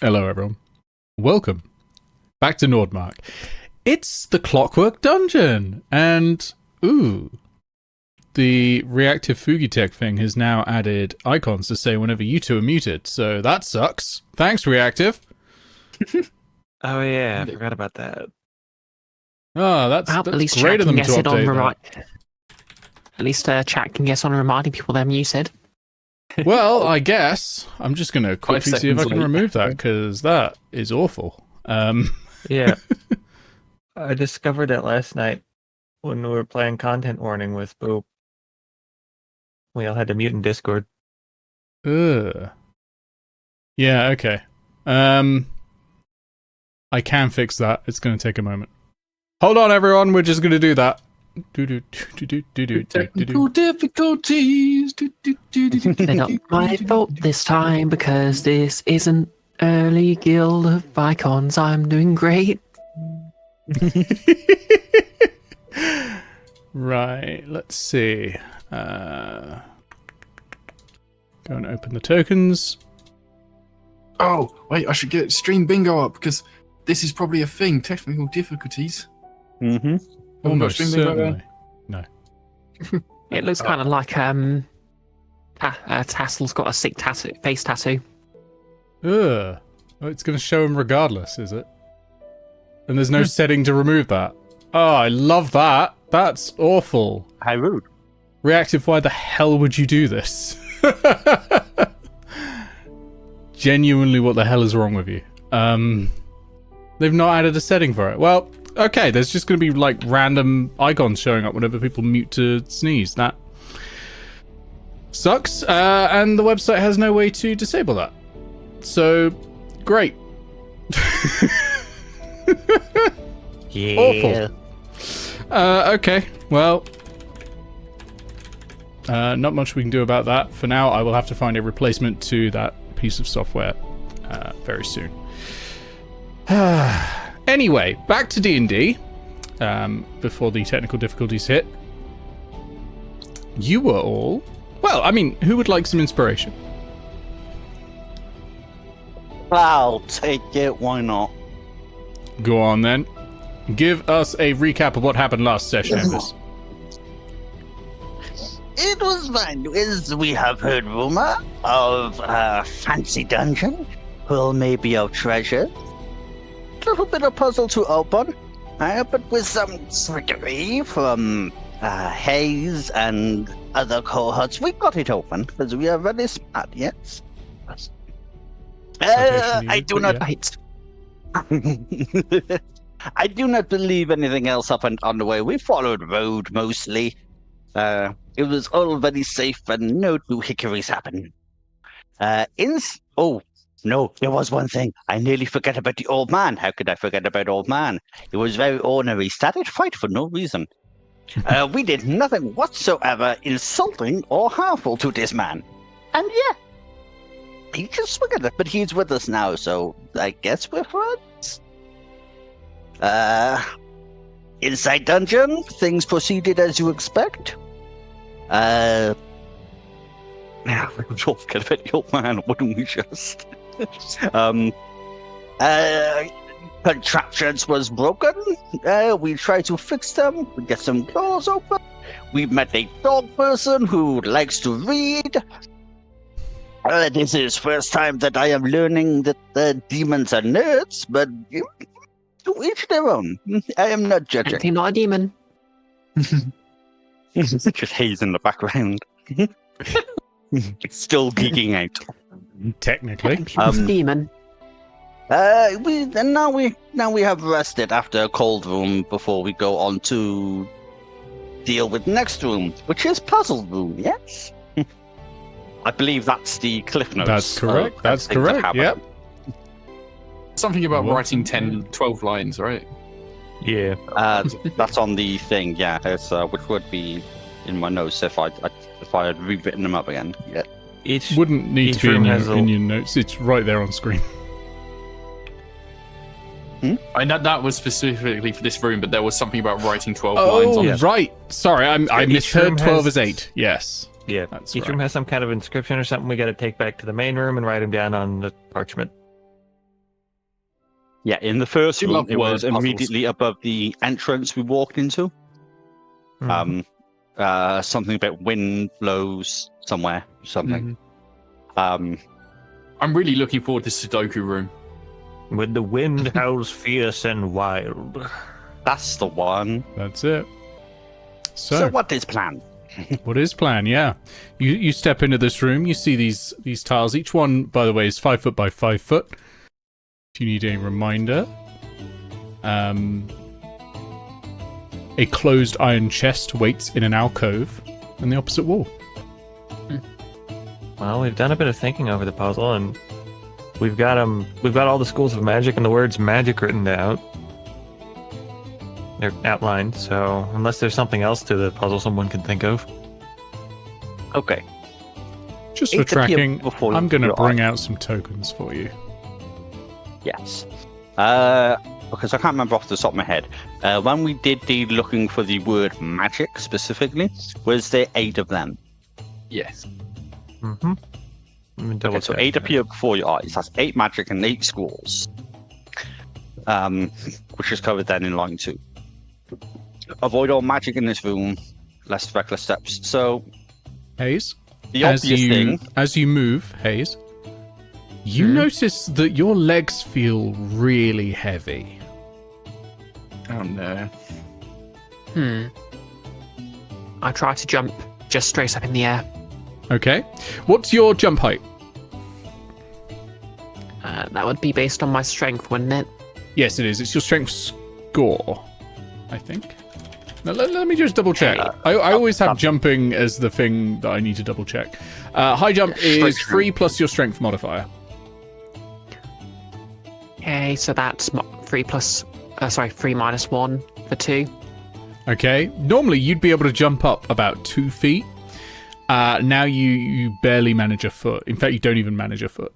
Hello, everyone. Welcome back to Nordmark. It's the Clockwork Dungeon, and the reactive Fugitech thing has now added icons to say whenever you two are muted, so that sucks. Thanks, reactive. Oh yeah, I forgot about that. Oh, that's at least great of them to update that. At least chat can guess on reminding people they're muted. Well, I guess I'm just going to quickly see if I can late. remove that, because that is awful. Yeah. I discovered it last night when we were playing content warning with Boop. We all had to mute in Discord. Yeah, okay. I can fix that. It's going to take a moment. Hold on, everyone. We're just going to do that. Technical difficulties. They're not my fault this time because this isn't early guild of icons. I'm doing great. Right, let's see. Go and open the tokens. Oh, wait, I should get stream bingo up because this is probably a thing. Technical difficulties. Mm-hmm. Almost stream bingo certainly. No. It looks kind of like Tassel's got a sick face tattoo. Ugh. Oh, it's going to show him regardless, is it? And there's no setting to remove that. Oh, I love that. That's awful. How rude. Reactive, why the hell would you do this? Genuinely, what the hell is wrong with you? They've not added a setting for it. Well, okay, there's just going to be like random icons showing up whenever people mute to sneeze. That sucks. And the website has no way to disable that. So, great. Yeah. Awful. Okay, well, not much we can do about that. For now, I will have to find a replacement to that piece of software very soon. Anyway, back to D&D. Before the technical difficulties hit. You were all... Well, I mean, who would like some inspiration? I'll take it, why not? Go on, then. Give us a recap of what happened last session, Enfys. It was fine. As we have heard rumor of a fancy dungeon full maybe of treasure. Little bit of puzzle to open, but with some trickery from Haze and other cohorts, we got it open because we are very smart. Yes. I do not. I do not believe anything else happened on the way. We followed road mostly. It was all very safe and no hickories happened. Oh, no, there was one thing. I nearly forgot about the old man. How could I forget about old man? He was very ornery, started fight for no reason. We did nothing whatsoever insulting or harmful to this man. And yeah, he just forgot it, but he's with us now, so I guess we're friends. Inside dungeon, things proceeded as you expect. Now we all forget about the old man, wouldn't we just? Contraptions was broken. We tried to fix them. We get some doors open. We met a dog person who likes to read. This is first time that I am learning that the demons are nerds, but to each their own. I am not judging. Technically not a demon. Just Haze in the background. Still geeking out. Technically. Technically a demon. Now we have rested after a cold room before we go on to deal with next room, which is puzzle room. Yes, I believe that's the cliff notes. That's correct. That's correct. Yep. Something about writing 10, 12 lines, right? Yeah. That's on the thing. Yeah, it's, which would be in my notes if I had rewritten them up again. Yeah. Each Wouldn't need each to be room in has your notes. It's right there on screen. I know that was specifically for this room, but there was something about writing 12 lines on it. Right. Sorry, I Each room misheard 12 has- as 8. Yes. Yeah, That's each room right. has some kind of inscription or something we got to take back to the main room and write them down on the parchment. Yeah, in the first You room, love it word was puzzles. immediately above the entrance we walked into. Mhm. Something about wind blows somewhere, something. I'm really looking forward to Sudoku room. When the wind howls fierce and wild. That's the one. That's it. So So, what is planned? what is plan? Yeah, you step into this room. You see these tiles. Each one, by the way, is 5 foot by 5 foot. If you need a reminder, a closed iron chest waits in an alcove in the opposite wall. Well, we've done a bit of thinking over the puzzle, and we've got all the schools of magic and the words magic written out. They're outlined, so unless there's something else to the puzzle someone can think of. Okay. Just for Eight appear tracking, before I'm going to your bring eye. out some tokens for you. Yes. Because I can't remember off the top of my head. When we did the looking for the word magic specifically, was there 8 of them? Yes. Mm-hmm. Let me double Okay, so check 8 here. appear before your eyes. That's 8 magic and 8 schools. Which is covered then in line 2. Avoid all magic in this room, less reckless steps. So, Haze, the obvious thing... as you move, Haze, you notice that your legs feel really heavy. Oh no. I try to jump just straight up in the air. Okay, what's your jump height? That would be based on my strength, wouldn't it? Yes, it is. It's your strength score, I think. Now, let me just double check. I always have jumping as the thing that I need to double check. High jump is 3 plus your strength modifier. Okay, so that's 3 minus 1 for 2. Okay, normally you'd be able to jump up about 2 feet. Now you barely manage a foot. In fact, you don't even manage a foot.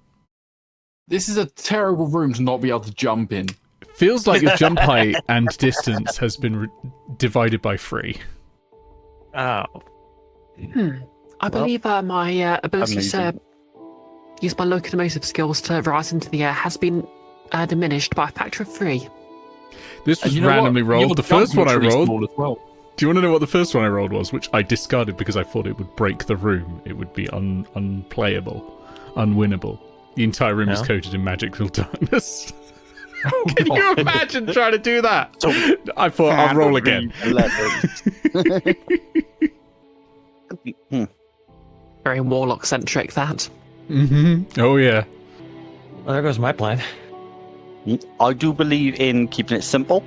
This is a terrible room to not be able to jump in. Feels like your jump height and distance has been divided by 3. Oh. I believe my ability to amazing. use my locomotive skills to rise into the air has been diminished by a factor of 3. This was You know what? randomly rolled. Your The first one I jumping's really rolled. small as well. Do you want to know what the first one I rolled was? Which I discarded because I thought it would break the room. It would be unplayable, unwinnable. The entire room is No? coated in magical darkness. Can you imagine trying to do that? I thought I'll roll again. Very warlock centric, that. Oh yeah. Well, there goes my plan. I do believe in keeping it simple.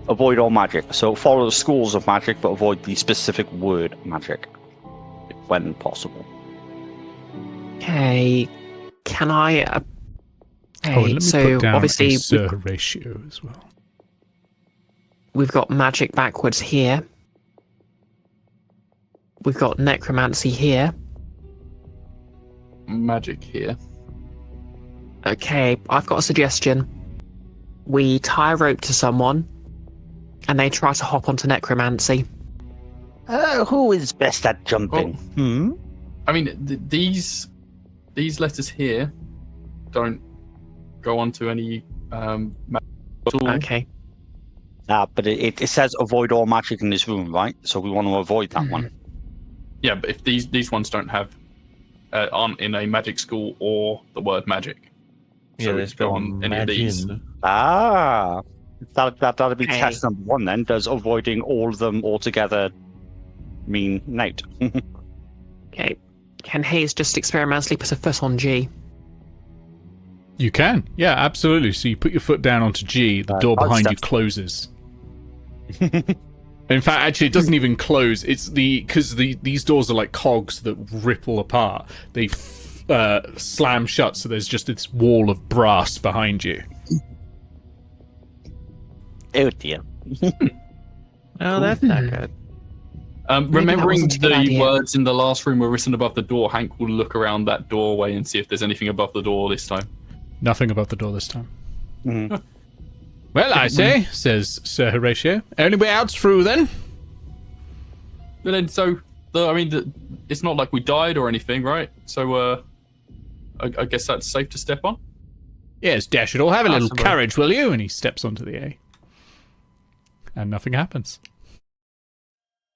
Avoid all magic. So follow the schools of magic, but avoid the specific word magic when possible. Okay, can I? Oh, and let me so put down obviously a Sir ratio as well. we've got magic backwards here. We've got necromancy here. Magic here. Okay, I've got a suggestion. We tie a rope to someone, and they try to hop onto necromancy. Who is best at jumping? I mean, these letters here don't go onto any magic at all. Okay. But it says avoid all magic in this room, right? So we want to avoid that one. Yeah, but if these ones don't have aren't in a magic school or the word magic, so there's it's go on any of these. That'll be Hey. test number 1 then. Does avoiding all of them altogether mean night? Okay. Can Haze just experimentally put a foot on G? You can, yeah, absolutely. So you put your foot down onto G, the door behind you closes. In fact, actually, it doesn't even close. It's because these doors are like cogs that ripple apart. They slam shut, so there's just this wall of brass behind you. Oh dear. Oh, that's not good. Remembering wasn't a good the idea. words in the last room were written above the door, Hank will look around that doorway and see if there's anything above the door this time. Nothing above the door this time. Mhm. Well, I say, says Sir Horatio. Only way out's through then. But then, it's not like we died or anything, right? So, I guess that's safe to step on. Yes, Dashidor, have a little Possibly. courage, will you? And he steps onto the A. And nothing happens.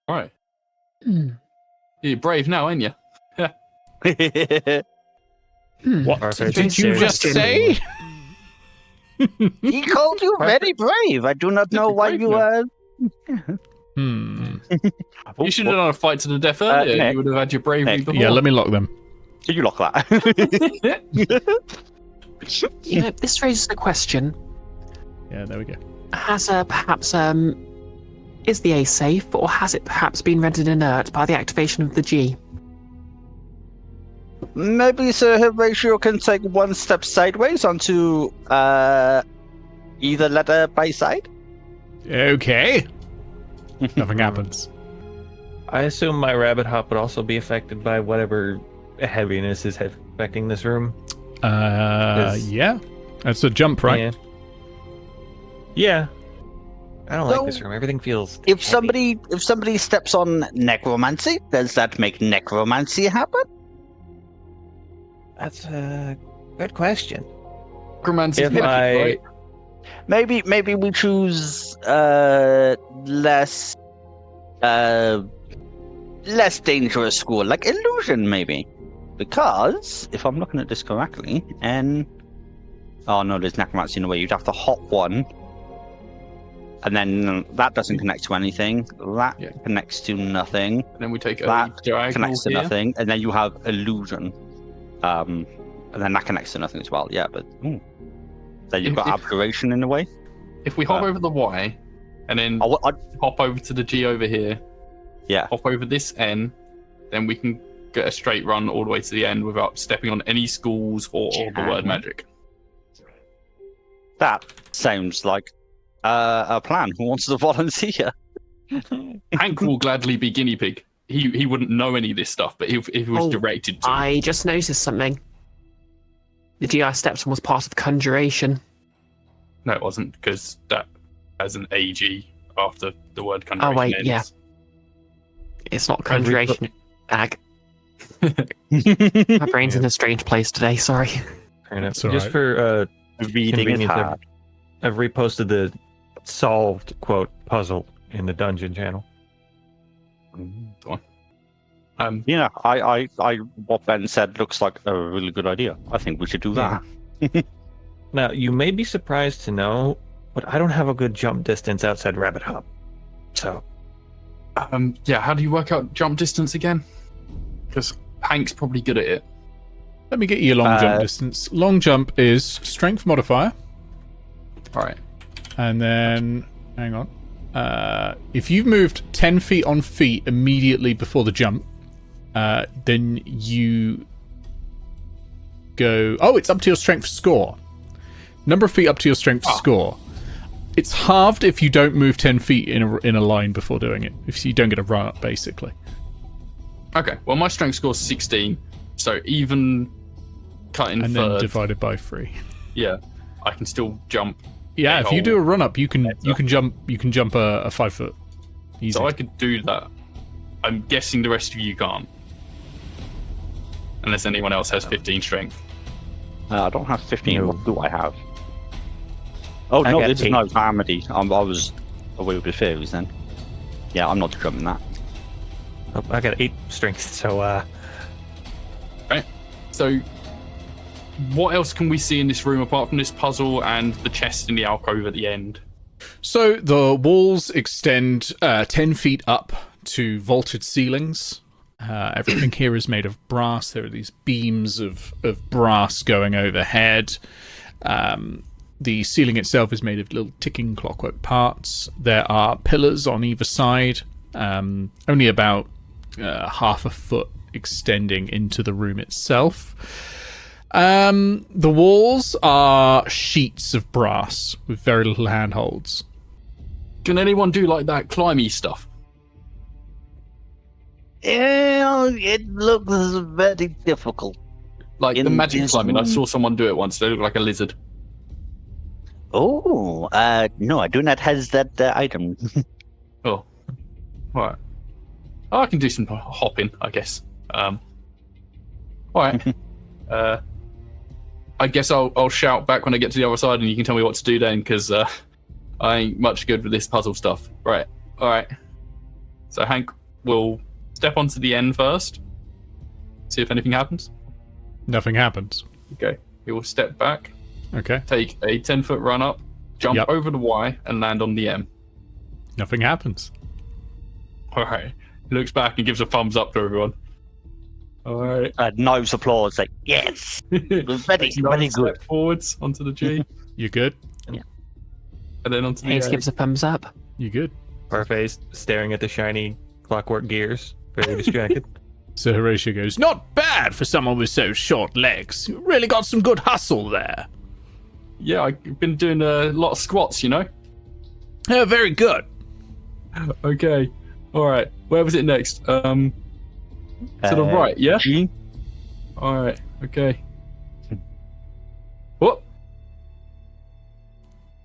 All right. You're brave now, ain't you? What Parfait, did you just say? He called you very brave. I do not know why brave you now. are. You should have done a fight to the death earlier. Nick. You would have had your bravery Nick. before. Yeah, let me lock them. Did you lock that? You know, this raises a question. Yeah, there we go. Has perhaps is the A safe, or has it perhaps been rendered inert by the activation of the G? Maybe Sir Horatio can take one step sideways onto either letter by side. Okay. Nothing happens. I assume my rabbit hop would also be affected by whatever heaviness is affecting this room. Yeah. That's a jump, right? Yeah. Yeah. I don't So, like this room. Everything feels If heavy. somebody steps on necromancy, does that make necromancy happen? That's a good question. Necromancy's If magic, I right? Maybe we choose less dangerous school, like illusion, maybe. Because if I'm looking at this correctly, oh no, there's necromancy in the way. You'd have to hop one, and then that doesn't connect to anything. That Yeah. connects to nothing. And then we take a That diagonal connects to here. nothing, and then you have illusion. And then that connects to nothing as well. Yeah, but then you've got abjuration in the way. If we hop over the Y, and then I, hop over to the G over here, yeah. hop over this N, then we can get a straight run all the way to the end without stepping on any schools or the word magic. That sounds like a plan. Who wants to volunteer? Hank will gladly be guinea pig. He wouldn't know any of this stuff, but if he was Oh, directed to. I just noticed something. The GI Stepson was part of Conjuration. No, it wasn't, because that has an AG after the word conjuration wait, ends. yeah. It's not Conjuration. Ag. My brain's in a strange place today, sorry. Fair enough. It's all Just right. for Reading is convenience, hard. I've reposted the solved quote puzzle in the dungeon channel. Yeah, I what Ben said looks like a really good idea. I think we should do that. Now, you may be surprised to know, but I don't have a good jump distance outside Rabbit Hop. So, Yeah, how do you work out jump distance again? Because Hank's probably good at it. Let me get you a long jump distance. Long jump is strength modifier. All right. And then, hang on. If you've moved 10 feet on feet immediately before the jump, then you go... Oh, it's up to your strength score. Number of feet up to your strength score. It's halved if you don't move 10 feet in a line before doing it. If you don't get a run up, basically. Okay, well, my strength score is 16, so even cutting And then third, divided by 3. yeah, I can still jump. Yeah, if you do a run up, you can jump a 5 foot. Easy. So I could do that. I'm guessing the rest of you can't. Unless anyone else has 15 strength. I don't have 15. No. What do I have? Oh I no, got this is 8. no Amity. I was away with the fairies then. Yeah, I'm not jumping that. Oh, I got 8 strength, so Right. So, what else can we see in this room apart from this puzzle and the chest in the alcove at the end? So the walls extend 10 feet up to vaulted ceilings. Everything here is made of brass. There are these beams of brass going overhead. The ceiling itself is made of little ticking clockwork parts. There are pillars on either side, only about half a foot extending into the room itself. The walls are sheets of brass with very little handholds. Can anyone do like that climby stuff? Yeah, it looks very difficult. Like the In magic this climbing. I room- saw someone do it once. They look like a lizard. Oh, no, I do not have that item. Oh, right. Oh, I can do some hopping, I guess. All right. I guess I'll shout back when I get to the other side, and you can tell me what to do then, because I ain't much good with this puzzle stuff. Right. All right. So Hank will step onto the end first. See if anything happens. Nothing happens. Okay. He will step back. Okay. Take a 10-foot run up, jump over the Y, and land on the M. Nothing happens. All right. He looks back and gives a thumbs up to everyone. All right. No's applause. Like, yes. Very good. Step forwards onto the G. You good? Yeah. And then onto the Haze A. gives a thumbs up. You good? Parfait's staring at the shiny clockwork gears, very distracted. So Horatio goes, not bad for someone with so short legs. You really got some good hustle there. Yeah, I've been doing a lot of squats, you know? Yeah, very good. Okay. All right. Where was it next? To the right, yeah? G. All right. Okay. What?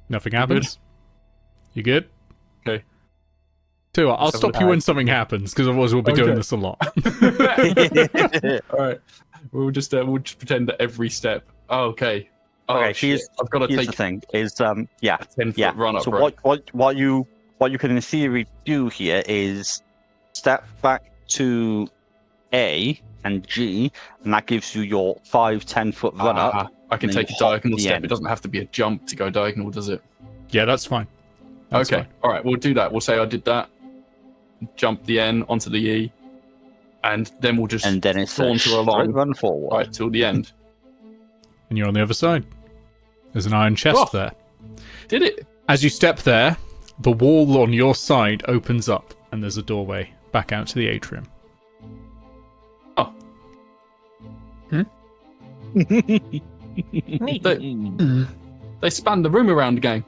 Nothing happens. You good? Okay. Tell you what, I'll Let's have stop a you when something happens, because otherwise we'll be doing this a lot. All right. We'll just pretend that every step. Oh, okay. Oh, Okay, shit. I've got to Here's take the thing: is a 10-foot run up. So right? what you can in theory do here is step back to A and G, and that gives you your 5-10-foot run up. I can and take then a hop diagonal the step. end. It doesn't have to be a jump to go diagonal, does it? Yeah, that's fine. That's Okay. fine. All right. We'll do that. We'll say I did that. Jump the N onto the E, and then we'll just And then it's a saunter along straight run forward. right till the end. And you're on the other side. There's an iron chest Oh. there. Did it? As you step there, the wall on your side opens up, and there's a doorway back out to the atrium. Oh. Neat. They spanned the room around again.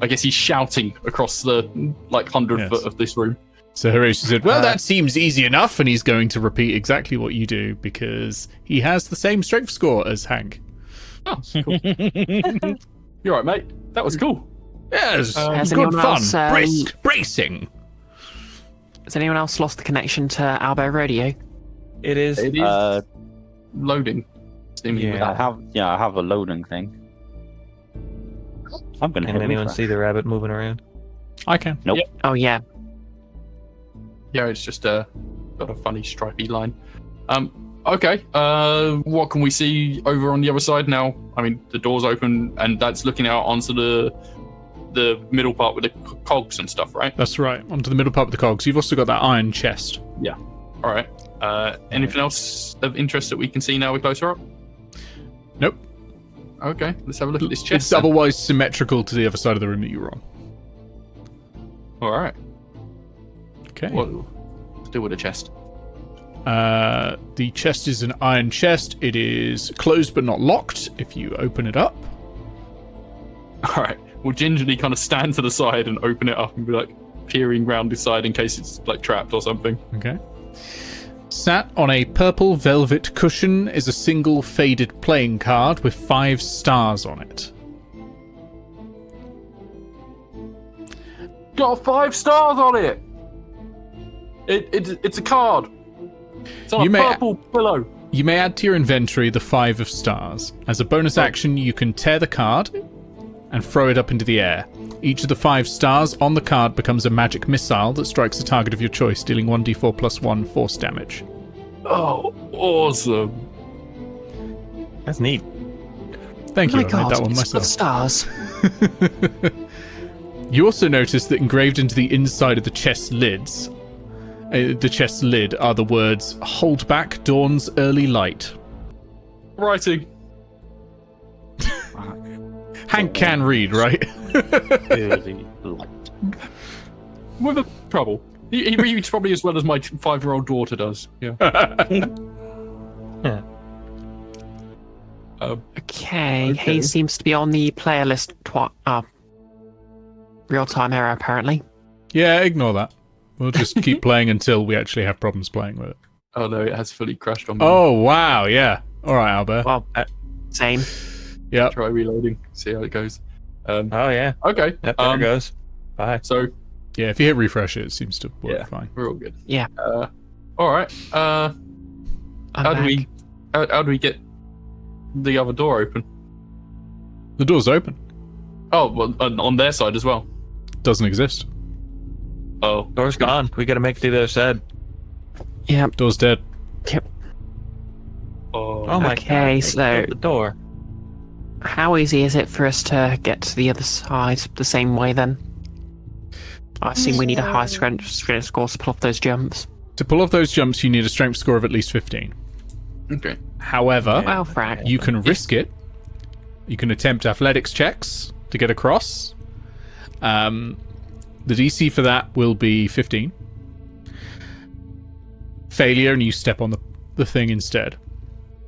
I guess he's shouting across the 100 Yes. foot of this room. So Horatio said, well, that seems easy enough, and he's going to repeat exactly what you do, because he has the same strength score as Hank. Oh, cool. You're right, mate. That was cool. Yes, Has good anyone fun. else, Bracing. Has anyone else lost the connection to Albo Radio? It is. It is loading. Seemingly. Yeah. I have a loading thing. I'm gonna Can hit anyone refresh. see the rabbit moving around? I can. Nope. Yep. Oh yeah. Yeah, it's just got a funny stripy line. Okay. What can we see over on the other side now? I mean, the door's open, and that's looking out onto the middle part with the cogs and stuff, right? That's right, onto the middle part of the cogs. You've also got that iron chest. All right. Anything else of interest that we can see now we're closer up? Nope. Okay, let's have a look at this chest. It's then. otherwise symmetrical to the other side of the room that you were on. All right. Okay. Let's deal with the chest. The chest is an iron chest. It is closed but not locked if you open it up. All right. We'll gingerly kind of stand to the side and open it up and be peering round the side in case it's trapped or something. Okay. Sat on a purple velvet cushion is a single faded playing card with 5 stars on it. Got 5 stars on it. It's a card. It's on You a may- purple pillow. You may add to your inventory the 5 of stars. As a bonus action, you can tear the card and throw it up into the air. Each of the 5 stars on the card becomes a magic missile that strikes a target of your choice, dealing 1d4 plus 1 force damage. Oh, awesome. That's neat. Thank Oh you, my I god, made that one it's got myself. stars. You also notice that engraved into the inside of the chest lids, the chest lid, are the words, "Hold back dawn's early light." Writing. Hank can read, right? Really light. With a trouble. He reads probably as well as my 5-year-old daughter does. Yeah. Okay, Okay. Haze seems to be on the player list. Real-time error, apparently. Yeah, ignore that. We'll just keep playing until we actually have problems playing with it. Oh no, it has fully crashed on me. Oh, wow, yeah. All right, Albert. Well, same. Yep. Try reloading. See how it goes. Oh yeah. Okay. Yep, there it goes. Bye. So Yeah, if you hit refresh, it seems to work Yeah. fine. we're all good. Yeah. All right. I'm How do back. we? How do we get the other door open? The door's open. Oh, well, on their side as well. Doesn't exist. Oh, Door's gone. We gotta make it to the other side. Yeah. Door's dead. Oh my Okay, god. so- The door. How easy is it for us to get to the other side the same way then? I assume we need a high strength score to pull off those jumps. To pull off those jumps, you need a strength score of at least 15. okay. However, Well, frack. you can risk it. You can attempt athletics checks to get across. The DC for that will be 15. Failure, and you step on the thing instead.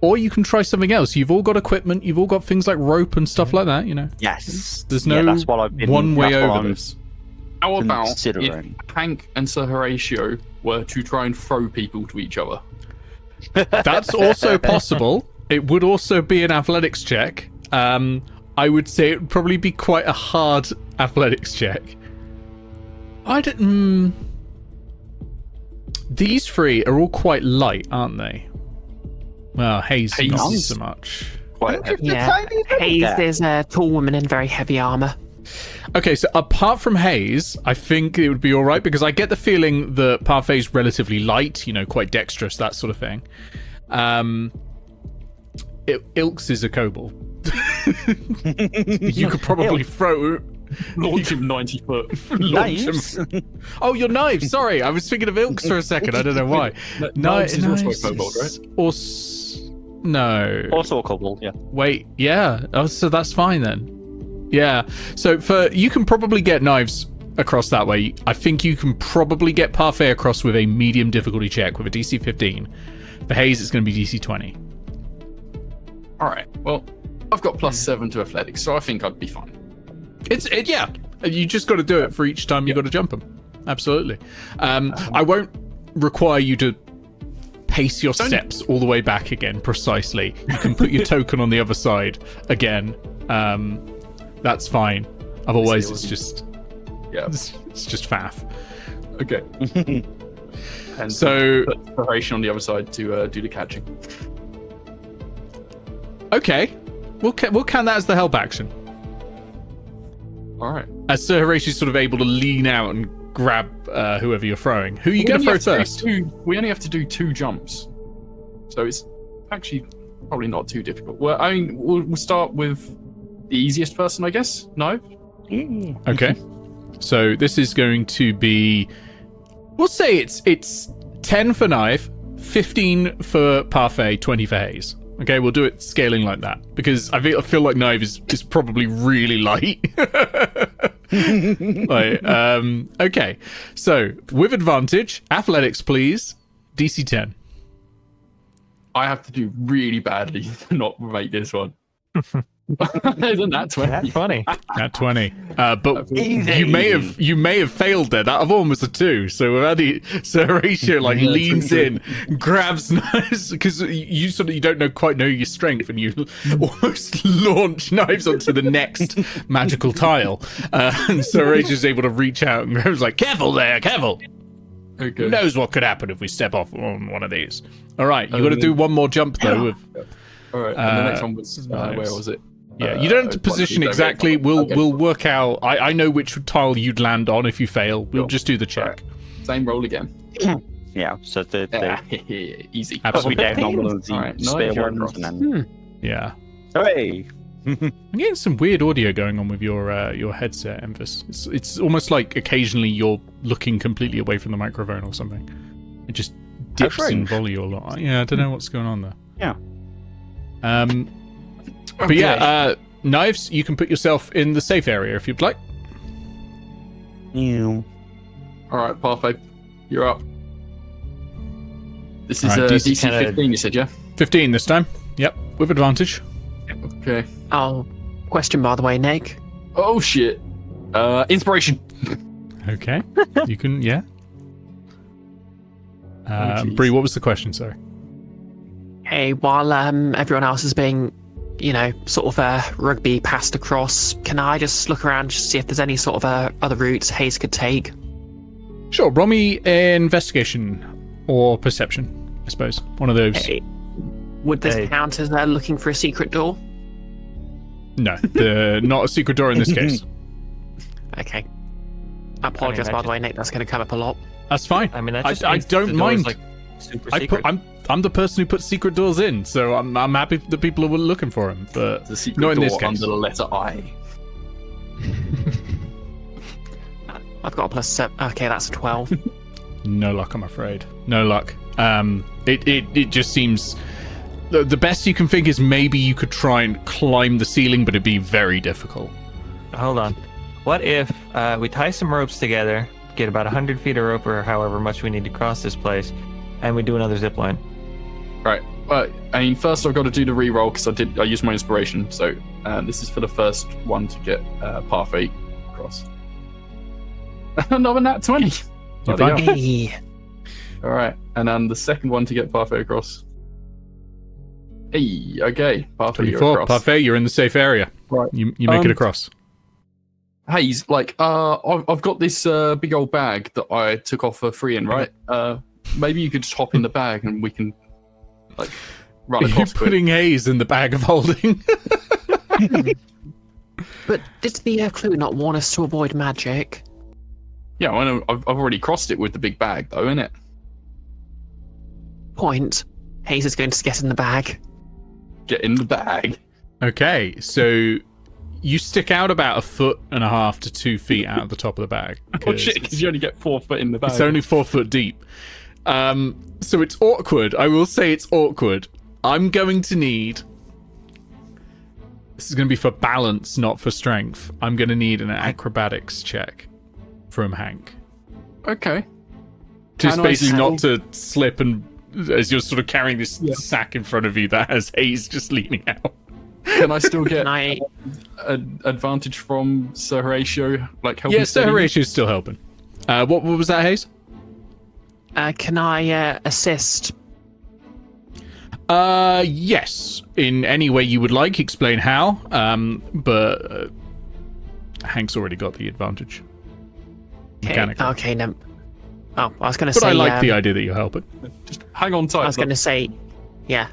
Or you can try something else. You've all got equipment. You've all got things like rope and stuff like that, you know. Yes. There's no that's what I've been, one way that's what over I'm this. How about if considering. Hank and Sir Horatio were to try and throw people to each other? That's also possible. It would also be an athletics check. I would say it would probably be quite a hard athletics check. I don't. These three are all quite light, aren't they? Well, Haze not Haze. so much. Quite heavy. Yeah. Haze is a tall woman in very heavy armor. Okay, so apart from Haze, I think it would be all right because I get the feeling that Parfait's relatively light, you know, quite dexterous, that sort of thing. Ilks is a kobold. You could probably throw. Launch him 90 foot. Launch him. Knives. Oh, you're Naeve. Sorry, I was thinking of Ilks for a second. I don't know why. Knives is also a kobold, is- right? Or no. Also a kobold, yeah. Wait, yeah. Oh, so that's fine then. Yeah. So you can probably get Knives across that way. I think you can probably get Parfait across with a medium difficulty check with a DC 15. For Haze, it's going to be DC 20. All right. Well, I've got +7 to athletics, so I think I'd be fine. Yeah. You just got to do it for each time you got to jump them. Absolutely. I won't require you to pace your steps all the way back again precisely. You can put your token on the other side again. That's fine. Otherwise, it's just faff. Okay. And So put preparation on the other side to do the catching. okay, we'll count that as the help action. All right. As Sir Horatio's sort of able to lean out and grab whoever you're throwing. Who are you going to throw first? We only have to do 2 jumps, so it's actually probably not too difficult. Well, I mean, we'll start with the easiest person, I guess. No. Okay. So this is going to be, we'll say it's 10 for Naeve, 15 for Parfait, 20 for Haze. Okay, we'll do it scaling like that because I feel like Naeve is probably really light. Okay, so with advantage, athletics, please. DC 10. I have to do really badly to not make this one. Isn't that 20? That's funny. At 20. But Easy. you may have failed there. That other one was a 2. So Sir Horatio leans in, grabs Knives because you don't quite know your strength, and you almost launch Knives onto the next magical tile. And Sir Horatio's able to reach out and goes like, "Careful there, careful." Okay. Who knows what could happen if we step off on one of these? All right, you got to do one more jump though. All right. And the next one was where was it? Yeah, you don't have to position exactly. We'll work out. I know which tile you'd land on if you fail. We'll just do the check. Same roll again. Yeah, so the Easy. Absolutely. down on one of the Alright, spare nice. ones and then. Yeah. Hooray! I'm getting some weird audio going on with your headset, Enfys. It's almost like occasionally you're looking completely away from the microphone or something. It just dips in strange. volume a lot. Yeah, I don't know what's going on there. Yeah. But yeah, Knives, you can put yourself in the safe area if you'd like. Ew. All right, Parfait, you're up. This is All right, DC DC 15, you said, yeah? 15 this time. Yep, with advantage. Okay. Oh, question by the way, Nick. Oh, shit. Inspiration. Okay, you can, yeah. jeez. Bree, what was the question, sorry? Hey, while everyone else is being, sort of rugby passed across, can I just look around to see if there's any sort of other routes Haze could take? Sure, roll me investigation or perception, I suppose. One of those. Hey, Would this Hey. count as looking for a secret door? No, not a secret door in this case. Okay. I apologize, that by the just- way, Nick. That's going to come up a lot. That's fine. I mean, that just I means don't the door is, mind. like, super secret. I'm the person who puts secret doors in, so I'm happy that people are looking for them. But The secret not in door this case. under the letter I. I've got a +7. Okay, that's a 12. No luck, I'm afraid. No luck. It just seems the best you can think is maybe you could try and climb the ceiling, but it'd be very difficult. Hold on. What if we tie some ropes together, get about 100 feet of rope or however much we need to cross this place, and we do another zip line? Right. I mean, first I've got to do the reroll because I used my inspiration. So this is for the first one to get Parfait across. Another nat 20. You're Bloody fine. hell. Hey. All right, and then the second one to get Parfait across. Hey, okay, Parfait, you're 24. across. Parfait, you're in the safe area. Right. You make it across. Haze, like, I've got this big old bag that I took off for free in, right? Maybe you could just hop in the bag and we can, like, run You're across. quick. putting Haze in the bag of holding. But did the clue not warn us to avoid magic? Yeah, I know. I've already crossed it with the big bag, though, innit? Point. Haze is going to get in the bag. Get in the bag. Okay, so you stick out about 1.5 to 2 feet out of the top of the bag. Oh shit! Because you only get 4 foot in the bag. It's only 4 foot deep. So it's awkward. I will say it's awkward. I'm going to need... This is going to be for balance, not for strength. I'm going to need an acrobatics check from Hank. Okay. Just Can I basically say- not to slip and... As you're sort of carrying this sack in front of you that has Haze just leaning out. Can I still get Can I? an advantage from Sir Horatio? Like helping? Yeah, Sir Horatio's still helping. What was that, Haze? Can I assist? Yes. In any way you would like, explain how. But Hank's already got the advantage. Mechanically. Okay, no. Oh, I was going to But say. I like the idea that you're helping. Just hang on tight. I was going to say, yeah.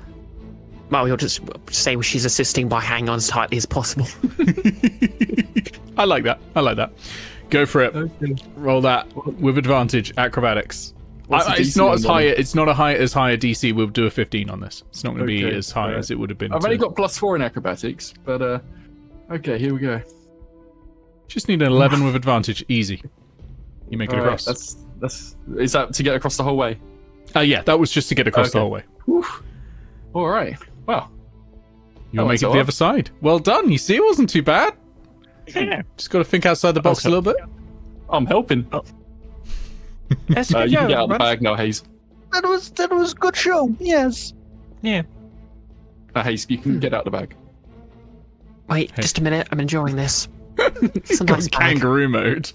Well, you'll just say she's assisting by hanging on as tightly as possible. I like that. I like that. Go for it. Okay. Roll that with advantage. Acrobatics. What's the It's DC not on as that? high. It's not as high a DC. We'll do a 15 on this. It's not going to be Okay, as high alright. as it would have been. I've only got +4 in acrobatics, but okay, here we go. Just need an 11 with advantage. Easy. You make it Alright, across. that's is that to get across the whole way? Yeah, that was just to get across the Okay. whole way. Whew. All right. Wow. You'll Oh, make it's it all the right. other side. Well done. You see, it wasn't too bad. Just got to think outside the box a little bit. I'm helping. That's a good You can job, get out of the Russ. bag now, Haze. That was a good show. Yes. Yeah. Haze, you can get out of the bag. Wait, Hey. just a minute. I'm enjoying this. It's a Got nice bag. kangaroo mode.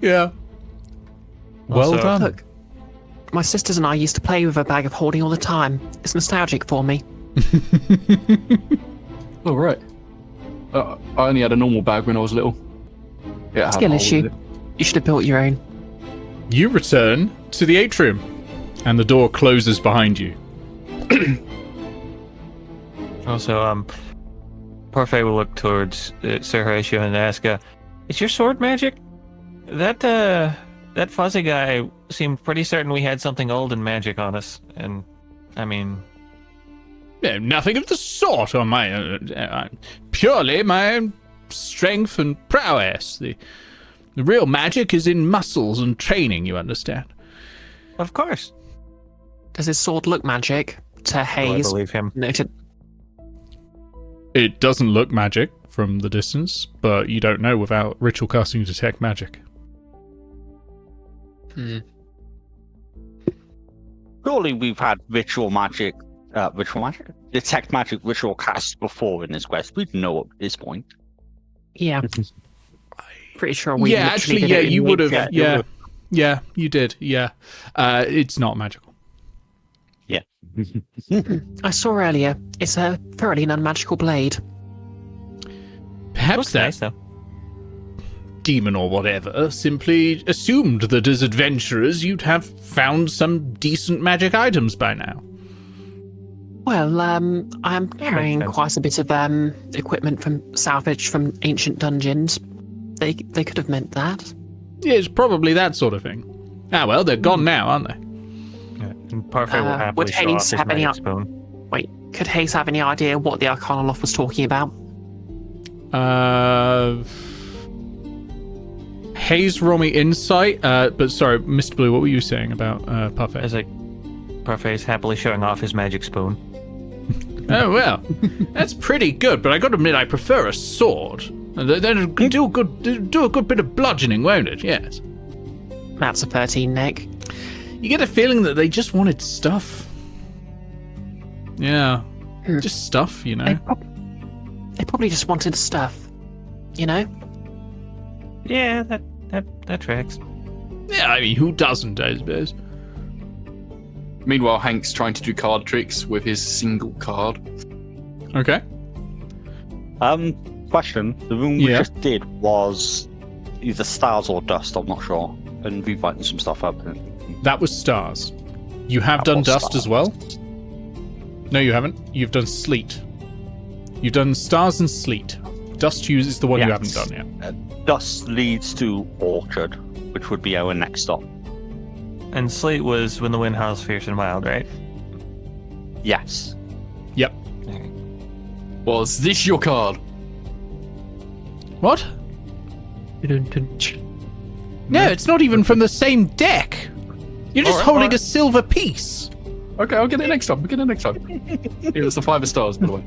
Yeah. Well Also- done. Look, my sisters and I used to play with a bag of holding all the time. It's nostalgic for me. All right. I only had a normal bag when I was little. Yeah. Skill issue. You should have built your own. You return to the atrium, and the door closes behind you. Also, Parfait will look towards Sir Horatio and ask, "Is your sword magic? That fuzzy guy seemed pretty certain we had something old and magic on us, and I mean, Yeah, nothing of the sort on my purely my own strength and prowess. The real magic is in muscles and training, you understand. of course." Does his sword look magic? To Oh, I Haze. believe him. Noted. It doesn't look magic from the distance, but you don't know without ritual casting to detect magic. Surely we've had detect magic ritual casts before in this quest. We'd know at this point. Yeah. Pretty sure we yeah, literally actually, did yeah, it in you would have. mid-chat. Yeah, you did. Yeah, it's not magical. I saw earlier. It's a thoroughly non-magical blade. Perhaps Looks that nice though. demon or whatever simply assumed that as adventurers you'd have found some decent magic items by now. Well, I'm carrying sense. quite a bit of equipment from salvage from ancient dungeons. They could have meant that. Yeah, it's probably that sort of thing. Ah, well, they're gone now, aren't they? Yeah. And Parfait will happily would show off Haze his have any magic spoon. Wait, could Haze have any idea what the Arcanoloth was talking about? Haze, roll me insight. But sorry, Mr. Blue, what were you saying about Parfait? As Parfait's happily showing off his magic spoon. Oh, well, that's pretty good, but I gotta admit I prefer a sword. That'll do a good bit of bludgeoning, won't it? Yes. That's a 13, Nick. You get a feeling that they just wanted stuff. Yeah. Just stuff, you know. They probably just wanted stuff, you know? Yeah, that tracks. Yeah, I mean, who doesn't, I suppose? Meanwhile, Hank's trying to do card tricks with his single card. Okay. Question. The room we Yeah. just did was either stars or dust, I'm not sure. And we've written some stuff up. That was stars. You have That done was dust stars. as well? No, you haven't. You've done sleet. You've done stars and sleet. Dust is the one you haven't Yes. done yet. Dust leads to Orchard, which would be our next stop. And Slate was when the wind howls fierce and wild, right? Yes. Yep. Was this your card? What? No, it's not even from the same deck. You're just holding a silver piece. Okay, I'll get it next time. It was the 5 of stars, by the way.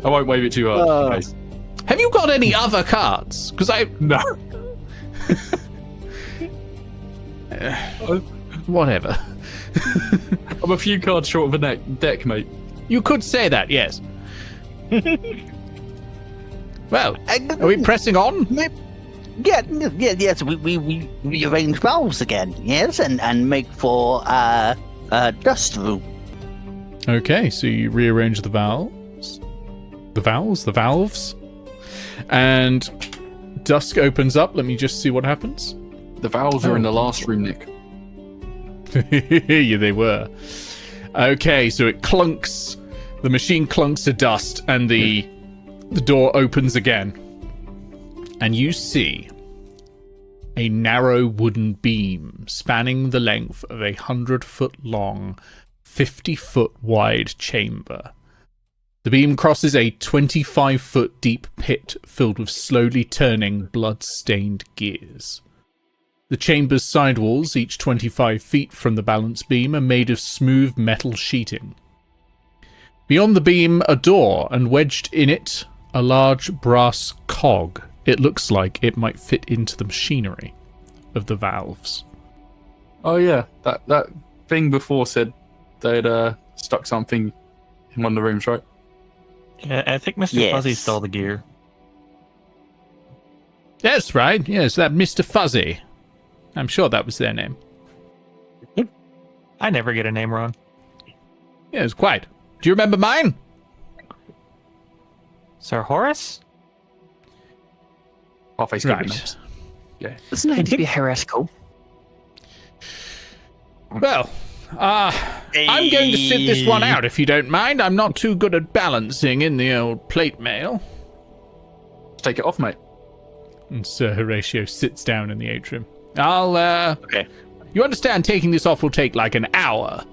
I won't wave it too hard. Nice. Have you got any other cards? Because No. Whatever. I'm a few cards short of a deck, mate. You could say that, yes. Well, are we pressing on? Yes. We rearrange valves again, yes, and make for dust room. Okay, so you rearrange the valves. The valves. And dusk opens up. Let me just see what happens. The valves are in the last room, Nick. Yeah, they were. Okay, so it clunks. The machine clunks to dust, and the door opens again. And you see a narrow wooden beam spanning the length of 100-foot long, 50-foot wide chamber. The beam crosses a 25-foot deep pit filled with slowly turning, blood-stained gears. The chamber's sidewalls, each 25 feet from the balance beam, are made of smooth metal sheeting. Beyond the beam, a door, and wedged in it, a large brass cog. It looks like it might fit into the machinery of the valves. Oh yeah, that thing before said they'd stuck something in one of the rooms, right? Yeah, I think Mr. Fuzzy stole the gear. That's right, yes, that Mr. Fuzzy. I'm sure that was their name. I never get a name wrong. Yes, quite. Do you remember mine? Sir Horace? Parfait's Right. names. Yeah. Doesn't need to be heretical. Well, I'm going to sit this one out if you don't mind. I'm not too good at balancing in the old plate mail. Take it off, mate. And Sir Horatio sits down in the atrium. I'll, Okay. You understand taking this off will take like an hour.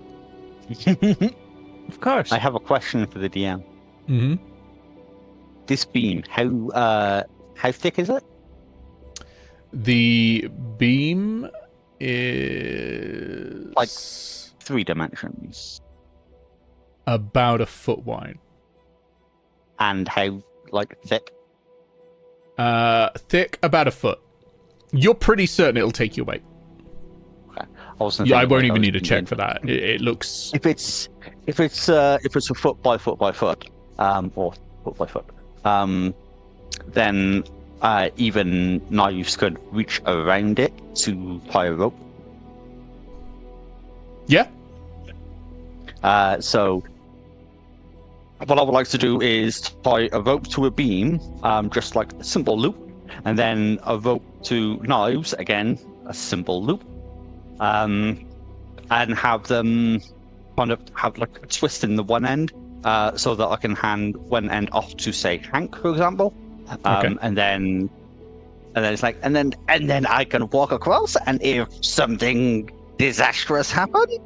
Of course. I have a question for the DM. Mm-hmm. This beam, how thick is it? The beam is... Like 3 dimensions. about a foot wide. And how, thick? Thick, about a foot. You're pretty certain it'll take your weight. Okay. Yeah, I won't even need a check for that. It looks... If it's a foot by foot by foot, or foot by foot, then even Naeves could reach around it to tie a rope. Yeah. So what I would like to do is tie a rope to a beam, just like a simple loop, and then a rope to knives, again, a simple loop, and have them kind of have like a twist in the one end, so that I can hand one end off to, say, Hank, for example, Okay. and then it's like, and then I can walk across, and if something disastrous happens,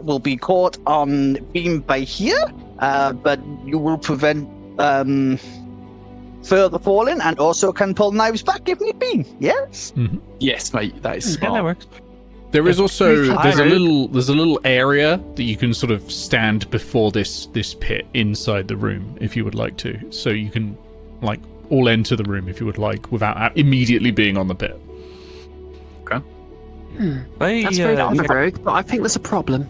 will be caught on beam by here, but you will prevent further falling, and also can pull knives back if need be. Yes. Yes, mate, that is Yeah, that smart. works. There is also there's a Pirate. little area that you can sort of stand before this pit inside the room if you would like to. So you can like all enter the room if you would like without immediately being on the pit. That's very clever, Rogue, but I think there's a problem.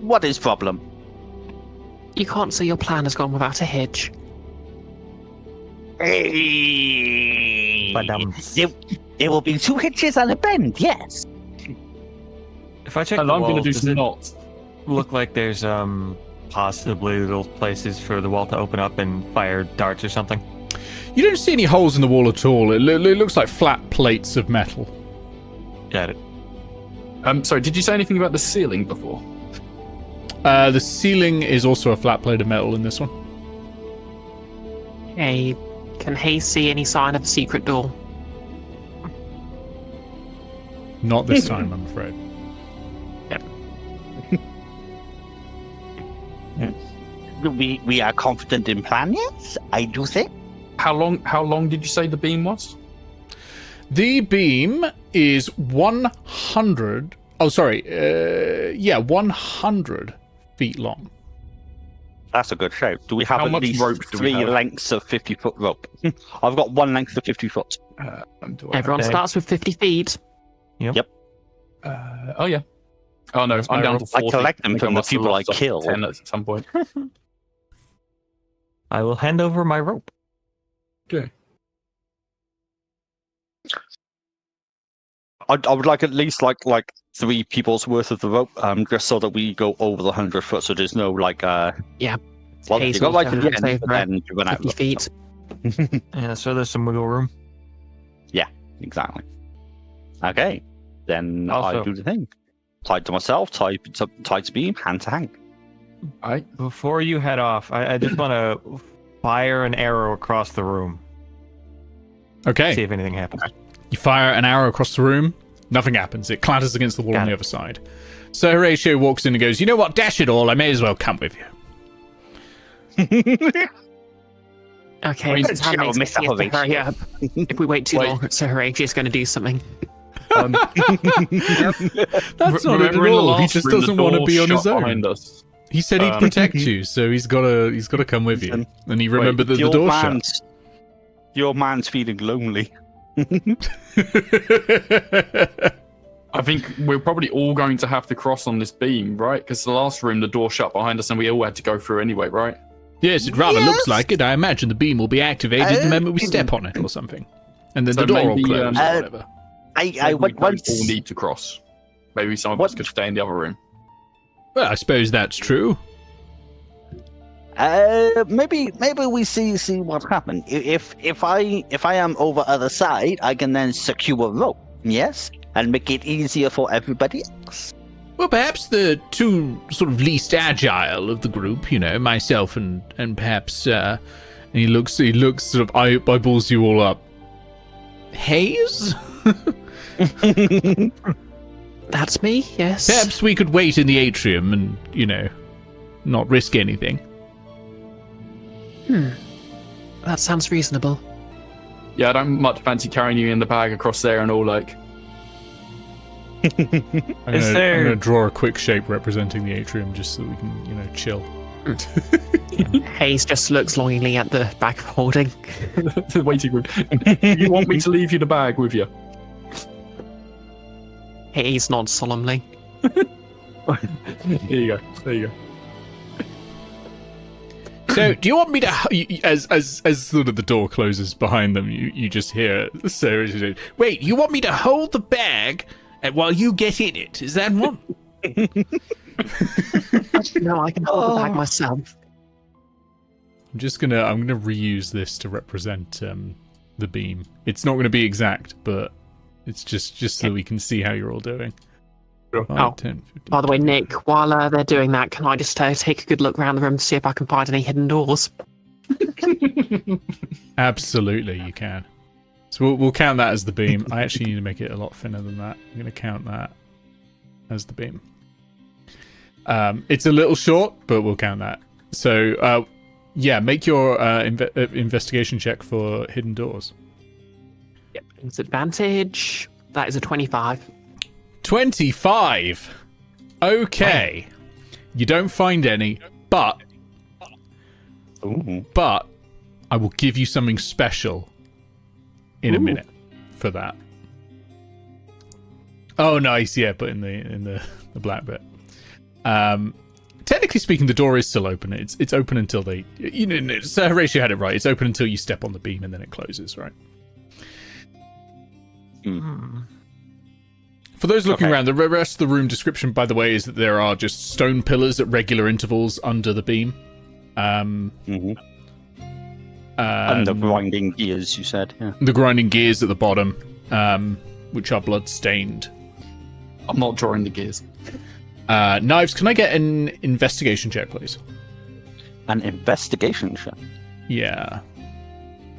What is problem? You can't say your plan has gone without a hitch. Hey. Badum. There will be 2 hitches and a bend. Yes. If I check And the I'm going to walls, do does some it knots. look like there's possibly little places for the wall to open up and fire darts or something? You don't see any holes in the wall at all. It looks like flat plates of metal. Got it. Sorry, did you say anything about the ceiling before? The ceiling is also a flat plate of metal in this one. Hey, can Haze see any sign of a secret door? Not this time, I'm afraid. We are confident in plan. Yes, I do think. How long did you say the beam was? The beam is 100. Oh, sorry. 100 feet long. That's a good shape. Do we have How at much least rope do we 3 have? lengths of 50-foot rope? I've got 1 length of 50 foot. Everyone Okay. starts with 50 feet. Oh yeah. Oh no, my I'm down rope. to 40. I collect them think from the must have people I lost, like, kill. 10 at some point. I will hand over my rope. Okay. I would like at least like 3 people's worth of the rope, just so that we go over the 100 foot. So there's no like Yeah. Well, Haze you got will like the have end, over but then you run out. 50 feet. Yeah, so there's some wiggle room. Exactly. Okay, then Also- I do the thing. Tied to myself, tied to beam, hand to Hank. Alright. Before you head off, I just want to fire an arrow across the room. Okay. See if anything happens. You fire an arrow across the room. Nothing happens. It clatters against the wall Got on the it. other side. So Horatio walks in and goes, "You know what? Dash it all. I may as well come with you." Okay, Wait, this is how it Joe, makes me Mr. have to hurry up. If we wait too Wait. long, so Horatio's going to do something. That's not it Remember at in the all. He last just room, the doesn't want to door be on his shut own. behind us. He said he'd protect you, so he's got to come with you. And he remembered that the door shut. Your man's feeling lonely. I think we're probably all going to have to cross on this beam, right? Because the last room, the door shut behind us, and we all had to go through anyway, right? Yes, it rather Yes. looks like it. I imagine the beam will be activated the moment we step on it or something. And then So the door will maybe, close or Uh, whatever. I Maybe we went don't once. all need to cross. Maybe some of What- us could stay in the other room. Well, I suppose that's true. Maybe we see what happens. If I am over other side, I can then secure a rope. Yes, and make it easier for everybody else. Well, perhaps the two sort of least agile of the group, myself and perhaps, and he looks sort of eyeballs you all up. Haze? That's me, yes. Perhaps we could wait in the atrium and, not risk anything. That sounds reasonable. Yeah, I don't much fancy carrying you in the bag across there and all like. I'm Is there- going to draw a quick shape representing the atrium just so we can, chill. Haze just looks longingly at the bag of holding. The waiting room. You want me to leave you the bag with you? Haze nods solemnly. There you go. So, do you want me to, as sort of the door closes behind them, you just hear Sarah say, "Wait, you want me to hold the bag while you get in it? Is that what?" No, I can hold the bag myself. I'm gonna reuse this to represent the beam. It's not gonna be exact, but it's just so we can see how you're all doing. Sure. 5, 10, 15, By the way, 20. Nick, while they're doing that, can I just take a good look around the room to see if I can find any hidden doors? Absolutely, you can. So we'll count that as the beam. I actually need to make it a lot thinner than that. I'm going to count that as the beam. It's a little short, but we'll count that. So, yeah, make your investigation check for hidden doors. Yep. Disadvantage. That is a 25. 25. Okay. You don't find any, but I will give you something special in a minute for that. Oh, nice. Yeah, but in the black bit. Technically speaking, the door is still open. It's open until they. So Horatio had it right. It's open until you step on the beam and then it closes, right? For those looking around, the rest of the room description, by the way, is that there are just stone pillars at regular intervals under the beam. And the grinding gears, you said. Yeah. The grinding gears at the bottom, which are blood-stained. I'm not drawing the gears. Naeves, can I get an investigation check, please? An investigation check? Yeah.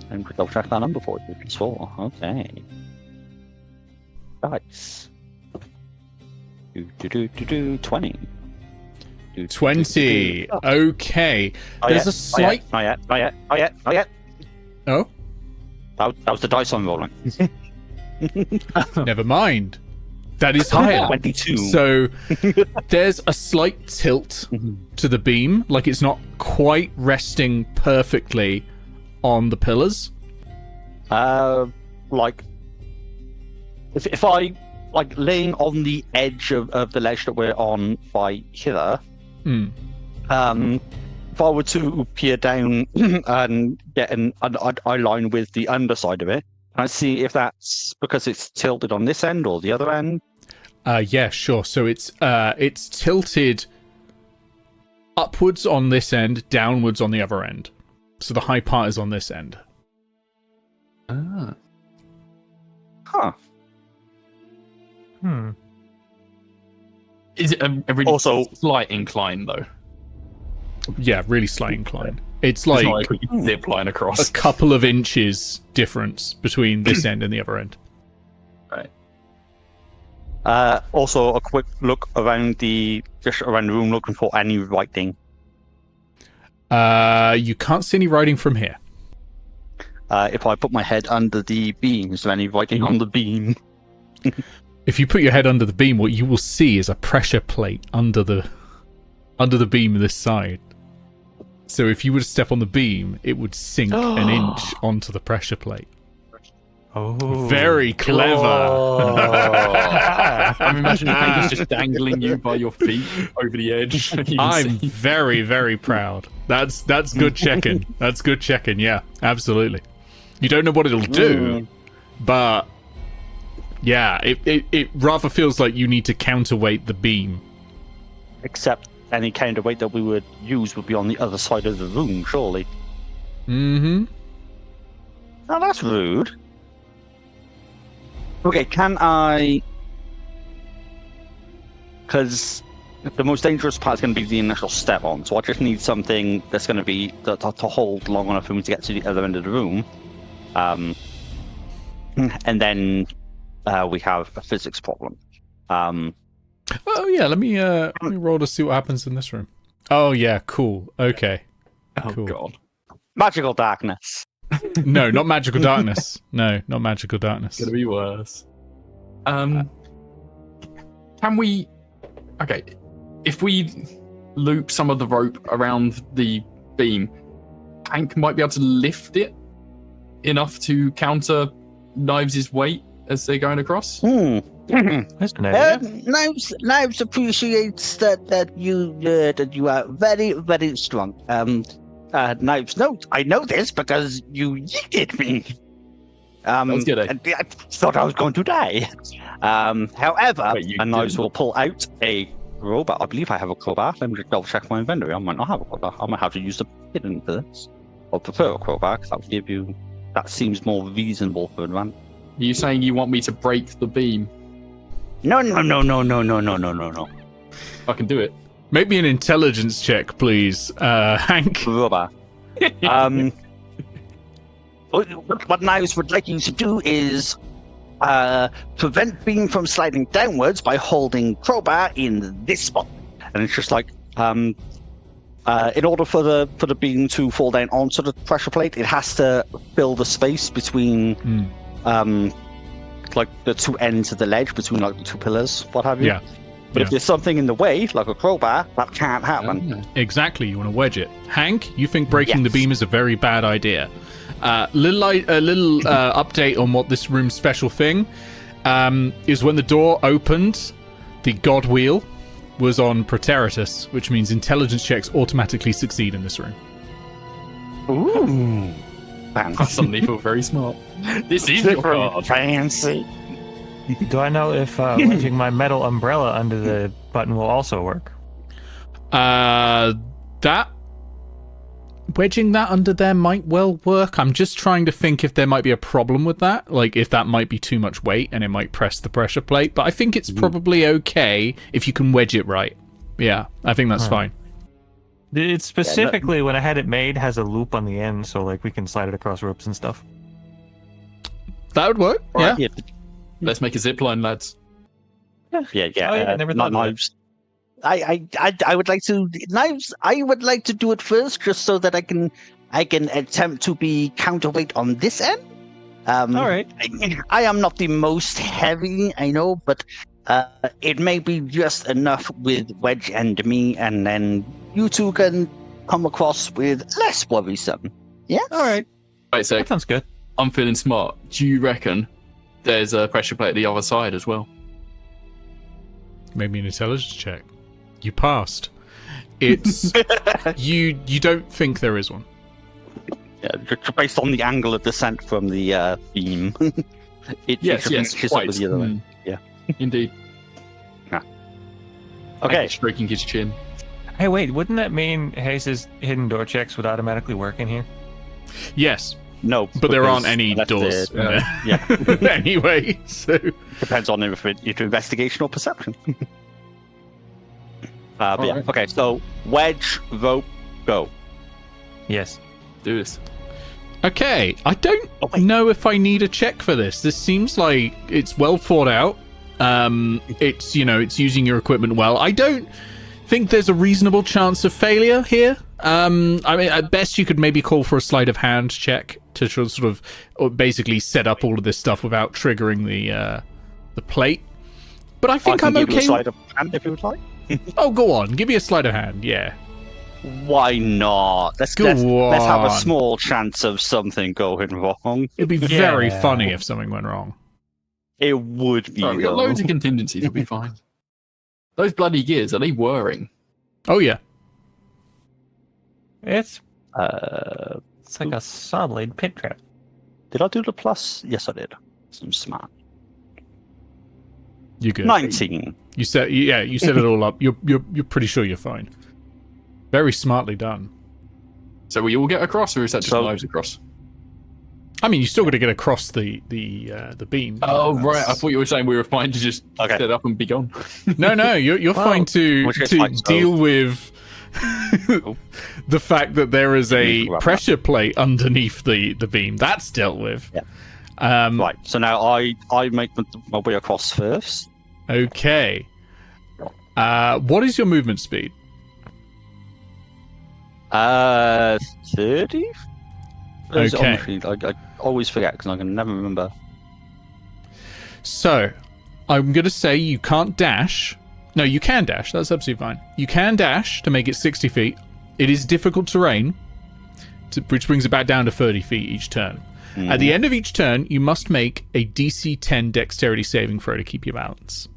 And double check that number for you. It's 4. Okay. Nice. 20. 20. Okay. There's a slight. Not yet. Oh? That was the dice I'm rolling. Never mind. That is higher. 22. So there's a slight tilt to the beam, like it's not quite resting perfectly on the pillars. Like if I like laying on the edge of the ledge that we're on by here, if I were to peer down and get an eye line with the underside of it, can I see if that's because it's tilted on this end or the other end? Yeah, sure. So it's tilted upwards on this end, downwards on the other end. So the high part is on this end. Ah. Huh. Is it a really Also- slight incline, though? Yeah, really slight incline. It's It's not like we can zip line a across. couple of inches difference between this end and the other end. Right. Also, a quick look around the room, looking for any writing. You can't see any writing from here. If I put my head under the beam, is there any writing on the beam? If you put your head under the beam, what you will see is a pressure plate under the beam this side. So if you were to step on the beam, it would sink an inch onto the pressure plate. Oh, Very clever. I'm imagining Haze just dangling you by your feet over the edge. I'm very, very proud. That's good checking. That's good checking. Yeah, absolutely. You don't know what it'll do, but yeah, it rather feels like you need to counterweight the beam. Except any counterweight that we would use would be on the other side of the room, surely. Mm-hmm. Now that's rude. Okay, can I... Because the most dangerous part is going to be the initial step on, so I just need something that's going to be to hold long enough for me to get to the other end of the room. And then we have a physics problem. Oh yeah, let me roll to see what happens in this room. Oh yeah, cool. Okay. Oh Cool. god. Magical darkness. No, not magical darkness. No, not magical darkness. It's gonna be worse. Can we... Okay, if we loop some of the rope around the beam, Hank might be able to lift it enough to counter Knives' weight as they're going across? That's an idea. Knives appreciates that you are very, very strong. Knives, no, I know this because you yeeted me. That was good, eh? And I thought I was going to die. However, Wait, you Knives didn't. will pull out a crowbar. I believe I have a crowbar. Let me just double check my inventory. I might not have a crowbar. I might have to use the hidden for this. I'll prefer a crowbar because that will give you. That seems more reasonable for advantage. Are you saying you want me to break the beam? No. I can do it. Make me an intelligence check, please, Hank. Crowbar. What Naeve would like you to do is prevent beam from sliding downwards by holding crowbar in this spot. And it's just like, in order for the beam to fall down onto the pressure plate, it has to fill the space between, like the two ends of the ledge, between like the two pillars, what have you. Yeah. But if there's something in the way, like a crowbar, that can't happen. Exactly, you want to wedge it. Hank, you think breaking the beam is a very bad idea. Little update on what this room's special thing is when the door opened, the god wheel was on Praetoritus, which means intelligence checks automatically succeed in this room. Ooh. I suddenly feel very smart. This is your card. Fancy. Do I know if wedging my metal umbrella under the button will also work? Wedging that under there might well work. I'm just trying to think if there might be a problem with that, like if that might be too much weight and it might press the pressure plate, but I think it's probably okay if you can wedge it right. Yeah, I think that's fine. It specifically, when I had it made, has a loop on the end, so like we can slide it across ropes and stuff. That would work, yeah. Let's make a zip line, lads. Yeah. I never thought of Knives. I would like to Knives. I would like to do it first, just so that I can attempt to be counterweight on this end. All right. I am not the most heavy, I know, but it may be just enough with Wedge and me, and then you two can come across with less worrisome. Yeah. All right. Wait a sec. That sounds good. I'm feeling smart. Do you reckon there's a pressure plate at the other side as well? Make me an intelligence check. You passed. It's you don't think there is one. Yeah, just based on the angle of descent from the beam. Yes, quite. With the other way. Yeah, indeed. Okay. Stroking his chin. Hey, wait, wouldn't that mean Haze's hidden door checks would automatically work in here? Yes. No, but there aren't any doors. Yeah. Anyway, so depends on if it's investigation or perception. But yeah. Right. Okay, so wedge, rope, go. Yes. Do this. okay. I don't know if I need a check for this. This seems like it's well thought out. It's it's using your equipment well. I don't think there's a reasonable chance of failure here. I mean, at best you could maybe call for a sleight of hand check to sort of basically set up all of this stuff without triggering the plate. But I think I'm give you a okay. sleight of hand if you would like. Oh, go on. Give me a sleight of hand. Yeah. Why not? Let's have a small chance of something going wrong. It'd be very funny if something went wrong. It would be. We've got loads of contingencies. It'll be fine. Those bloody gears, are they whirring? Oh yeah. It's like a saw blade pit trap. Did I do the plus? Yes, I did. I'm smart. You're good. 19. You set it all up. You're pretty sure you're fine. Very smartly done. So we all get across, or is that just Knives across? I mean, you still got to get across the beam. Oh right, I thought you were saying we were fine to just set up and be gone. No, you're fine to deal with the fact that there is a pressure plate underneath the beam. That's dealt with. Yeah. Right. So now I make my way across first. Okay. What is your movement speed? 30. Okay. I always forget because I can never remember. So, I'm going to say you can't dash. No, you can dash. That's absolutely fine. You can dash to make it 60 feet. It is difficult terrain, which brings it back down to 30 feet each turn. Mm-hmm. At the end of each turn, you must make a DC 10 dexterity saving throw to keep your balance.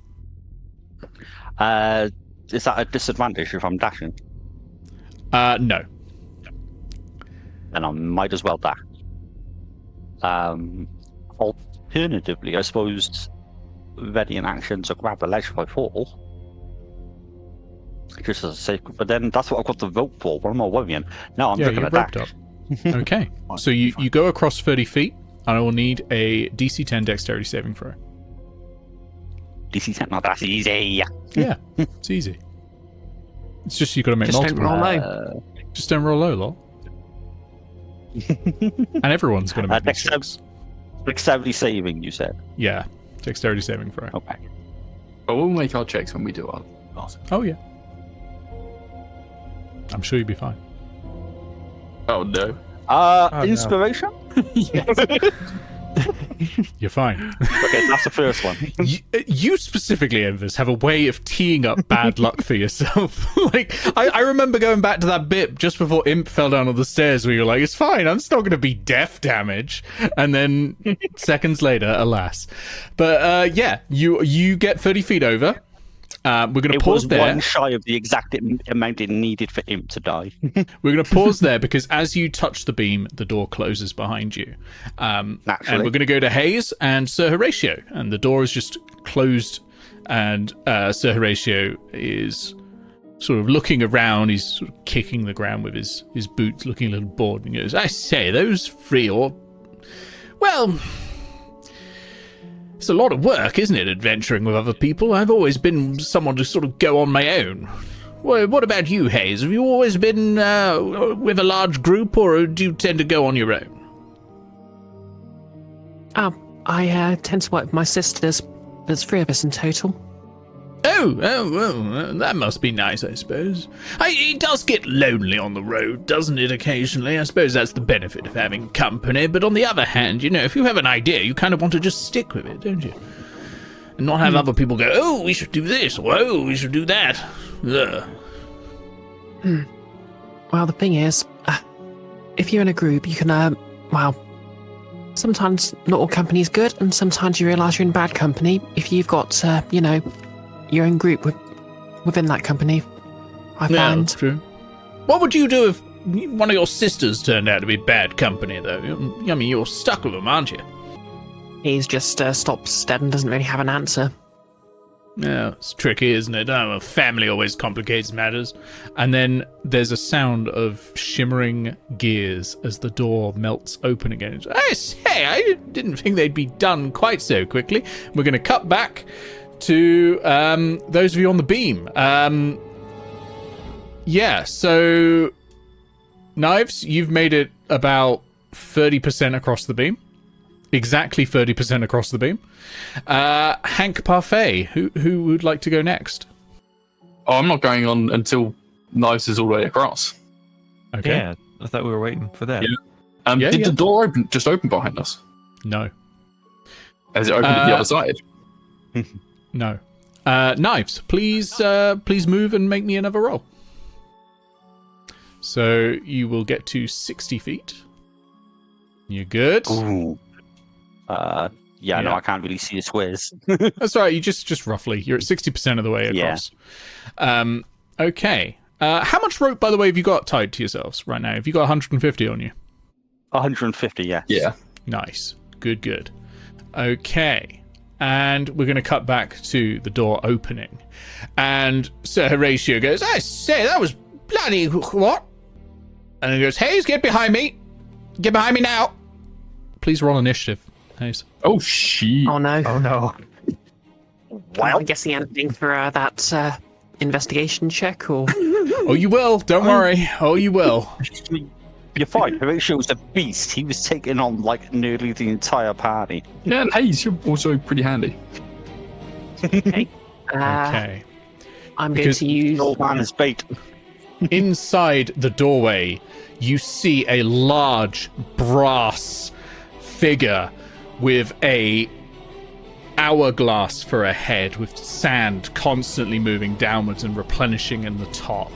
Is that a disadvantage if I'm dashing? No. Then I might as well dash. Alternatively, I suppose ready in action to grab the ledge if I fall. Just as a safe, but then that's what I've got the rope for. What am I worrying? No, I'm just going to dash. Okay, so you go across 30 feet, and I will need a DC 10 dexterity saving throw. DC 10, not that easy. Yeah, it's easy. It's just you've got to make Just don't multiple. roll low. Just don't roll low, lol. And everyone's going to make mistakes. Dexterity saving, you said. Yeah, dexterity saving throw. Okay. But we'll make our checks when we do our last. Oh, yeah. I'm sure you'll be fine. Oh, no. no. Inspiration? You're fine. Okay, that's the first one. You specifically, Enfys, have a way of teeing up bad luck for yourself. Like, I remember going back to that bit just before Imp fell down on the stairs where you're like, it's fine, I'm still going to be death damage. And then seconds later, alas. But yeah, you get 30 feet over. We're going to pause there. It was one shy of the exact amount it needed for Imp to die. We're going to pause there because as you touch the beam, the door closes behind you. And we're going to go to Haze and Sir Horatio. And the door is just closed. And Sir Horatio is sort of looking around. He's sort of kicking the ground with his boots, looking a little bored. And he goes, I say, those three or... Well... It's a lot of work, isn't it, adventuring with other people? I've always been someone to sort of go on my own. What about you, Haze? Have you always been with a large group, or do you tend to go on your own? I tend to work with my sisters. There's 3 of us in total. Oh, well, that must be nice, I suppose. It does get lonely on the road, doesn't it, occasionally? I suppose that's the benefit of having company, but on the other hand, you know, if you have an idea, you kind of want to just stick with it, don't you? And not have other people go, oh, we should do this, or oh, we should do that. Ugh. Well, the thing is, if you're in a group, you can, sometimes not all company is good, and sometimes you realise you're in bad company. If you've got, your own group within that company, I find. Yeah, that's true. What would you do if one of your sisters turned out to be bad company, though? I mean, you're stuck with them, aren't you? He's just stops dead and doesn't really have an answer. Yeah, it's tricky, isn't it? Oh, family always complicates matters. And then there's a sound of shimmering gears as the door melts open again. I say, I didn't think they'd be done quite so quickly. We're going to cut back to those of you on the beam. Yeah, so Knives, you've made it about 30% across the beam. Exactly 30% across the beam. Hank Parfait, who would like to go next? Oh, I'm not going on until Knives is all the way across. Okay. Yeah, I thought we were waiting for that. Yeah. Did the door just open behind us? No. Has it opened at the other side? No. Knives, please move and make me another roll. So you will get to 60 feet. You're good. Ooh. No, I can't really see the squares. That's all right. You just roughly. You're at 60% of the way across. Yeah. Okay. How much rope, by the way, have you got tied to yourselves right now? Have you got 150 on you? 150, yeah. Yeah. Nice. Good. Okay. And we're going to cut back to the door opening. And Sir Horatio goes, I say, that was bloody what? And he goes, Haze, get behind me. Get behind me now. Please roll initiative, Haze. Oh, shit. Oh, no. Oh no. Well, I'm guessing anything for that investigation check, or... Oh, you will. Don't worry. Oh, you will. You're fine. Horatio was a beast. He was taking on, nearly the entire party. Yeah, and Haze, you're also pretty handy. Okay. Okay. I'm going to use... Old man is bait. Inside the doorway, you see a large brass figure with a hourglass for a head, with sand constantly moving downwards and replenishing in the top.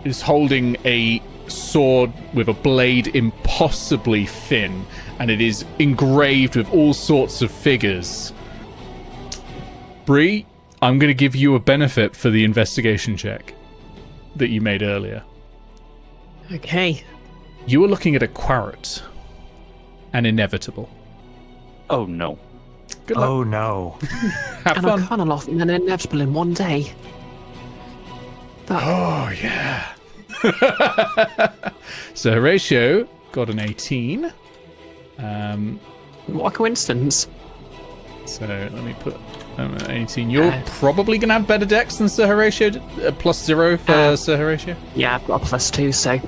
It is holding a sword with a blade impossibly thin, and it is engraved with all sorts of figures. Bree, I'm going to give you a benefit for the investigation check that you made earlier. Okay. You were looking at a quarret. An inevitable. Oh, no. Good luck. Oh no. Have And fun. I kind of lost an inevitable in one day. Oh, yeah. So Horatio got an 18. What a coincidence. So let me put 18. You're probably going to have better dex than Sir Horatio. +0 for Sir Horatio. Yeah, I've got a +2, so...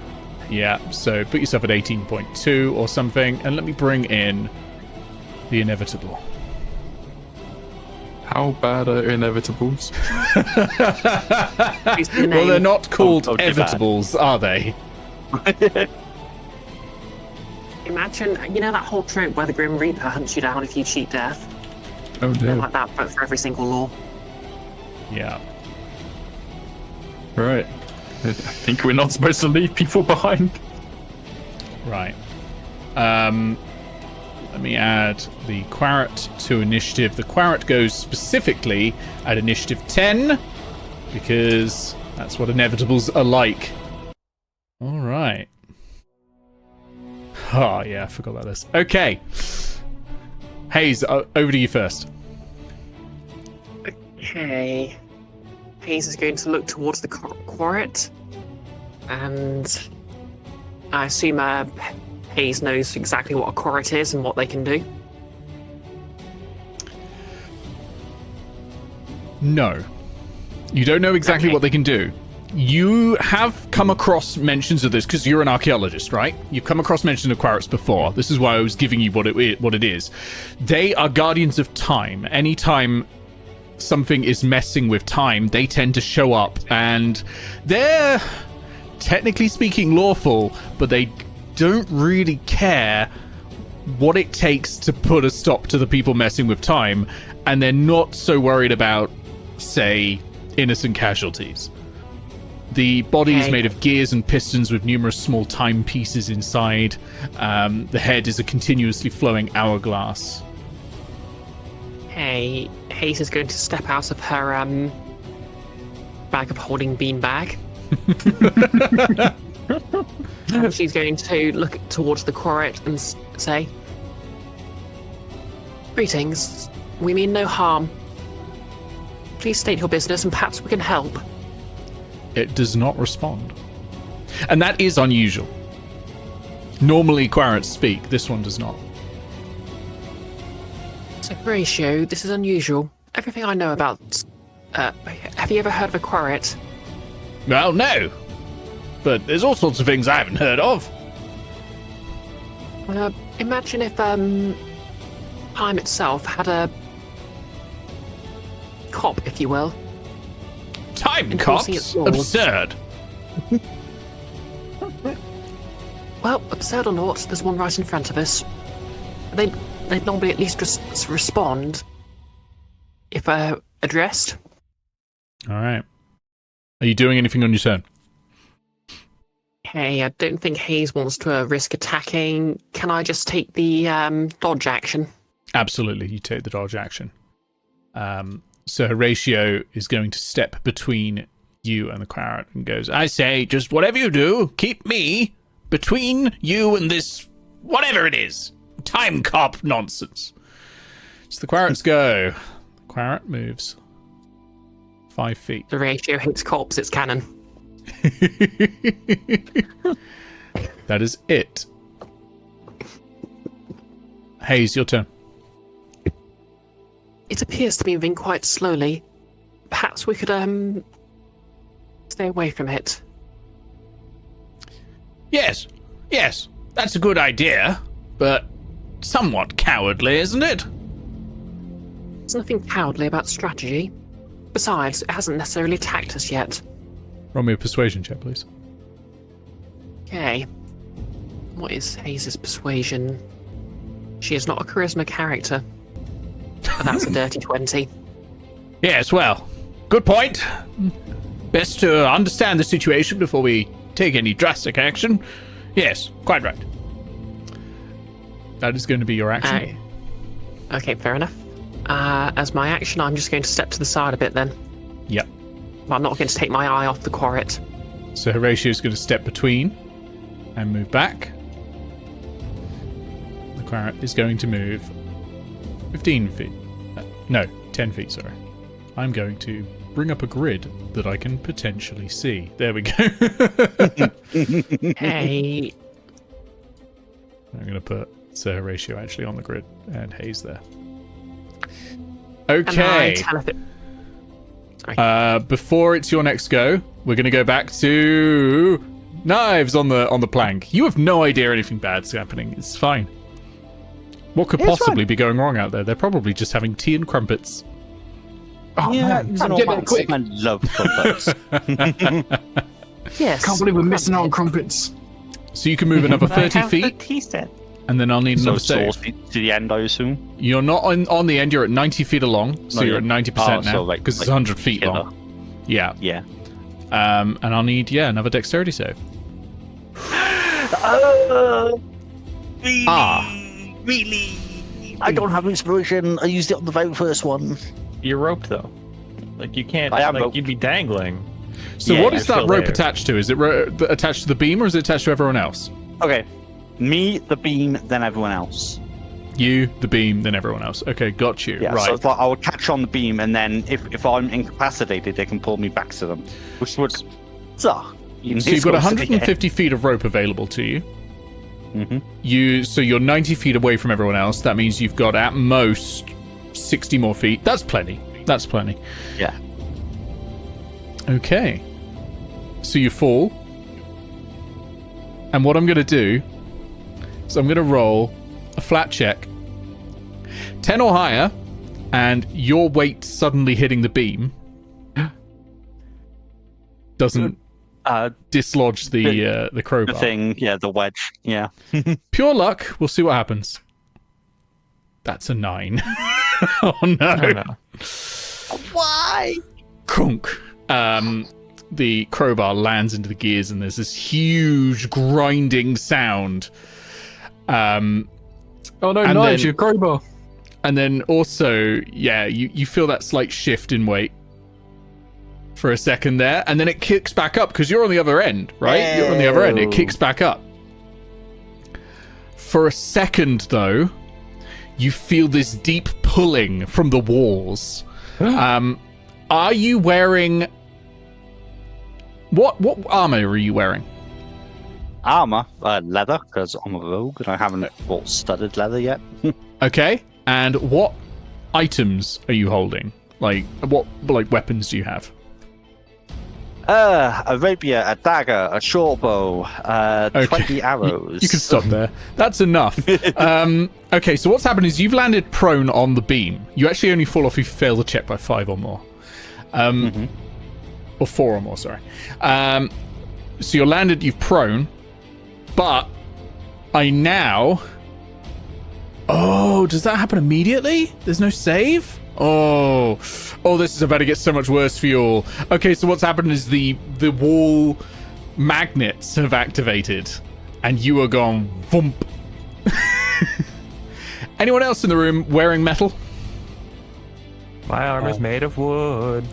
Yeah, so put yourself at 18.2 or something, and let me bring in the inevitable. How bad are inevitables? Well, they're not called Oh, evitables, are they? Imagine, you know that whole trope where the Grim Reaper hunts you down if you cheat death? Oh They're dear. like that, but for every single law. Yeah. Right. I think we're not supposed to leave people behind. Right. Let me add the Quarret to initiative. The Quarret goes specifically at initiative 10 because that's what inevitables are like. All right. Oh, yeah, I forgot about this. Okay. Haze, over to you first. Okay. Haze is going to look towards the Quarret, and I assume Haze knows exactly what a Quarret is and what they can do. No. You don't know exactly Okay. what they can do. You have come across mentions of this because you're an archaeologist, right? You've come across mentions of Quarrets before. This is why I was giving you what it is. They are guardians of time. Anytime something is messing with time, they tend to show up, and they're technically speaking lawful, but they don't really care what it takes to put a stop to the people messing with time, and they're not so worried about, say, innocent casualties. The body is made of gears and pistons with numerous small timepieces inside. The head is a continuously flowing hourglass. Hey, Haze is going to step out of her bag of holding beanbag. And she's going to look towards the Quarret and say, "Greetings. We mean no harm. Please state your business and perhaps we can help." It does not respond. And that is unusual. Normally Quarrets speak, this one does not. So, Horatio, this is unusual. Everything I know about... have you ever heard of a Quarret? Well, no. But there's all sorts of things I haven't heard of. Imagine if time itself had a cop, if you will. Time Enforcing cops? its laws. Absurd. Well, absurd or not, there's one right in front of us. They'd normally at least respond if addressed. All right. Are you doing anything on your turn? Hey, I don't think Haze wants to risk attacking. Can I just take the dodge action? Absolutely, you take the dodge action. So Horatio is going to step between you and the Quarret and goes, "I say, just whatever you do, keep me between you and this, whatever it is, time cop nonsense." So the Quarrets go. The Quarret moves 5 feet. The ratio hits cops, it's canon. That is it. Haze, your turn. It appears to be moving quite slowly. Perhaps we could stay away from it. Yes, that's a good idea, but somewhat cowardly, isn't it? There's nothing cowardly about strategy. Besides, it hasn't necessarily attacked us yet. Roll me a persuasion check, please. Okay. What is Haze's persuasion? She is not a charisma character. But that's a dirty 20. Yes, well, good point. Best to understand the situation before we take any drastic action. Yes, quite right. That is going to be your action. Okay, fair enough. As my action, I'm just going to step to the side a bit then. Yep. But I'm not going to take my eye off the Quarret. So Horatio is going to step between and move back. The Quarret is going to move 15 feet. No, 10 feet, sorry. I'm going to bring up a grid that I can potentially see. There we go. Hey. I'm going to put Sir Horatio actually on the grid and Haze there. Okay. Before it's your next go, we're going to go back to Knives on the plank. You have no idea anything bad's happening. It's fine. What could possibly be going wrong out there? They're probably just having tea and crumpets. Oh, Yeah, man. Get that quick. I love crumpets. Yes. Can't believe we're missing out on crumpets. So you can move another 30 The feet, tea set. and then I'll need So another it's save. towards the end, I assume. You're not on the end. You're at 90 feet along, so No, you're yeah. at 90% now So, like- because it's like 100 feet together. long. Yeah. Yeah. And I'll need another dexterity save. Really? Ah. Really? I don't have inspiration. I used it on the very first one. You're roped though. Like you can't. I am like roped. you'd be dangling. So Yeah, what you're is that still rope there. attached to? Is it attached to the beam or is it attached to everyone else? Okay. Me, the beam, then everyone else. You, the beam, then everyone else. Okay, got you. Yeah, right. so it's like I would catch on the beam, and then if I'm incapacitated, they can pull me back to them. Which would suck. So you've got 150 feet of rope available to you. Mm-hmm. So you're 90 feet away from everyone else. That means you've got at most 60 more feet. That's plenty. That's plenty. Yeah. Okay. So you fall. And what I'm going to do is I'm going to roll a flat check. 10 or higher, and your weight suddenly hitting the beam doesn't dislodge the crowbar. The thing, yeah, the wedge, yeah. Pure luck. We'll see what happens. That's a 9. Oh no. I don't know. Why? Crunk. The crowbar lands into the gears and there's this huge grinding sound. Oh no, And knives, then- your crowbar. And then also, yeah, you feel that slight shift in weight for a second there, and then it kicks back up because you're on the other end, right? You're on the other end. It kicks back up. For a second, though, you feel this deep pulling from the walls. Are you wearing... What armor are you wearing? Armor, leather, because I'm a rogue and I haven't bought studded leather yet. Okay. And what items are you holding? Like, what weapons do you have? A rapier, a dagger, a short bow, 20 arrows. You can stop there. That's enough. Okay, so what's happened is you've landed prone on the beam. You actually only fall off if you fail the check by 5 or more. Or 4 or more, sorry. So you're landed, you've prone, but I now... Oh, does that happen immediately? There's no save? Oh, this is about to get so much worse for you all. Okay, so what's happened is the wall magnets have activated, and you are gone vump. Anyone else in the room wearing metal? My armor's made of wood.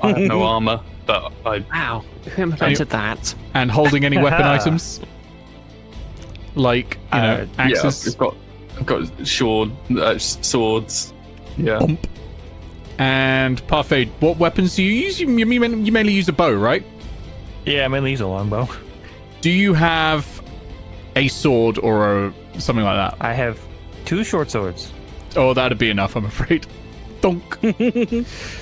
I have no armor, but I. Wow. Who invented that? And holding any weapon items? Like, axes? Yeah, I've got swords. Yeah. Bump. And Parfait, what weapons do you use? You mainly use a bow, right? Yeah, I mainly use a longbow. Do you have a sword or something like that? I have 2 short swords. Oh, that'd be enough, I'm afraid. Donk.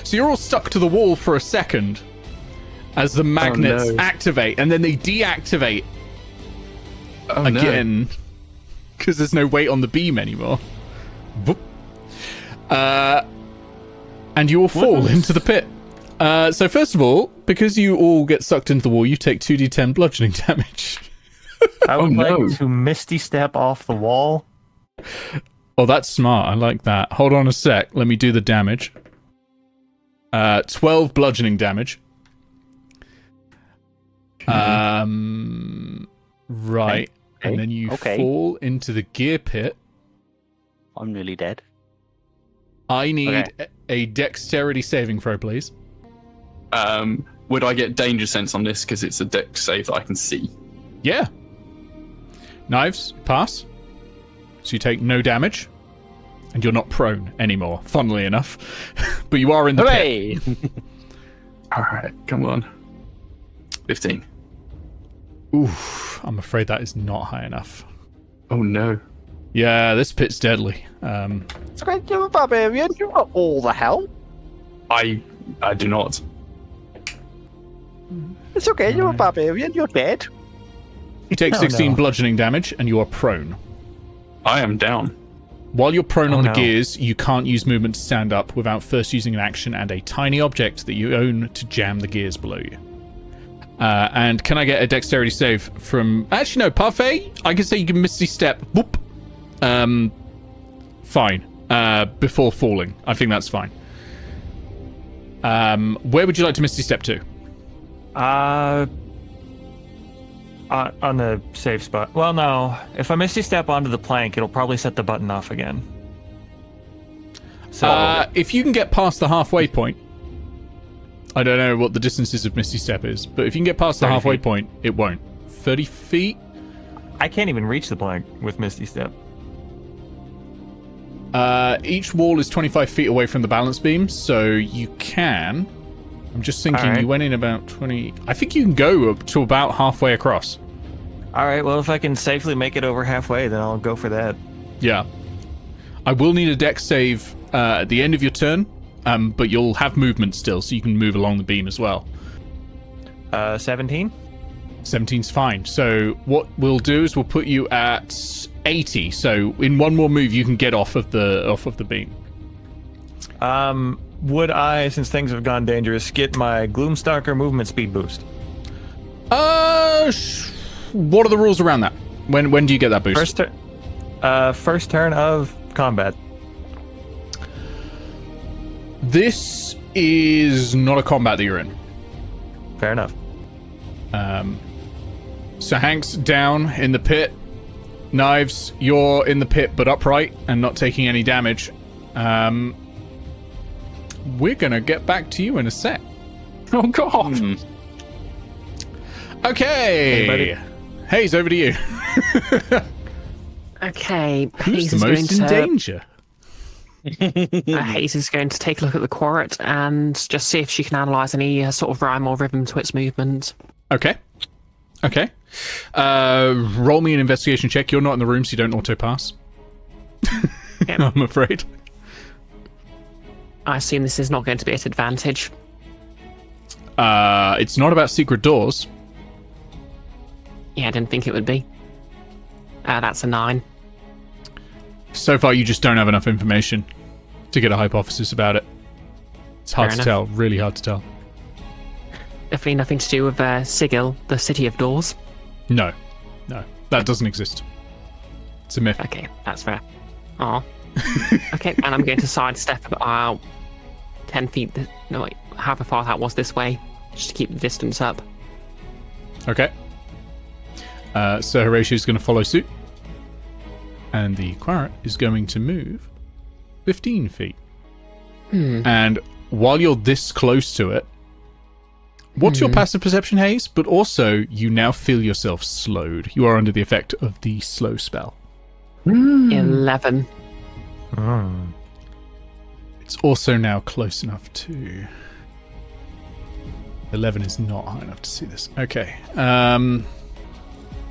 So you're all stuck to the wall for a second as the magnets activate, and then they deactivate again because there's no weight on the beam anymore. Whoop. And you all fall into the pit. So first of all, because you all get sucked into the wall, you take 2d10 bludgeoning damage. I would like to misty step off the wall. Oh, that's smart. I like that. Hold on a sec. Let me do the damage. 12 bludgeoning damage. Right. Okay. And then you Okay. fall into the gear pit. I'm nearly dead. I need a dexterity saving throw, please. Would I get danger sense on this because it's a dex save that I can see? Yeah. Knives, pass. So you take no damage. And you're not prone anymore, funnily enough. But you are in the pit. Hooray! All right, come on. 15. Oof, I'm afraid that is not high enough. Oh no. Yeah, this pit's deadly. It's okay, you're a barbarian. You're not all the hell. I do not. It's okay, you're a barbarian. You're dead. You take Oh, 16 no. bludgeoning damage, and you are prone. I am down. While you're prone Oh, on the no. gears, you can't use movement to stand up without first using an action and a tiny object that you own to jam the gears below you. And can I get a dexterity save from... Actually, no, Parfait, I can say you can Misty Step. Whoop. Fine. Before falling. I think that's fine. Where would you like to Misty Step to? On the safe spot. Well, no. If I Misty Step onto the plank, it'll probably set the button off again. So, If you can get past the halfway point... I don't know what the distances of Misty Step is, but if you can get past the 30 halfway feet. point, it won't. 30 feet? I can't even reach the plank with Misty Step. Each wall is 25 feet away from the balance beam, so you can... I'm just thinking, Alright. you went in about 20... I think you can go up to about halfway across. Alright, well, if I can safely make it over halfway, then I'll go for that. Yeah. I will need a dex save at the end of your turn, but you'll have movement still, so you can move along the beam as well. 17? 17's fine. So what we'll do is we'll put you at 80. So in one more move, you can get off of the beam. Would I, since things have gone dangerous, get my Gloomstalker movement speed boost? What are the rules around that? When do you get that boost? First turn of combat. This is not a combat that you're in. Fair enough. So Hank's down in the pit. Knives, you're in the pit but upright and not taking any damage. We're gonna get back to you in a sec. Oh god. Okay. Hey, Haze, over to you. Okay, Who's Haze the is going most in to danger? Haze is going to take a look at the quarret and just see if she can analyse any sort of rhyme or rhythm to its movement. Okay. Roll me an investigation check. You're not in the room, so you don't auto pass. Yep. I'm afraid. I assume this is not going to be at advantage. It's not about secret doors. Yeah, I didn't think it would be. That's a 9. So far, you just don't have enough information to get a hypothesis about it. It's hard Fair to enough. tell. Really hard to tell. Definitely nothing to do with Sigil, the City of Doors. No. That doesn't exist. It's a myth. Okay, that's fair. Aw. Okay, and I'm going to sidestep about 10 feet. No, wait, however far that was this way, just to keep the distance up. Okay. So Horatio's going to follow suit. And the Quarret is going to move 15 feet. And while you're this close to it, what's your passive perception, Haze? But also, you now feel yourself slowed. You are under the effect of the slow spell. 11. It's also now close enough to... 11 is not high enough to see this. Okay.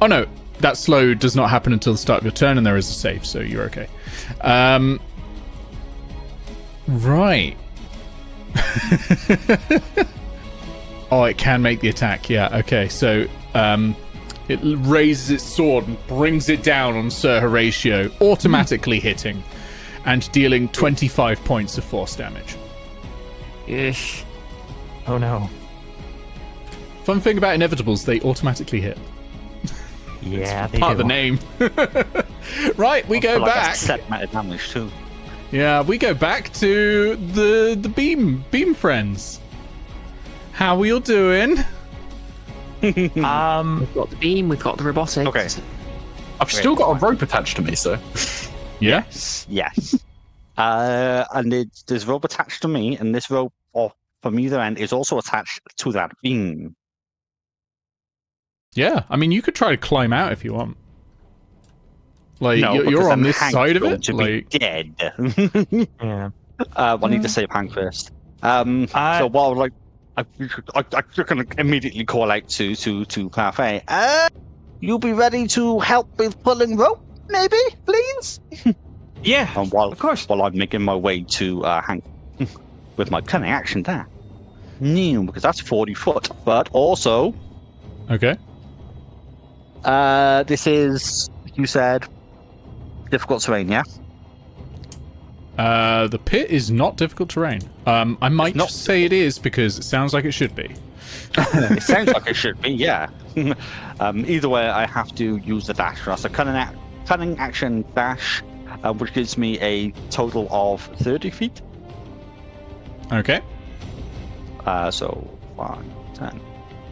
Oh no, that slow does not happen until the start of your turn, and there is a save, so you're okay. Right. Oh, it can make the attack. Yeah, okay. So it raises its sword and brings it down on Sir Horatio, automatically hitting and dealing 25 points of force damage. Ish. Oh no. Fun thing about inevitables, they automatically hit. Yeah, they Part of do. the name. Right, we go Like a back. set amount of damage too. Yeah, we go back to the beam friends. How are you doing? We've got the beam, we've got the robotics. Okay. I've still got a rope attached to me, so. Yeah. Yes. And there's rope attached to me, and this rope from either end is also attached to that beam. Yeah, I mean, you could try to climb out if you want. Like, No, because you're on then this Hank's side of going it. to Like, be dead. Yeah. I need to save Hank first. So while can immediately call out to Parfait. You'll be ready to help with pulling rope, maybe, please? Yeah, And while, of course. While I'm making my way to Hank with my cunning action there. No, because that's 40 foot. But also, Okay. this is, you said, difficult terrain, yeah? The pit is not difficult terrain. I might not just say it is because it sounds like it should be. It sounds like it should be, yeah. Either way, I have to use the dash. That's a cunning action dash, which gives me a total of 30 feet. Okay. So 5, 10,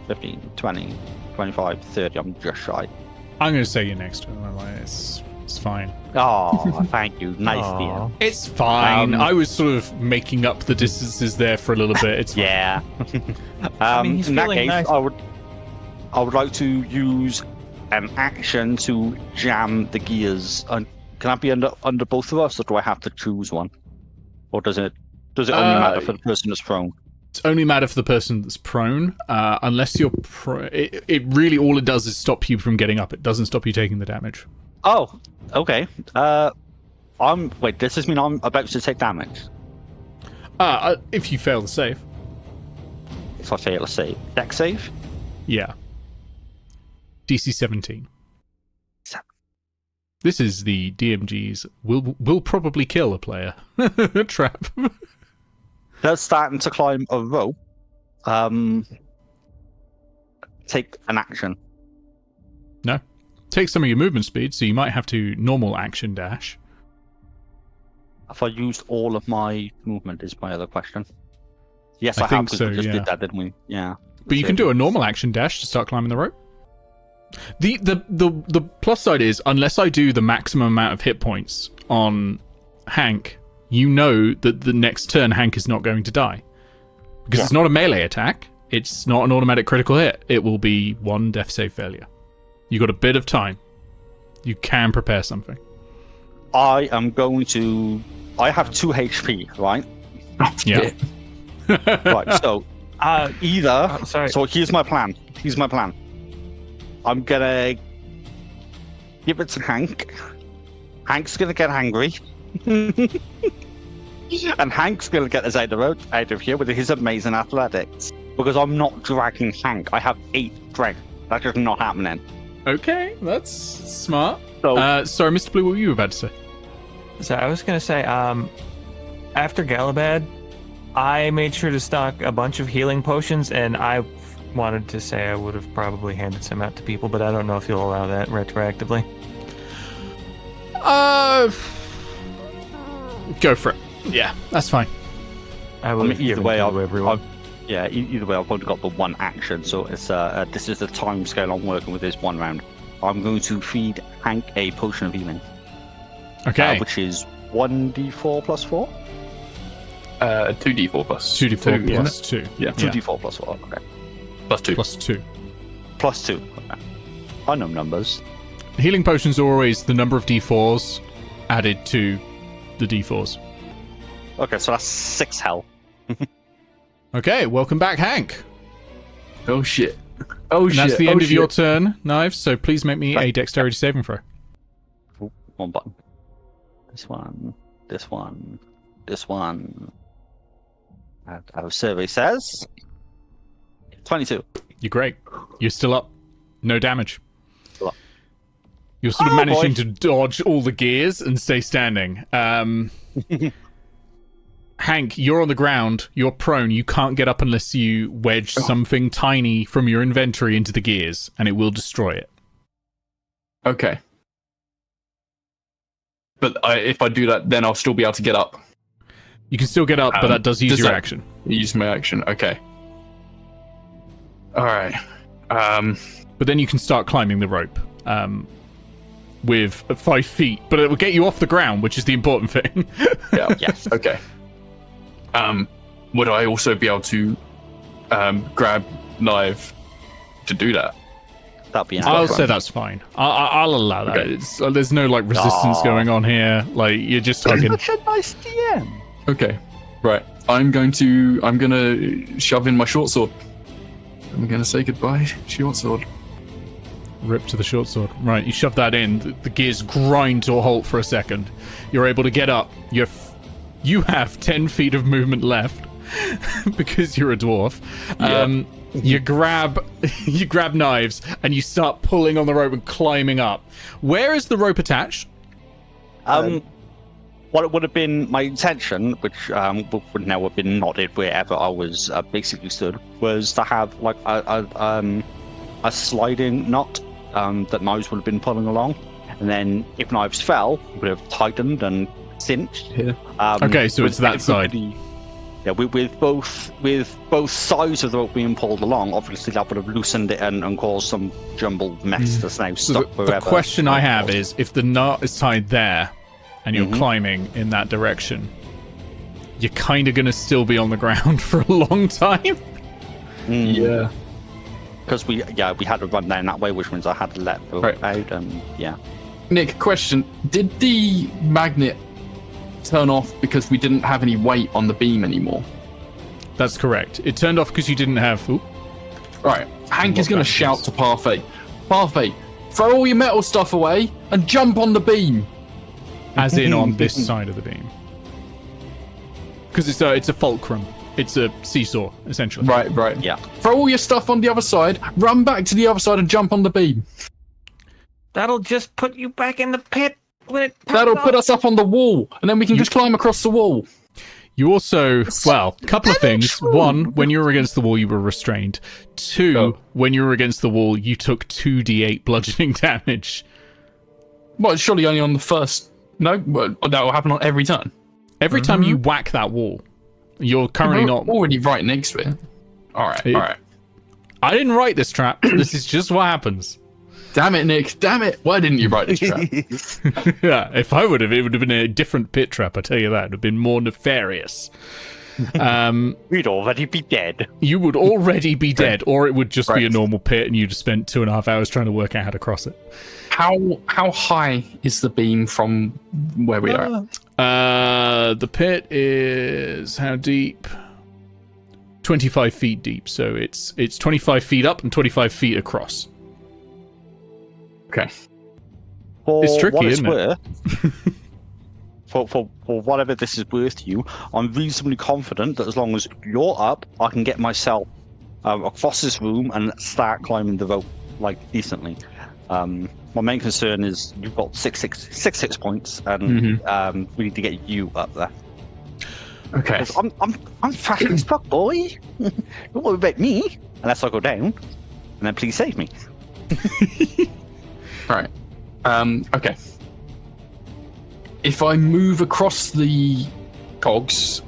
15, 20, 25, 30. I'm just shy. I'm going to say you're next to him. It's fine. Oh, thank you. Nice, Aw. dear. It's fine. I was sort of making up the distances there for a little bit. It's fine. Yeah. I mean, he's in that feeling case, nice. I would like to use an action to jam the gears. Can that be under both of us, or do I have to choose one? Or does it only matter for the person that's prone? It's only matter for the person that's prone, unless you're it really all it does is stop you from getting up. It doesn't stop you taking the damage. Oh, okay. Does this mean I'm about to take damage? If you fail the save. If I fail a save. Dex save? Yeah. DC 17. Seven. This is the DMG's will probably kill a player trap. Does starting to climb a rope take an action? No. Take some of your movement speed, so you might have to normal action dash. If I used all of my movement is my other question. Yes, I I, think have, because so, we just yeah. did that, didn't we? Yeah. But you can do a normal action dash to start climbing the rope. The plus side is, unless I do the maximum amount of hit points on Hank, you know that the next turn Hank is not going to die. Because it's not a melee attack, it's not an automatic critical hit. It will be one death save failure. You got a bit of time. You can prepare something. I am going to... I have 2 HP, right? Yeah. Right, so either... Sorry. So here's my plan. I'm gonna give it to Hank. Hank's gonna get angry. And Hank's gonna get us out of here with his amazing athletics. Because I'm not dragging Hank. I have 8 strength. That's just not happening. Okay, that's smart. So Sorry, Mr. Blue, what were you about to say? So I was gonna say, after Galabad, I made sure to stock a bunch of healing potions, and I wanted to say I would have probably handed some out to people, but I don't know if you'll allow that retroactively. Go for it. Yeah, that's fine. I I would mean, have either given way, to I've everyone. either way, I've only got the one action, so it's this is the time scale I'm working with. This one round. I'm going to feed Hank a potion of healing, Okay. which is 1d4 plus 4. 2d4 plus 2d4 2, plus isn't 2. Yeah. 2d4 plus 4. Okay. it? Plus 2. Plus 2. Plus 2. Okay. I know numbers. Healing potions are always the number of d4s added to the d4s. Okay, so that's 6 health. Okay, welcome back, Hank. Oh shit. Oh And shit. that's the oh, end of shit. your turn, Naeve, so please make me a dexterity saving throw. Ooh, one button. This one. This one. This one. Our survey says 22. You're great. You're still up. No damage. Still up. You're sort of Oh, managing boy. to dodge all the gears and stay standing. Hank, you're on the ground. You're prone. You can't get up unless you wedge something tiny from your inventory into the gears, and it will destroy it. Okay. But if I do that, then I'll still be able to get up. You can still get up, but that does use does your that- action. Use my action. Okay. All right. But then you can start climbing the rope with 5 feet. But it will get you off the ground, which is the important thing. Yeah. Yes. Okay. Would I also be able to grab Naeve to do that? That'd be an I'll action. say that's fine. I'll allow that. Okay. It's, there's no resistance Aw. going on here. You're just hugging. Such a nice DM. Okay. Right. I'm gonna shove in my short sword. I'm gonna say goodbye, short sword. Rip to the short sword. Right, you shove that in. The gears grind to a halt for a second. You're able to get up. You have 10 feet of movement left because you're a dwarf. Yeah. You grab knives and you start pulling on the rope and climbing up. Where is the rope attached? What it would have been my intention, which would now have been nodded wherever I was basically stood, was to have like a sliding knot that Knives would have been pulling along, and then if Knives fell, it would have tightened and cinched. Yeah. Okay, so it's that side. With both sides of the rope being pulled along, obviously that would have loosened it and caused some jumbled mess that's now So stuck wherever. the question I have is, if the knot is tied there, and you're Mhm. climbing in that direction, you're kind of going to still be on the ground for a long time. Yeah. Because we had to run down that way, which means I had to let the rope out, and Nick, question: did the magnet turn off because we didn't have any weight on the beam anymore? That's correct. It turned off because you didn't have... Oop. Right. Hank is going to shout to Parfait. Parfait, throw all your metal stuff away and jump on the beam. As in on this side of the beam. Because it's a fulcrum. It's a seesaw, essentially. Right. Yeah. Throw all your stuff on the other side, run back to the other side and jump on the beam. That'll just put you back in the pit when it pops That'll up. put us up on the wall, and then we can just climb across the wall. You also, well, a couple of things. One, when you were against the wall, you were restrained. Two, when you were against the wall, you took 2d8 bludgeoning damage. Well, it's surely only on the first... No? Well, that will happen on every turn. Every time you whack that wall, you're currently We're not... already right next to it. Alright. I didn't write this trap. This is just what happens. Damn it, Nick. Damn it. Why didn't you write this trap? Yeah, if I would have, it would have been a different pit trap, I tell you that. It would have been more nefarious. We'd already be dead. You would already be dead, or it would just be a normal pit and you'd have spent 2.5 hours trying to work out how to cross it. How high is the beam from where we are at? The pit is how deep? 25 feet deep, so it's 25 feet up and 25 feet across. Okay. For It's tricky, what it's isn't it? worth, for whatever this is worth to you, I'm reasonably confident that as long as you're up, I can get myself across this room and start climbing the rope like decently. My main concern is you've got six hit points, and we need to get you up there. Okay. I'm fast as fuck, boy. Don't worry about me unless I go down, and then please save me. Right. Okay. If I move across the cogs,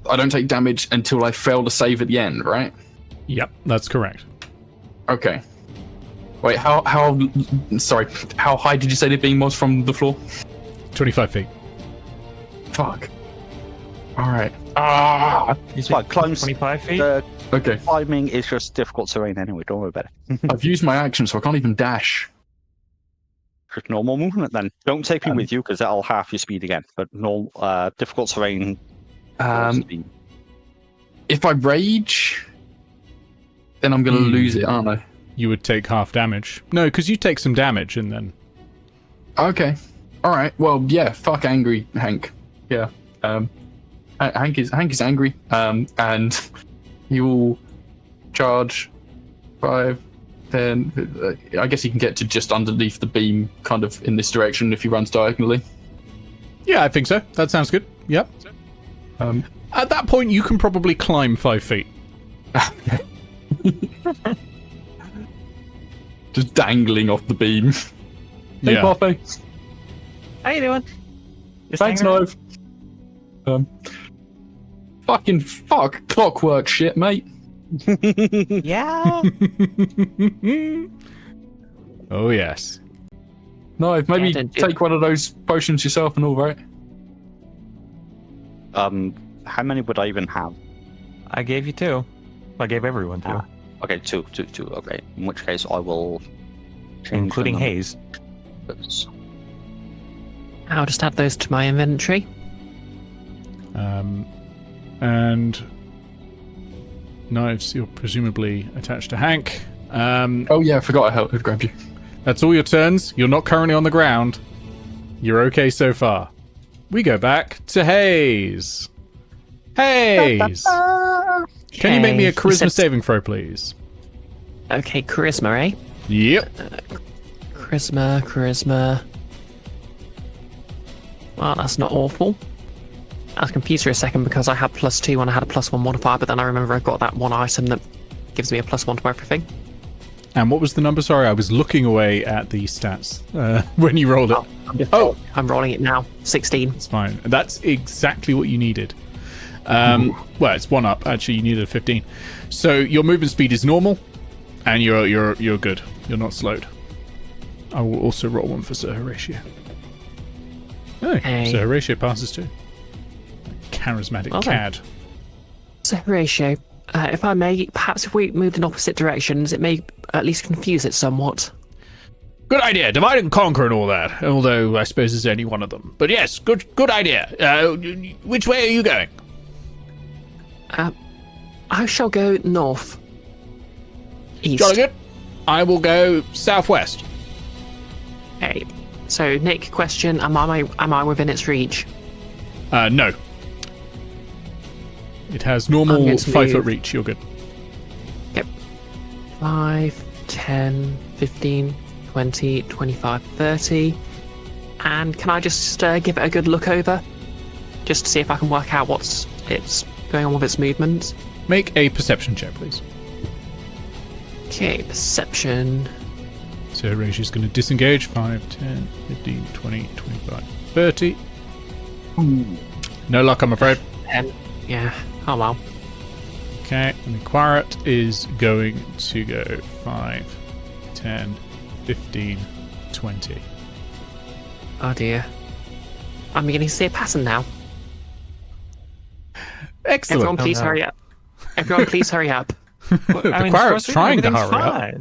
I don't take damage until I fail to save at the end, right? Yep, that's correct. Okay. Wait, how high did you say the beam was from the floor? 25 feet. Fuck. Alright. Ah! You Fine, climbs 25 feet? The Okay. climbing is just difficult terrain anyway, don't worry about it. I've used my action, so I can't even dash. Just normal movement then. Don't take me with you because that'll half your speed again. But no, difficult terrain. Speed. If I rage, then I'm gonna lose it, aren't I? You would take half damage. No, because you take some damage and then... Okay. Alright, well, yeah, fuck angry Hank. Yeah. Hank is angry. And he will charge 5, 10... I guess he can get to just underneath the beam, kind of in this direction if he runs diagonally. Yeah, I think so. That sounds good. Yep. At that point, you can probably climb 5 feet. Just dangling off the beam. Hey, Yeah. Parfait. How you doing? Just Thanks, hanging Naeve. Fucking fuck clockwork shit, mate. around? Yeah. Oh, yes. Naeve, maybe Yeah, don't do- take one of those potions yourself and all, right? How many would I even have? I gave you 2. I gave everyone 2. Okay, two. Okay, in which case I will change Including the Haze. numbers. I'll just add those to my inventory. And Knives, you're presumably attached to Hank. Oh yeah, I forgot I had grabbed you. That's all your turns. You're not currently on the ground. You're okay so far. We go back to Haze. Haze! Can you make me a charisma saving throw, please? Okay, charisma, eh? Yep. Charisma. Well, that's not awful. I was confused for a second because I had +2 and I had a +1 modifier, but then I remember I've got that one item that gives me a +1 to everything. And what was the number? Sorry, I was looking away at the stats when you rolled it. I'm rolling it now. 16. It's fine. That's exactly what you needed. Well, it's 1 up. Actually, you needed a 15. So your movement speed is normal, and you're good. You're not slowed. I will also roll 1 for Sir Horatio. Oh, Sir Horatio passes too. Charismatic cad. So, Horatio, if I may, perhaps if we moved in opposite directions, it may at least confuse it somewhat. Good idea. Divide and conquer and all that. Although I suppose there's only one of them. But yes, good idea. Which way are you going? I shall go north. East. Jolly good. I will go southwest. Okay. So, Nick, question: Am I within its reach? No. It has normal 5-foot reach. You're good. Yep. 5, 10, 15, 20, 25, 30. And can I just give it a good look over? Just to see if I can work out what's going on with its movements. Make a perception check, please. Okay, perception. So Horatio's going to disengage. 5, 10, 15, 20, 25, 30. No luck, I'm afraid. 10. Yeah. Oh well. Okay, and the Quarret is going to go 5, 10, 15, 20. Oh dear. I'm beginning to see a pattern now. Excellent. Everyone, please hurry up. Everyone, please hurry up. The Quarret's trying to hurry up.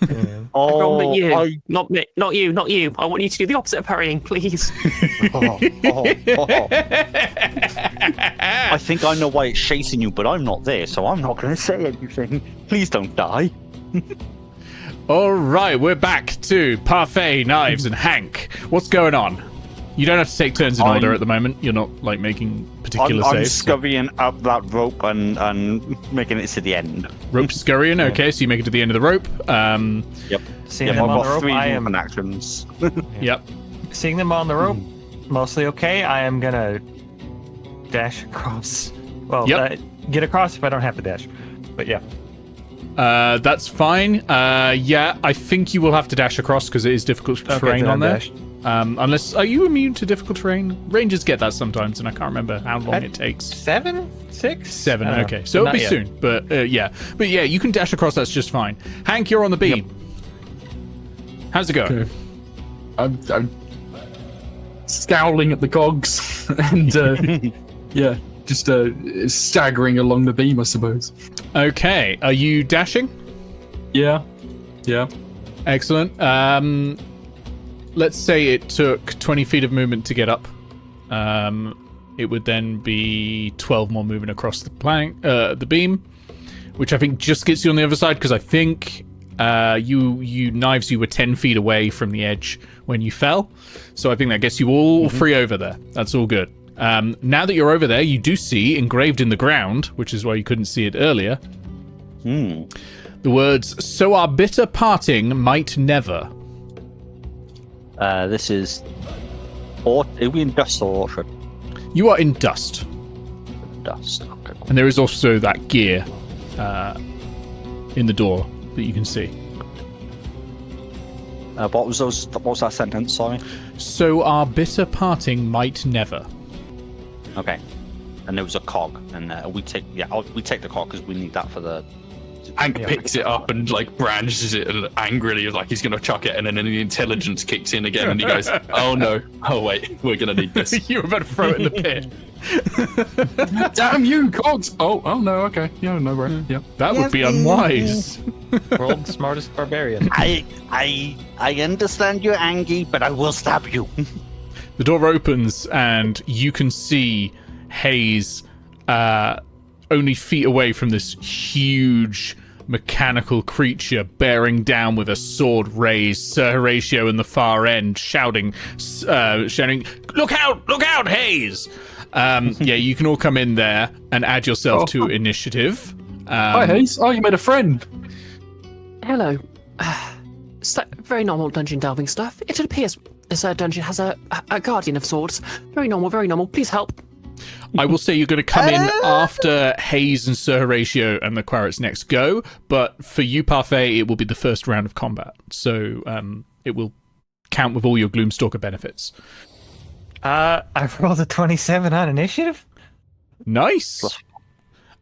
Yeah. Everyone but you. Not you. I want you to do the opposite of hurrying, please. I think I know why it's chasing you, but I'm not there, so I'm not going to say anything. Please don't die. All right, we're back to Parfait, Knives, and Hank. What's going on? You don't have to take turns in order at the moment. You're not like making particular I'm saves. scurrying up that rope and making it to the end. Rope scurrying. Okay, so you make it to the end of the rope. Yep. Seeing I've them on the got rope, 3 I am. movement actions. Yep. Seeing them on the rope, mostly okay. I am gonna dash across. Well, get across if I don't have to dash. But yeah. That's fine. Yeah, I think you will have to dash across because it is difficult terrain on there. Unless, are you immune to difficult terrain? Rangers get that sometimes, and I can't remember how long it takes. 7? 6? 7. Okay, so it'll be soon. But yeah, you can dash across. That's just fine. Hank, you're on the beam. How's it going? Okay. I'm scowling at the cogs and yeah, just staggering along the beam, I suppose. Okay, are you dashing? Yeah. Excellent. Let's say it took 20 feet of movement to get up. It would then be 12 more movement across the plank, the beam, which I think just gets you on the other side because I think you Knives, you were 10 feet away from the edge when you fell. So I think that gets you all free over there. That's all good. Now that you're over there, you do see engraved in the ground, which is why you couldn't see it earlier, the words, "So our bitter parting might never." This is... Are we in dust or orchard? You are in dust. Dust, okay. And there is also that gear in the door that you can see. What was that sentence, sorry? So our bitter parting might never. Okay. And there was a cog, and we take the cog because we need that for the... Hank picks it up and like brandishes it angrily, like he's gonna chuck it, and then the intelligence kicks in again, and he goes, "Oh no! Oh wait, we're gonna need this." You were about to throw it in the pit. Damn you, cogs! Oh no, okay, yeah, no worries. Yeah, that would be unwise. World's smartest barbarian. I understand you're angry, but I will stab you. The door opens and you can see Haze only feet away from this huge mechanical creature bearing down with a sword raised. Sir Horatio in the far end shouting, look out, Haze! Yeah, you can all come in there and add yourself to initiative. Hi, Haze. Oh, you made a friend. Hello. Very normal dungeon delving stuff. It appears this dungeon has a guardian of sorts. Very normal, very normal. Please help. I will say you're going to come in after Haze and Sir Horatio and the Quarit's next go, but for you, Parfait, it will be the first round of combat. So it will count with all your Gloomstalker benefits. I rolled a 27 on initiative. Nice.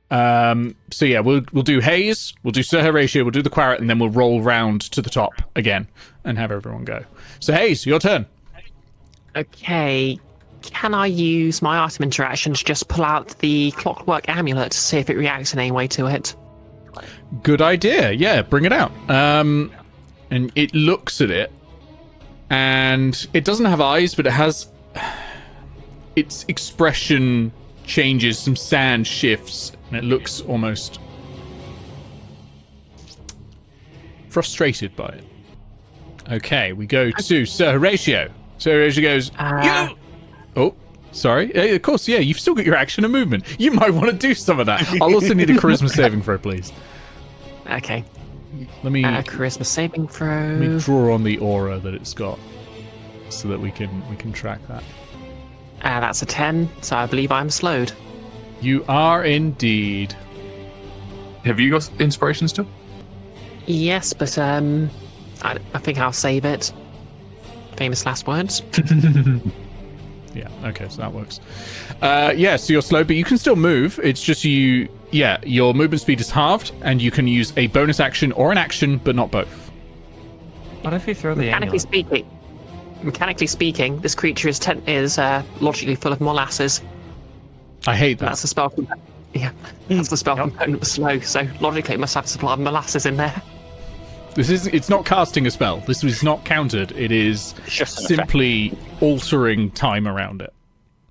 So yeah, we'll do Haze, we'll do Sir Horatio, we'll do the Quarit, and then we'll roll round to the top again and have everyone go. So Haze, your turn. Okay. Can I use my item interaction to just pull out the Clockwork amulet to see if it reacts in any way to it? Good idea. Yeah, bring it out. And it looks at it, and it doesn't have eyes, but it has... its expression changes, some sand shifts, and it looks almost frustrated by it. Okay, we go to Sir Horatio. Sir Horatio goes, you... Oh, sorry. Of course, yeah, you've still got your action and movement. You might want to do some of that. I'll also need a charisma saving throw, please. Okay. Let me charisma saving throw. Let me draw on the aura that it's got so that we can track that. That's a 10, so I believe I'm slowed. You are indeed. Have you got inspiration still? Yes, but I think I'll save it. Famous last words. Yeah, okay, so that works. Yeah, so you're slow, but you can still move. It's just your movement speed is halved, and you can use a bonus action or an action, but not both. What if you throw the Mechanically speaking, this creature is logically full of molasses. I hate that. That's the spell. Yeah, that's the spell component was slow, so logically it must have a supply of molasses in there. It's not casting a spell. This was not countered. It is simply altering time around it.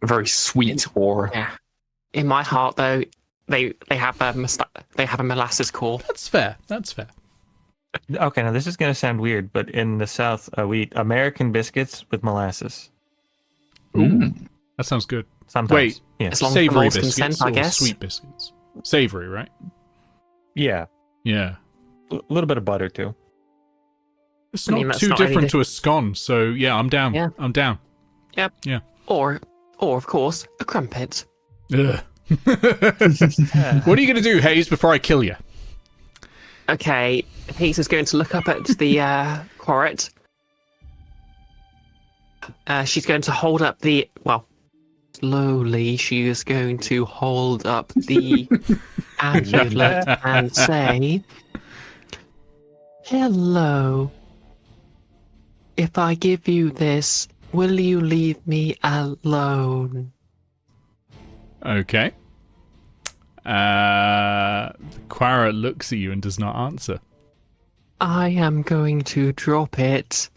A very sweet aura. Yeah. In my heart, though, they have a molasses core. That's fair. Okay, now this is going to sound weird, but in the South, we eat American biscuits with molasses. Ooh, that sounds good. Sometimes. Wait, yeah. As long as savory the biscuits consent, I or guess. sweet biscuits? Savory, right? Yeah. Yeah. A little bit of butter, too. It's not too different to a scone, so yeah, I'm down. Yeah. I'm down. Yep. Yeah. Or of course, a crumpet. Ugh. What are you going to do, Haze, before I kill you? Okay, Haze is going to look up at the Quarit. She's going to hold up slowly she is going to hold up the amulet and say, "Hello. If I give you this, will you leave me alone?" Okay. The Quarit looks at you and does not answer. I am going to drop it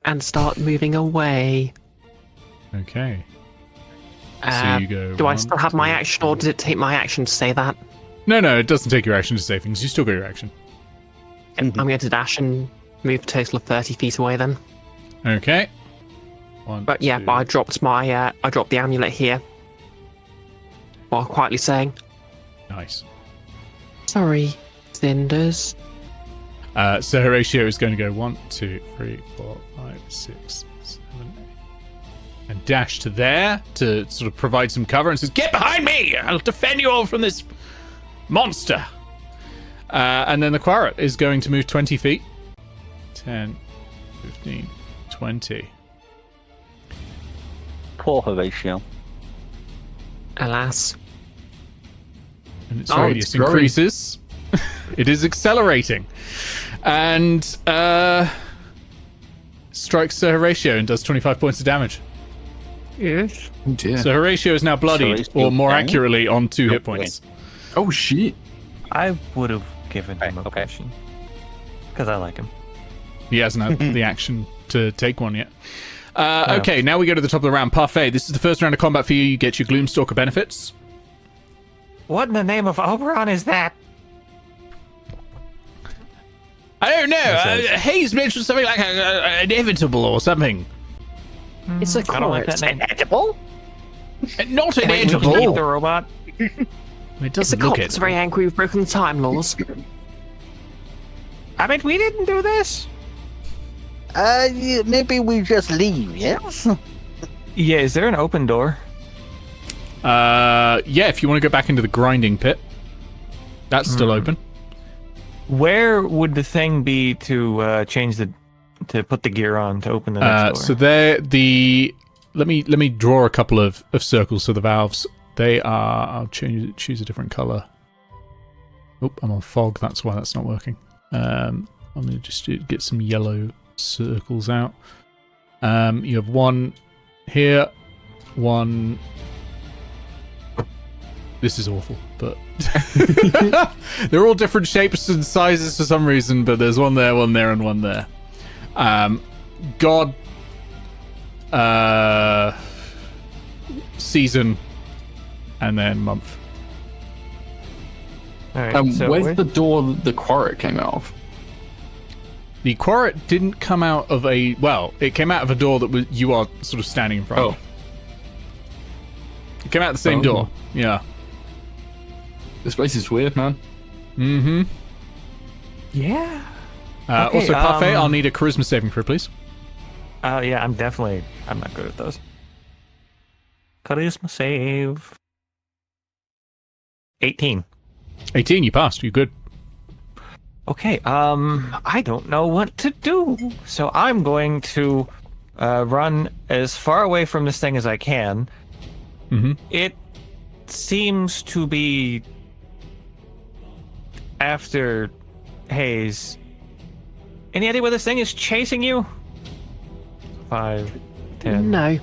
and start moving away. Okay. So you go. Do I still have my action, or did it take my action to say that? No, it doesn't take your action to say things. You still got your action. I'm going to dash and move a total of 30 feet away then. Okay. But I dropped the amulet here. While quietly saying, Nice. "Sorry, Cinders." So Horatio is going to go 1, 2, 3, 4, 5, 6, 7, 8. And dash to there to sort of provide some cover and says, "Get behind me! I'll defend you all from this monster." And then the Quarit is going to move 20 feet. 10, 15, 20. Poor Horatio. Alas. And its radius increases. It is accelerating. And strikes Sir Horatio and does 25 points of damage. Yes. Oh dear. So Horatio is now bloodied, or more accurately, on 2 hit points. Oh shit. I would have given him a potion. Because I like him. He hasn't had the action to take one yet. Okay, now we go to the top of the round. Parfait, this is the first round of combat for you. You get your Gloomstalker benefits. What in the name of Oberon is that? I don't know. It says- Haze mentioned something like inevitable or something. It's a I don't like chorus. that name. Edible? Not Wait, we can eat inevitable. the robot. It It's a doesn't cop look that's it. very angry we've broken the time laws. I mean, we didn't do this. Maybe we just leave, yes? Yeah, is there an open door? Yeah, if you want to go back into the grinding pit, that's still open. Where would the thing be to to put the gear on to open the next door? So there, let me draw a couple of circles to the valves. They are. I'll choose a different color. Oh, I'm on fog. That's why that's not working. I'm gonna just get some yellow circles out. You have one here, one. This is awful, but they're all different shapes and sizes for some reason. But there's one there, and one there. God, season, and then month. All right, so Where's the door the Quarret came out of? The Quarret didn't come out of a. Well, it came out of a door that you are sort of standing in front of. It came out the same door. Yeah. This place is weird, man. Mm-hmm. Yeah. Also, Okay, Parfait, I'll need a charisma saving throw, please. Yeah, I'm not good at those. Charisma save. 18. 18, you passed. You're good. Okay, I don't know what to do. So I'm going to run as far away from this thing as I can. Mm-hmm. It seems to be after Haze. Any idea where this thing is chasing you? 5, 10. No.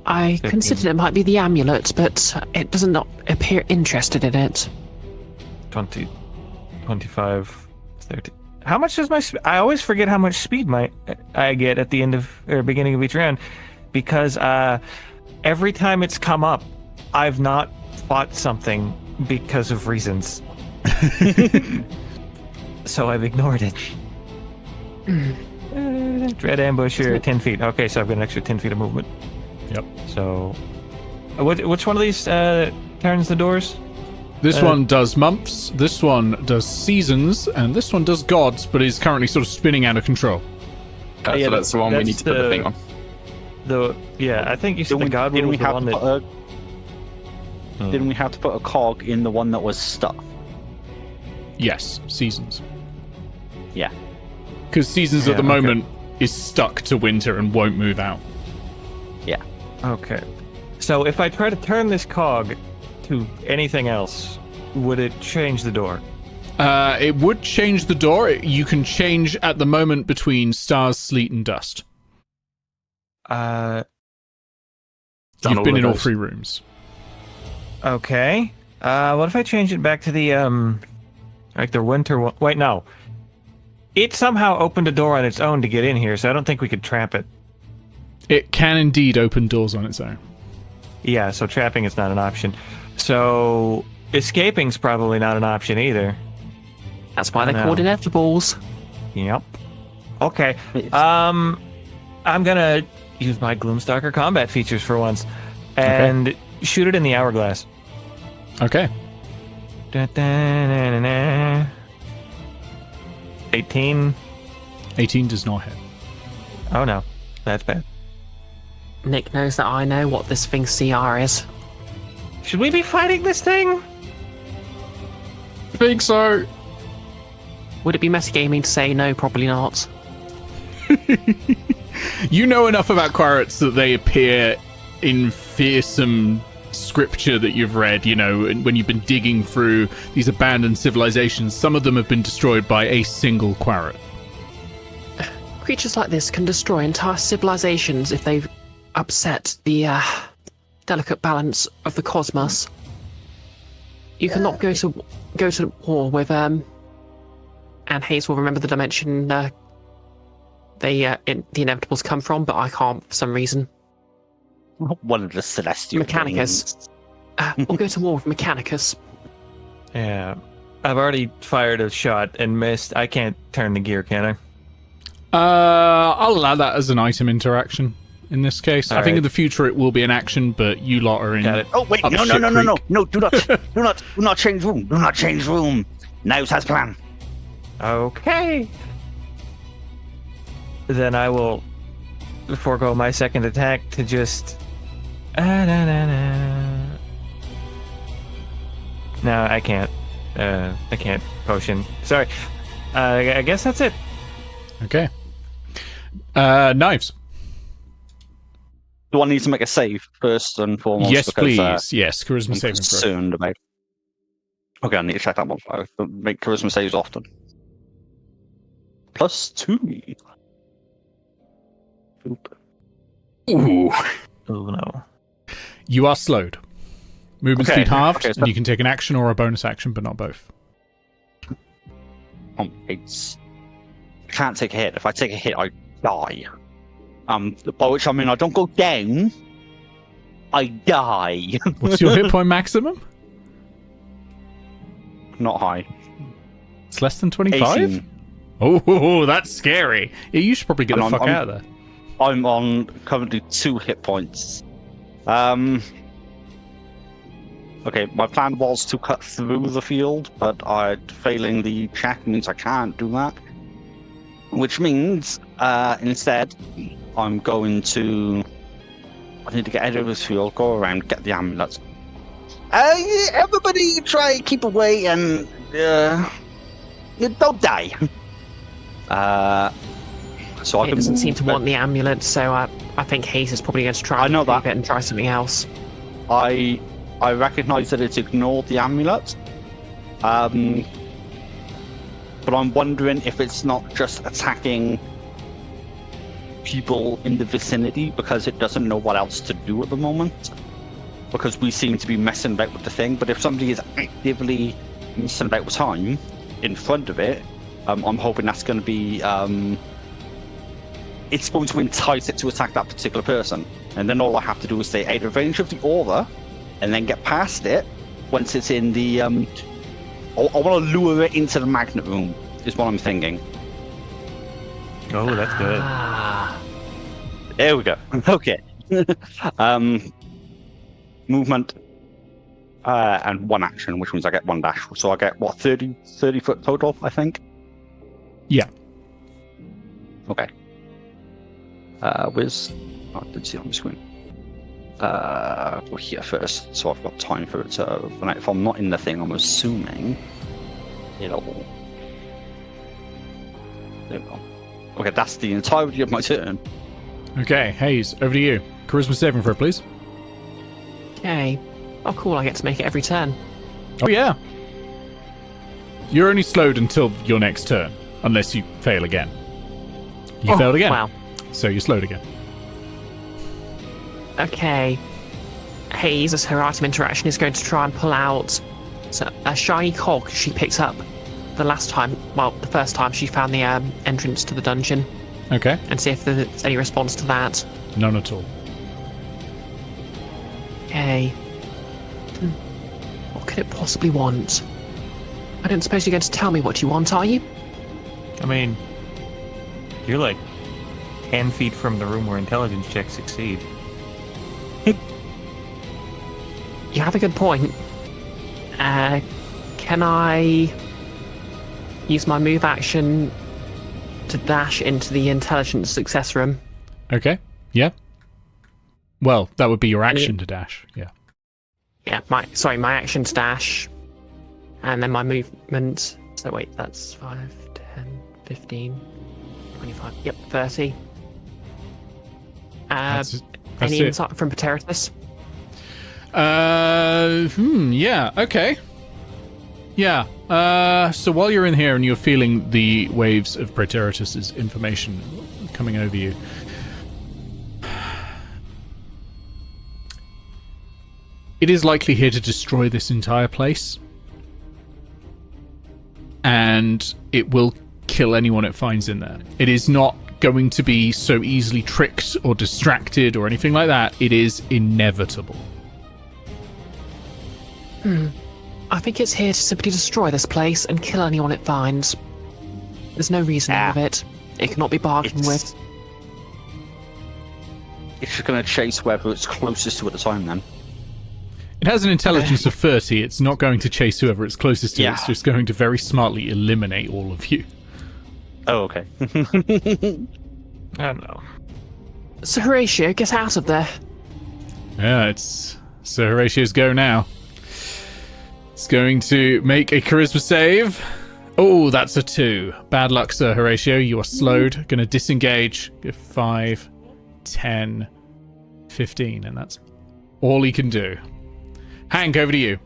I 15. considered it might be the amulet, but it does not appear interested in it. 20, 25, 30. How much does my... I always forget how much speed I get at the end of... or beginning of each round. Because every time it's come up, I've not fought something because of reasons. So I've ignored it. Dread ambusher, 10 feet. Okay, so I've got an extra 10 feet of movement. Yep. So... which one of these turns the doors? This one does months, this one does seasons, and this one does gods, but is currently sort of spinning out of control. Yeah, So that's the one we that's need to put the thing on. I think you said the god Didn't rule we was the have one to that... put didn't we have to put a cog in the one that was stuck? Yes, seasons. Yeah. Because seasons at the okay. moment is stuck to winter and won't move out. Okay. So if I try to turn this cog to anything else, would it change the door? It would change the door. You can change at the moment between stars, sleet, and dust. Done You've all been of in all those. 3 rooms. Okay. What if I change it back to the like the winter one? Wait, no. It somehow opened a door on its own to get in here, so I don't think we could trap it. It can indeed open doors on its own. Yeah, so trapping is not an option. So escaping's probably not an option either. That's why they're No. called inevitables. Yep. Okay. I'm gonna use my Gloomstalker combat features for once, and shoot it in the hourglass. Okay. 18. 18 does not hit. Oh no, that's bad. Nick knows that I know what this thing's CR is. Should we be fighting this thing? Think so. Would it be metagaming to say no? Probably not. You know enough about Quarrets that they appear in fearsome scripture that you've read, you know, and when you've been digging through these abandoned civilizations. Some of them have been destroyed by a single Quarret. Creatures like this can destroy entire civilizations if they upset the delicate balance of the cosmos. You cannot go to war with and Haze will remember the dimension the inevitables come from, but I can't for some reason. One of the celestial Mechanicus. beings. We'll go to war with Mechanicus. Yeah. I've already fired a shot and missed. I can't turn the gear, can I? I'll allow that as an item interaction in this case. I think in the future it will be an action, but you lot are in. Got it. Oh wait, no, do not change room. Do not change room. Naeve has plan. Okay. Then I will forego my second attack to just. No, I can't. I can't potion. Sorry. I guess that's it. Okay. Knives. Do I need to make a save first and foremost? Yes, because, please. Yes, charisma I'm saving throw. concerned about. Okay, I need to check that one. I make charisma saves often. +2. Oop. Ooh. Oh no. You are slowed. Movement Okay, speed halved, okay, so- and you can take an action or a bonus action, but not both. It's. I can't take a hit. If I take a hit, I die. By which I mean I don't go down. I die. What's your hit point maximum? Not high. It's less than 25? 18. Oh, that's scary. Yeah, you should probably get And the fuck I'm- out of there. I'm on currently 2 hit points. Okay, my plan was to cut through the field, but failing the check means I can't do that. Which means, instead, I'm going to... I need to get out of this field, go around, get the amulet. Everybody try keep away and don't die. So I It can doesn't move seem to want the amulet, so I think Haze is probably going to try I know and that. move it and try something else. I recognise that it's ignored the amulet. But I'm wondering if it's not just attacking people in the vicinity because it doesn't know what else to do at the moment. Because we seem to be messing about with the thing. But if somebody is actively messing about with time in front of it, I'm hoping that's going to be... it's going to entice it to attack that particular person. And then all I have to do is stay out of range of the aura and then get past it once it's in the... I want to lure it into the magnet room, is what I'm thinking. Oh, that's good. Ah, There we go. Okay. Movement and 1 action, which means I get 1 dash. So I get, what, 30 foot total, I think? Yeah. Okay. Where's... Oh, I didn't see it on the screen. We're here first, so I've got time for it to run out. If I'm not in the thing, I'm assuming it'll... There we go. Okay, that's the entirety of my turn. Okay, Haze, over to you. Charisma saving throw, please. okay. Oh, cool. I get to make it every turn. Oh, yeah. You're only slowed until your next turn, unless you fail again. You failed again. Wow. So you're slowed again. Okay. Haze, as her item interaction, is going to try and pull out a shiny cog she picked up the first time she found the entrance to the dungeon, Okay. and see if there's any response to that. None at all. Okay. What could it possibly want? I don't suppose you're going to tell me what you want, are you? I mean, you're like 10 feet from the room where intelligence checks succeed. You have a good point. Can I use my move action to dash into the intelligence success room? Okay. Yeah. Well, that would be your action to dash. Yeah. Yeah, my action to dash. And then my movement. So wait, that's 5, 10, 15, 25. Yep, 30. That's Any it. insight from Pateritus? Yeah, okay. Yeah, so while you're in here and you're feeling the waves of Praetoritus's information coming over you, it is likely here to destroy this entire place. And it will kill anyone it finds in there. It is not going to be so easily tricked or distracted or anything like that. It is inevitable. I think it's here to simply destroy this place and kill anyone it finds. There's no reasoning with it. It cannot be bargained with. It's just going to chase whoever it's closest to at the time, then. It has an intelligence of 30. It's not going to chase whoever it's closest to. Yeah. It's just going to very smartly eliminate all of you. Oh, okay. I don't know. So Horatio, get out of there. Yeah, it's Sir Horatio's go now. It's going to make a charisma save. Oh, that's a 2. Bad luck, Sir Horatio. You are slowed. Going to disengage. Go 5, 10, 15, and that's all he can do. Hank, over to you.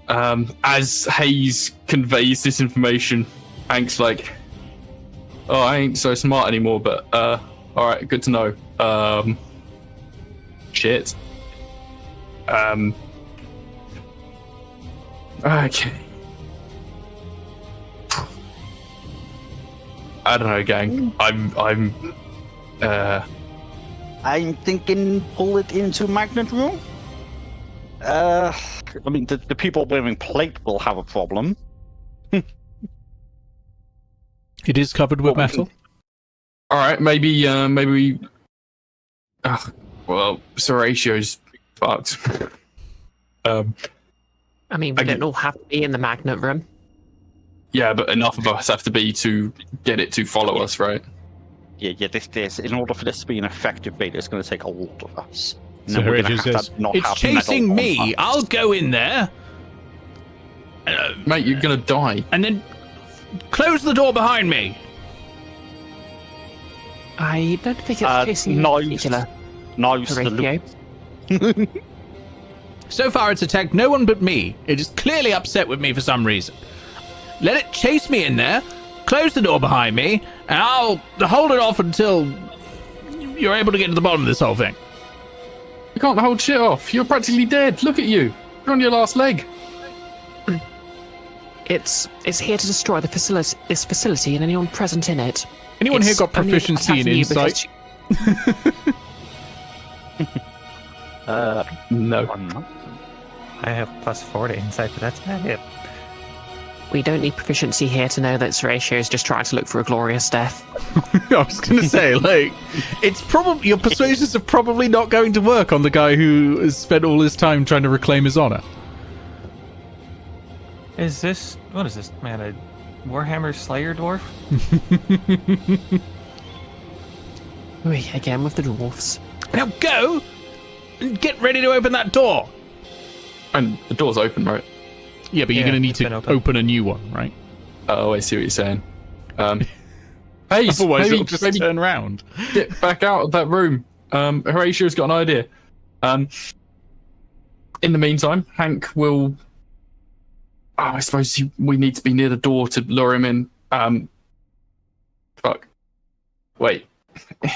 As Haze conveys this information, Hank's like, "Oh, I ain't so smart anymore, but all right, good to know." Shit. Okay. I don't know, gang. I'm thinking pull it into magnet room. I mean, the people wearing plate will have a problem. It is covered with metal. All right, maybe we. Well, Horatio's fucked. I mean, we don't all have to be in the magnet room. Yeah, but enough of us have to be to get it to follow us, right? Yeah. This in order for this to be an effective bait, it's going to take a lot of us. And So then we're gonna Horatio have says, to not "It's have chasing metal me. on us." I'll go in there. Mate, you're gonna die. And then close the door behind me." I don't think it's chasing you in particular, Knives to the Horatio. loop. So far, it's attacked no one but me. It is clearly upset with me for some reason. Let it chase me in there, close the door behind me, and I'll hold it off until you're able to get to the bottom of this whole thing. You can't hold shit off. You're practically dead. Look at you. You're on your last leg. It's here to destroy this facility and anyone present in it. Anyone here It's got only proficiency in attacking you because insight? No. I have plus 40 insight, but that's about it. we don't need proficiency here to know that Horatio is just trying to look for a glorious death. I was going to say, like, it's probably your persuasions are probably not going to work on the guy who has spent all his time trying to reclaim his honor. What is this, man? A Warhammer Slayer dwarf? Again with the dwarfs. Now go and get ready to open that door. And the door's open, right? Yeah, but you're Yeah, going to need it's to been open. open a new one, right? Oh, I see what you're saying. Haze, Otherwise, maybe it'll just turn round. get back out of that room. Horatio's got an idea. In the meantime, Hank will. Oh, I suppose we need to be near the door to lure him in. Fuck. Wait.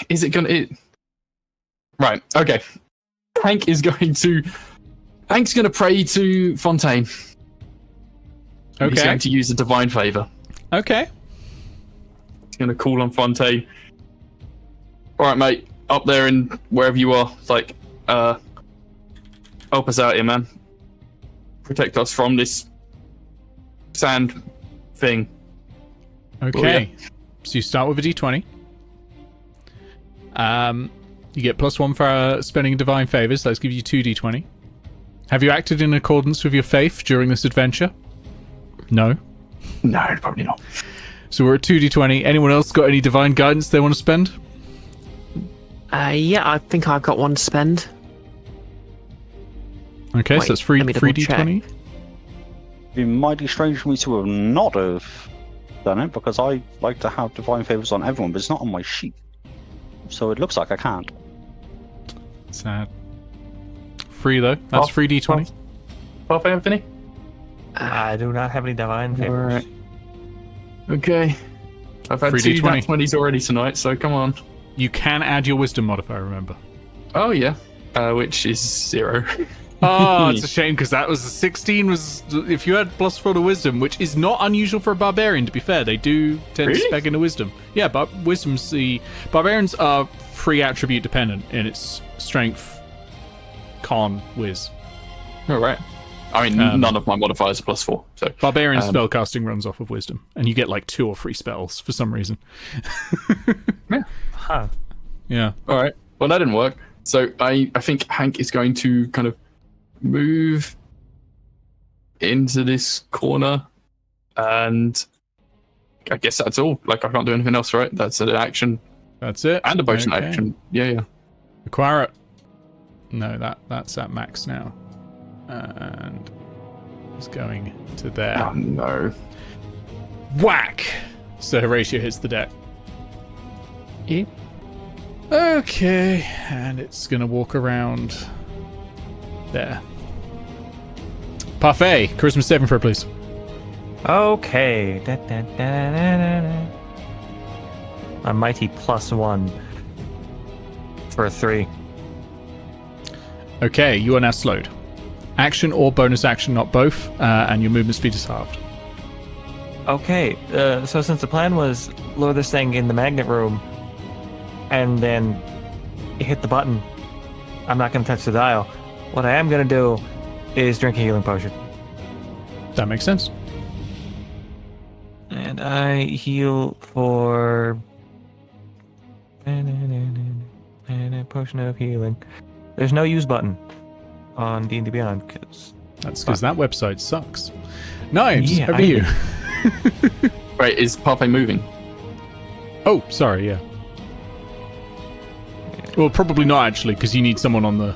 Is it gonna? Right. Okay. Hank's gonna pray to Fontaine. He's Okay. going to use a divine favor. Okay. He's going to call on Fontaine. All right, mate. Up there and wherever you are, like, help us out here, man. Protect us from this sand thing. Okay. So you start with a d20. You get +1 for spending divine favors. Let's give you 2 d20. Have you acted in accordance with your faith during this adventure? No. No, probably not. So we're at 2 d20. Anyone else got any divine guidance they want to spend? Yeah, I think I've got one to spend. Okay, Wait, so that's 3 let me double check. d20. It'd be mighty strange for me to have not have done it because I like to have divine favors on everyone, but it's not on my sheet. So it looks like I can't. Sad. 3 though. That's 3 d20. Parfait, Anthony? I do not have any divine favors. Alright. Okay. I've had 2 3d20. nat 20s already tonight, so come on. You can add your wisdom modifier, remember. Oh, yeah. Which is 0. Oh, it's a shame because that was a 16. Was if you had +4 to wisdom, which is not unusual for a barbarian. To be fair, they do tend to spec into wisdom. Yeah, but wisdom's the barbarians are free attribute dependent in its strength, con, whiz. All right. I mean, none of my modifiers are +4. So Barbarian spellcasting runs off of wisdom, and you get like 2 or 3 spells for some reason. Huh. Yeah. All right. Well, that didn't work. So I think Hank is going to kind of move into this corner, and I guess that's all. Like, I can't do anything else, right? That's an action. That's it. And a potion Okay. action. Yeah. Acquire it. No, that's at max now. And it's going to there. Oh, no. Whack! So Horatio hits the deck. You? Okay, and it's gonna walk around there. Parfait, charisma saving throw, please. Okay. Da, da, da, da, da, da. A mighty +1 for a 3. Okay, you are now slowed. Action or bonus action, not both, and your movement speed is halved. Okay, so since the plan was lure this thing in the magnet room and then hit the button, I'm not going to touch the dial. What I am going to do is drink a healing potion. That makes sense. And I heal for... Potion of healing. There's no use button on D&D Beyond, because... That's because that website sucks. Knives, Yeah, over I you. Right, is Parfait moving? Oh, sorry, yeah. Well, probably not actually, because you need someone on the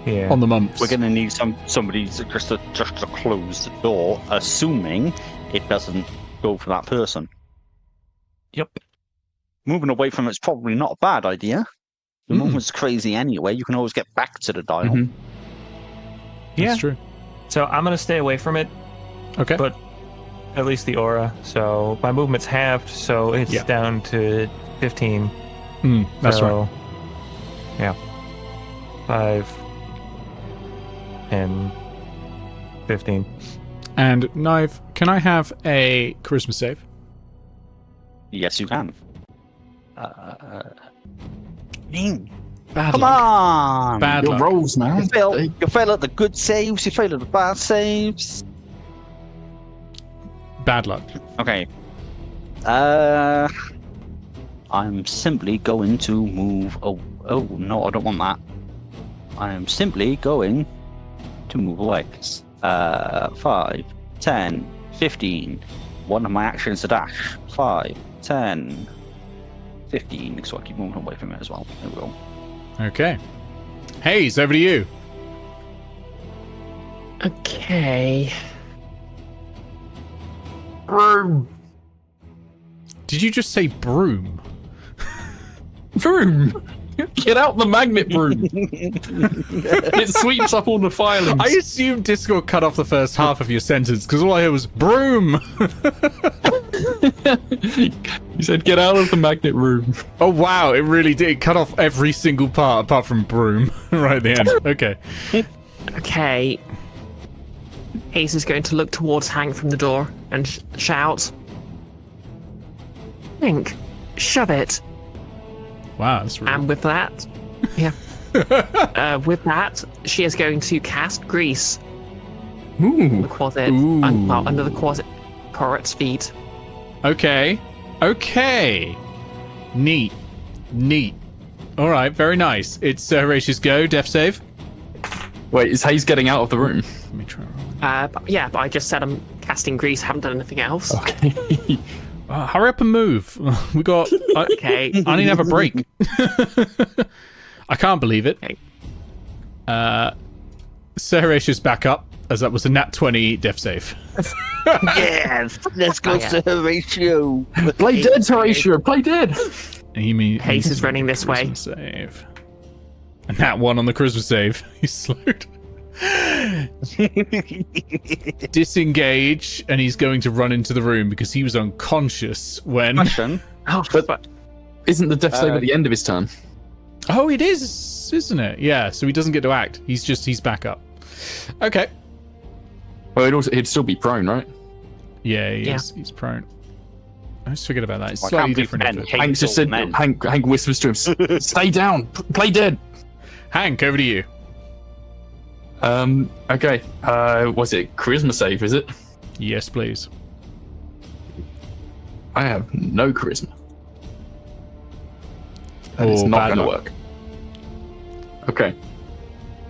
Yeah. mumps. We're gonna need somebody to just to close the door, assuming it doesn't go for that person. Yep. Moving away from it's probably not a bad idea. The movement's crazy anyway. You can always get back to the dial. Mhm. Yeah. That's true. So I'm going to stay away from it, Okay. but at least the aura. So my movement's halved, so it's Yeah. down to 15. That's so, right. Yeah. 5, 10, 15. And Naeve, can I have a charisma save? Yes, you can. Bad Come luck. on! Bad Your luck. rolls, man. You fail at the good saves. You fail at the bad saves. Bad luck. Okay. I'm simply going to move. Oh no, I don't want that. I am simply going to move away. 5, 10, 15. One of my actions to dash. 5, 10, 15. So I keep moving away from it as well. There we go. Okay. Haze, over to you. Okay. Broom. Did you just say broom? Broom. Get out the magnet broom. It sweeps up all the filings. I assumed Discord cut off the first half of your sentence because all I heard was broom. You said get out of the magnet room. Oh wow, it really did. It cut off every single part apart from broom right at the end. Okay. Okay. Haze is going to look towards Hank from the door and shout, Hank, shove it. Wow, that's really... And with that, with that, she is going to cast Grease in the closet, Ooh. under the closet, Corot's feet. Okay. Okay. Neat. All right, very nice. It's Horatius go. Death save. Wait, is Haze getting out of the room? Let me try. But I just said I'm casting Grease, haven't done anything else. Okay. Hurry up and move. We got... Okay. I need to have a break. I can't believe it. Okay. Sir Horatius back up, as that was a nat 20 death save. Yes, let's go, yeah. Sir Horatio. Play dead, Horatio. Play dead. And you mean Haze is running this way. Charisma save. And that one on the charisma save. He's slowed. Disengage, and he's going to run into the room because he was unconscious when... Question. Oh, But isn't the death save at the end of his turn? Oh, it is, isn't it? Yeah, so he doesn't get to act. He's back up. Okay. Well, he'd still be prone, right? Yeah, he Yeah. is. He's prone. I just forget about that. It's I slightly can't believe different. men effort. hate Hank just said. men. Hank whispers to him, "Stay down. Play dead." Hank, over to you. Okay. Was it charisma save, is it? Yes, please. I have no charisma. That is not bad going to luck. work. Okay.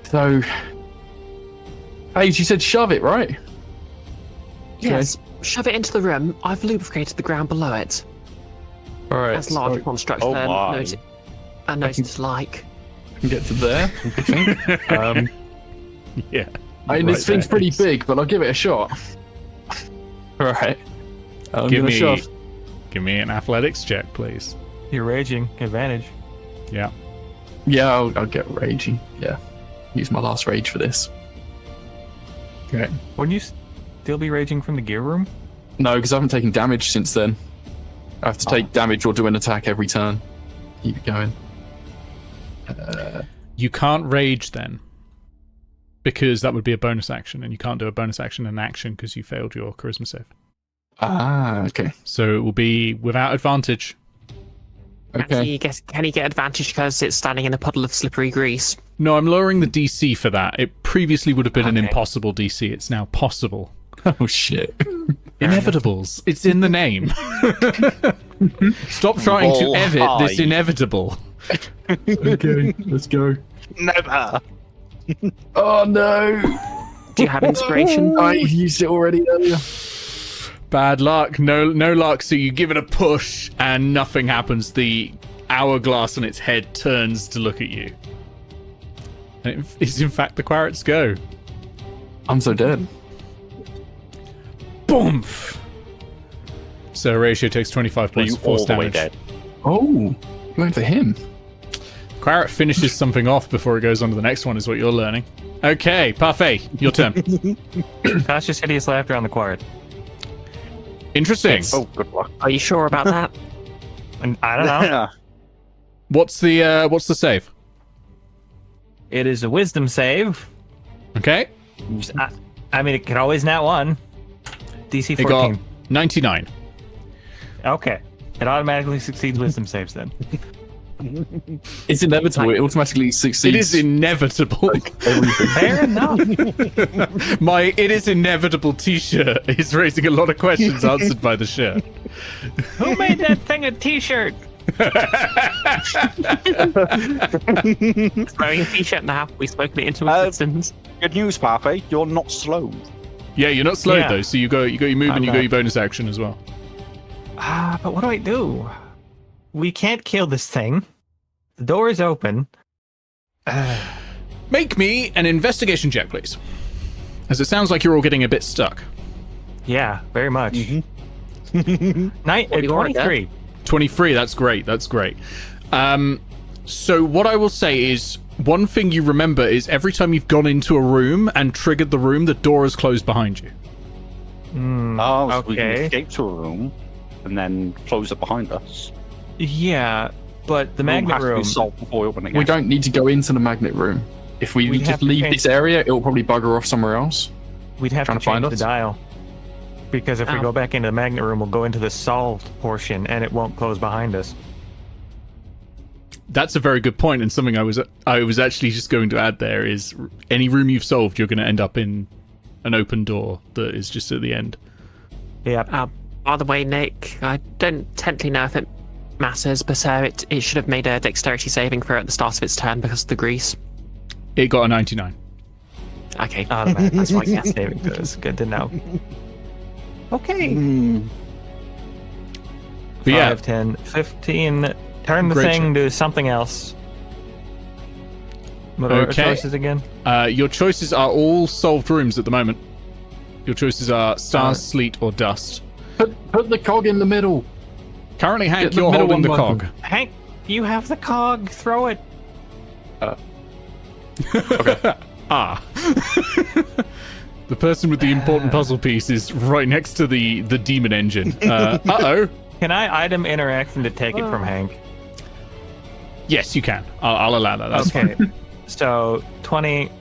So, Haze, you said shove it, right? Yes, shove it into the room. I've lubricated the ground below it. All right. As large constructs Oh there my. are noted like. I can get to there, I think. Yeah. I mean, Right this thing's there, pretty Haze. big, but I'll give it a shot. All right. I'm Give gonna me, shove. give me an athletics check, please. You're raging. Advantage. Yeah. Yeah, I'll get raging. Yeah. Use my last rage for this. Okay. Wouldn't you still be raging from the gear room? No, because I haven't taken damage since then. I have to take damage or do an attack every turn. Keep it going. You can't rage then, because that would be a bonus action, and you can't do a bonus action in action because you failed your charisma save. Okay. So it will be without advantage. Okay. Can he get advantage because it's standing in a puddle of slippery grease? No, I'm lowering the DC for that. It previously would have been an Okay. impossible DC. It's now possible. Oh, shit. Inevitables. It's in the name. Stop trying to Roll edit this high. inevitable. Okay, let's go. Never. Oh, no. Do you have inspiration? I used it already earlier. Bad luck. No luck. So you give it a push and nothing happens. The hourglass on its head turns to look at you. And it is in fact the Quarret's go. I'm so dead. Boom! So Horatio takes 25 points You of force all the way damage. dead. Oh, you went for him. Quarret finishes something off before it goes on to the next one, is what you're learning. Okay, Parfait, your turn. Tasha's hideous laughter on the quad. Interesting. Oh, good luck. Are you sure about that? And I don't know. What's the save? It is a wisdom save. Okay, I mean, it could always nat one. DC it got 14. 99. Okay. It automatically succeeds wisdom saves then. It's inevitable. It automatically succeeds. It is inevitable. everything. Fair enough. My "it is inevitable" T-shirt is raising a lot of questions answered by the shirt. Who made that thing a t-shirt? It's wearing a t-shirt now. We've spoken it into Uh, existence. Good news, Parfait. You're not slow. Yeah, you're not slowed Yeah. though, so you got your move I'm and you not. got your bonus action as well. But what do I do? We can't kill this thing. The door is open. Make me an investigation check, please. As it sounds like you're all getting a bit stuck. Yeah, very much. What do you want, 23. 23, that's great, that's great. So what I will say is, one thing you remember is every time you've gone into a room and triggered the room, the door is closed behind you. Oh, so we can okay. escape to a room and then close it behind us. Yeah, but the Room magnet has to be room. solved before we open it again. We don't need to go into the magnet room. If we We'd have just to leave change- this area, it will probably bugger off somewhere else. We'd have to Trying to find change the us? dial. Because if we Ow. go back into the magnet room, we'll go into the solved portion and it won't close behind us. That's a very good point, and something I was actually just going to add there is any room you've solved, you're going to end up in an open door that is just at the end. Yeah. By the way, Nick, I don't technically know if it matters, but it should have made a dexterity saving throw at the start of its turn because of the grease. It got a 99. Okay, That's why gas saving throws. Good to know. Okay. But yeah. 5, 10, 15. Turn the Great thing to something else. What are our Okay. choices again? Your choices are all solved rooms at the moment. Your choices are stars, Uh, sleet, or dust. Put the cog in the middle. Currently, Hank, Get the you're middle holding the one cog. button. Hank, you have the cog. Throw it. Ah. The person with the important puzzle piece is right next to the demon engine. Uh-oh. Can I item interaction to take it from Hank? Yes, you can. I'll allow that. That's fine. Okay. So 20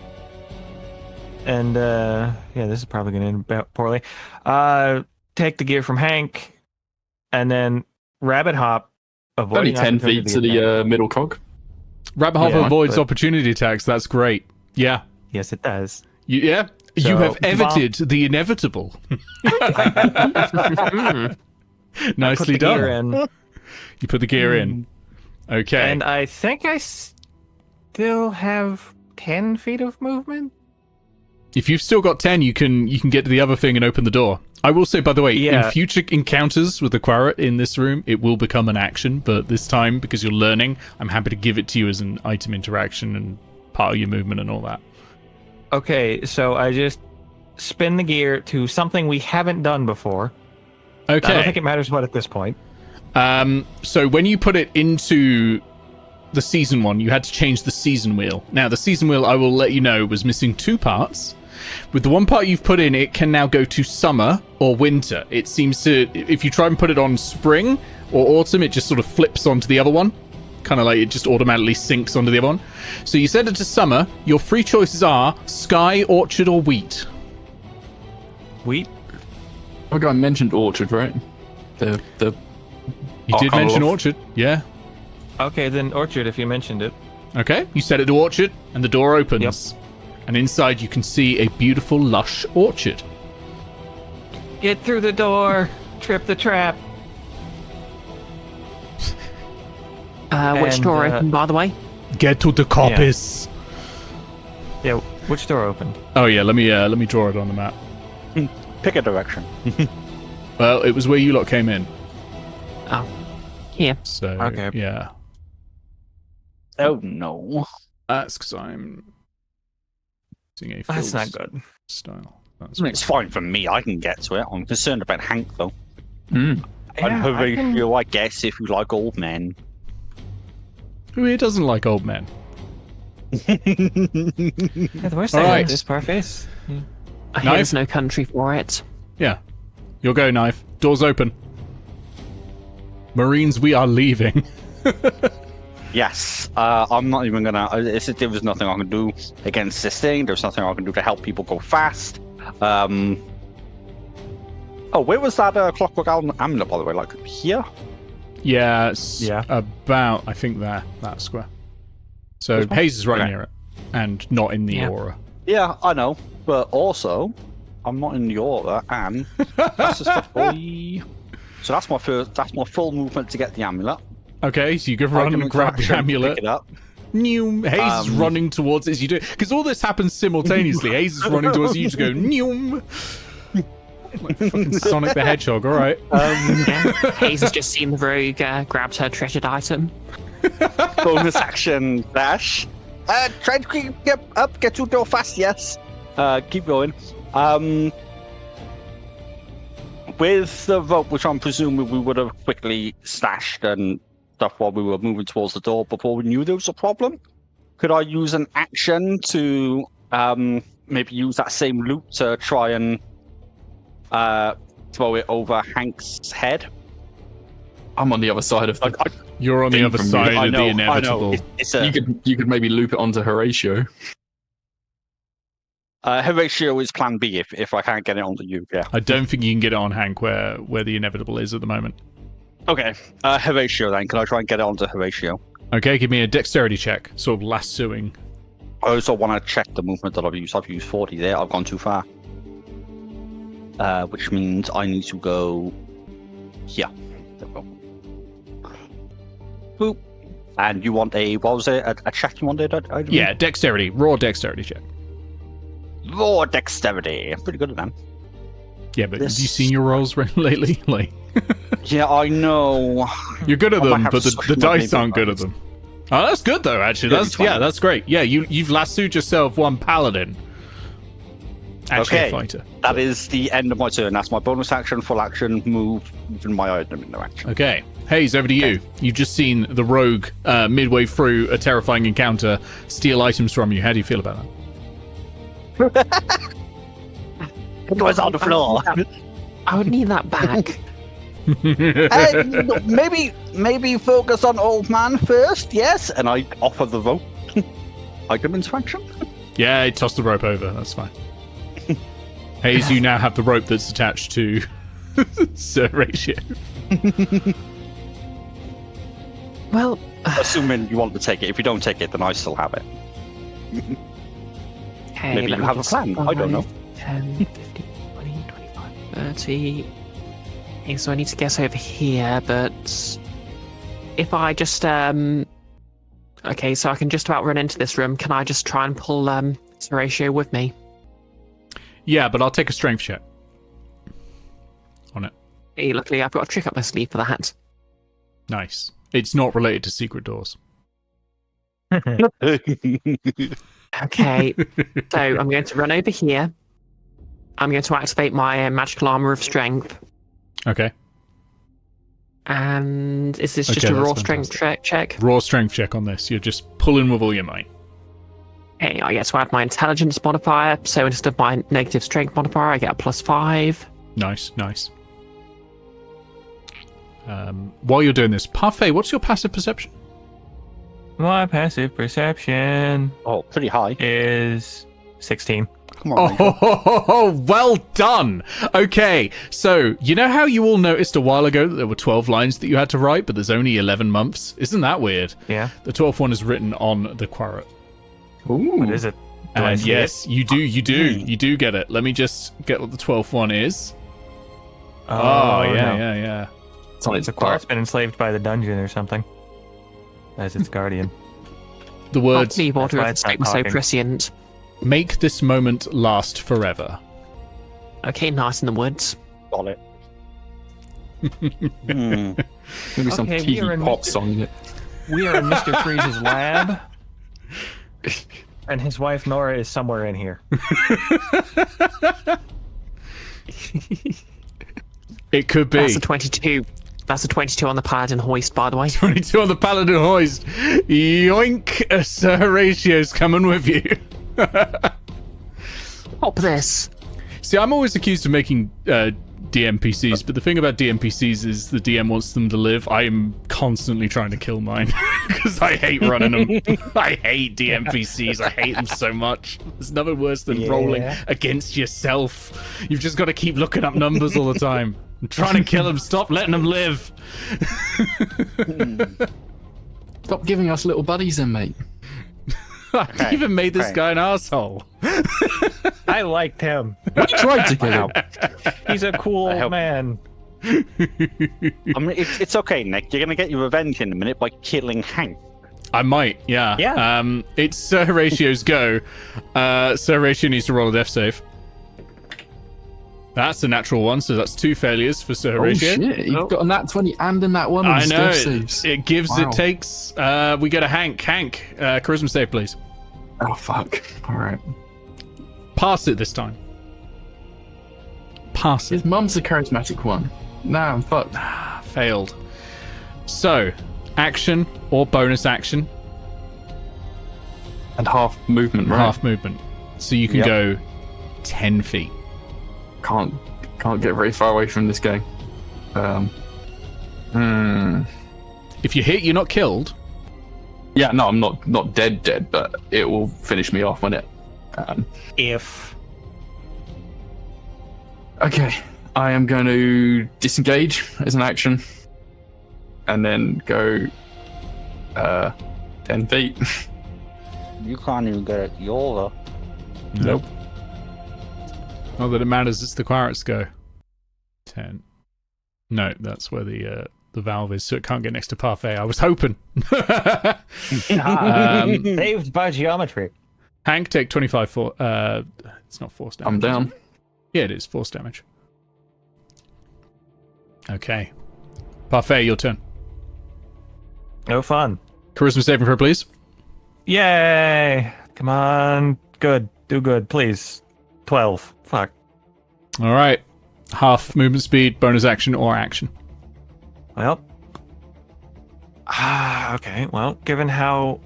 and yeah, this is probably gonna end poorly. Take the gear from Hank and then rabbit hop, Only avoiding 10 feet to the middle cog. Rabbit Hop Yeah, avoids but- opportunity attacks. That's great. Yeah. Yes, it does. Yeah, you So, have evited the inevitable. Nicely Put the gear done. in. You put the gear in. Okay. And I think I still have 10 feet of movement. If you've still got 10, you can get to the other thing and open the door. I will say, by the way, Yeah. in future encounters with the Quarret in this room, it will become an action, but this time, because you're learning, I'm happy to give it to you as an item interaction and part of your movement and all that. Okay, so I just spin the gear to something we haven't done before. Okay. I don't think it matters what at this point. So when you put it into the season one, you had to change the season wheel. Now, the season wheel, I will let you know, was missing 2 parts. With the 1 part you've put in, it can now go to summer or winter. It seems to, if you try and put it on spring or autumn, it just sort of flips onto the other one. Kind of like it just automatically syncs onto the other one. So you set it to summer. Your 3 choices are sky, orchard, or wheat. Wheat? I think I mentioned orchard, right? The You did I'll mention off. orchard, yeah. Okay, then orchard if you mentioned it. Okay, you set it to orchard, and the door opens. Yep. And inside you can see a beautiful, lush orchard. Get through the door. Trip the trap. Which door open, by the way? Get to the coppice. Yeah, which door opened? Oh yeah, let me draw it on the map. Pick a direction. Well, it was where you lot came in. Oh, here. So Okay. yeah, Oh no. that's because I'm using a That's field not good. style. That's I mean, it's fine for me. I can get to it. I'm concerned about Hank though. Mm. And Horatio, I guess, if you like old men. Who here doesn't like old men? Yeah, the worst All thing right. about this Parfait. Here's no country for it. Yeah, you'll go, Naeve. Doors open. Marines, we are leaving. Yes, I'm not even gonna. There was nothing I can do against this thing. There's nothing I can do to help people go fast. Oh, where was that clockwork amulet, by the way? Like here? Yeah, it's Yeah. about, I think, that square. So Haze is right Okay. near it, and not in the Yeah. aura. Yeah, I know. But also, I'm not in the aura, and that's just so that's my first. That's my full movement to get the amulet. Okay, so you go run and grab the amulet. Pick it up. Noom. Haze is running towards it as you do, because all this happens simultaneously. Haze is running towards you to go noom. Like fucking Sonic the Hedgehog. All right. Yeah. Haze has just seen the rogue, grabbed her treasured item. Bonus action dash. Try to get up, get to the door fast. Yes. Keep going. With the rope, which I'm presuming we would have quickly stashed and stuff while we were moving towards the door before we knew there was a problem, could I use an action to maybe use that same loop to try and throw it over Hank's head? I'm on the other side of the. You're on the Thing other from you. side I of know, the I inevitable. know. It's a, You could maybe loop it onto Horatio. Horatio is plan B if I can't get it onto you, yeah. I don't think you can get it on Hank where the inevitable is at the moment. Okay, Horatio then. Can I try and get it onto Horatio? Okay, give me a dexterity check, sort of lassoing. I also want to check the movement that I've used. I've used 40 there. I've gone too far. Which means I need to go here. There we go. Boop. And you want a, what was it? A check you wanted? Yeah, dexterity, raw dexterity check. Raw dexterity. I'm pretty good at them. Yeah, but This- have you seen your rolls lately? Like, Yeah, I know. you're good at I might them, have but to the switch my dice maybe aren't good at dice. them. Oh, that's good though. Actually, Dirty that's 20. that's great. Yeah, you've lassoed yourself one paladin. Actually, Okay. a fighter. That is the end of my turn. That's my bonus action, full action, move, even my item interaction. Okay, Haze, over to you. You've just seen the rogue midway through a terrifying encounter steal items from you. How do you feel about that? It was on the floor. I would need that back. Maybe focus on old man first, yes? And I offer the rope. Item interaction? Yeah, toss the rope over. That's fine. Haze, you now have the rope that's attached to Sir Ratio. Well, Assuming you want to take it. If you don't take it, then I still have it. Okay, Maybe let you me have a just- plan. I don't know. 10, 15, 20, 25, 30. Okay, so I need to guess over here, but if I just okay, so I can just about run into this room. Can I just try and pull Horatio with me? Yeah, but I'll take a strength check on it. Hey, luckily I've got a trick up my sleeve for that. Nice. It's not related to secret doors. Okay, so I'm going to run over here. I'm going to activate my magical armor of strength. Okay. And is this just Okay, a raw that's strength check? Raw strength check on this. You're just pulling with all your might. Okay, I get to add my intelligence modifier. So instead of my negative strength modifier, I get a +5. Nice. While you're doing this, Parfait, what's your passive perception? My passive perception Oh, pretty high. is 16. Come on, Ranger. Oh, well done. Okay, so you know how you all noticed a while ago that there were 12 lines that you had to write, but there's only 11 months? Isn't that weird? Yeah. The 12th one is written on the Quarret. Ooh. What is it? Do I And see yes, it? you do get it. Let me just get what the 12th one is. Oh, no. Yeah. It's on its The butt. Quarret's been enslaved by the dungeon or something. As its guardian. The Can't words, believe Order why of it's the not State was so talking. prescient. make this moment last forever. Okay, nice in the woods. Got it. Hmm. Maybe some Okay, we are TV in pop Mr. song in it. We are in Mr. Freeze's lab. And his wife Nora is somewhere in here. It could be. That's a 22. That's a 22 on the Paladin hoist, by the way. 22 on the Paladin hoist. Yoink, Sir Horatio's coming with you. Pop this. See, I'm always accused of making DMPCs, but the thing about DMPCs is the DM wants them to live. I am constantly trying to kill mine because I hate running them. I hate DMPCs. I hate them so much. There's nothing worse than rolling against yourself. You've just got to keep looking up numbers all the time. I'm trying to kill them. Stop letting them live. Stop giving us little buddies then, mate. I even made this guy an asshole. I liked him. We tried to kill him. He's a cool help. man. I mean, it's okay, Nick. You're gonna get your revenge in a minute by killing Hank. I might, yeah. Yeah. It's Sir Horatio's go. Sir Horatio needs to roll a death save. That's a natural one, so that's 2 failures for Sir Oh Horatio. shit, you've got a nat 20 and a nat 1 on I his know. death saves. It gives, Wow. it takes. We get a Hank, charisma save, please. Oh fuck. Alright. Pass it this time. Pass it. His mum's the charismatic one. Nah, I'm fucked. Failed. So, action or bonus action, And half movement, right? half movement. So you can Yep. go 10 feet. Can't get very far away from this guy. If you hit, you're not killed. Yeah, no, I'm not dead, but it will finish me off when it. If. Okay, I am going to disengage as an action, and then go 10 feet. You can't even get it. Yola. Nope. Not that it matters. It's the Quarret's go. 10. No, that's where the valve is, so it can't get next to Parfait. I was hoping. Saved by geometry. Hank, take 25 for. It's not force damage. I'm down. Yeah, it is force damage. Okay. Parfait, your turn. No fun. Charisma saving throw, please. Yay! Come on. Good. Do good, please. 12. Fuck. All right. Half movement speed, bonus action, or action. Well. Okay. Well, given how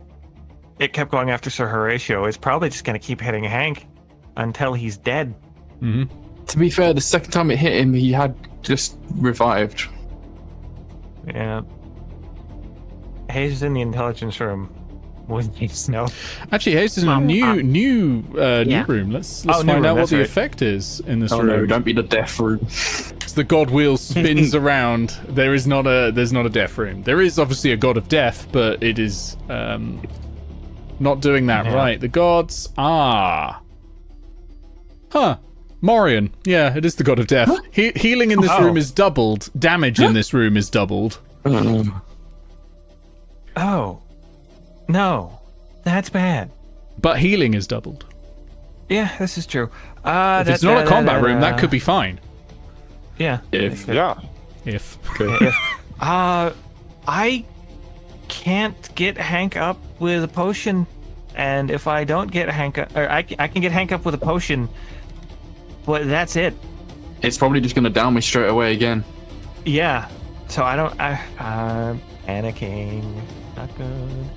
it kept going after Sir Horatio, it's probably just going to keep hitting Hank until he's dead. Mm-hmm. To be fair, the second time it hit him, he had just revived. Yeah. Haze is in the intelligence room. Wouldn't you know? Actually, Haze is in a Well, new yeah. room. Let's Oh, new find out room, what that's the right. effect is in this Oh room. no, don't be the death room. As the god wheel spins around, there's not a death room. There is obviously a god of death, but it is not doing that Yeah. right. The gods are Huh. Morian. Yeah, it is the god of death. Healing in this room is doubled. Damage in this room is doubled. Oh. No. That's bad. But healing is doubled. Yeah, this is true. If it's not a combat room, that could be fine. Yeah. If. I can't get Hank up with a potion, and if I don't get Hank up, or I can get Hank up with a potion, but that's it. It's probably just gonna down me straight away again. Yeah. So I'm panicking. Not good.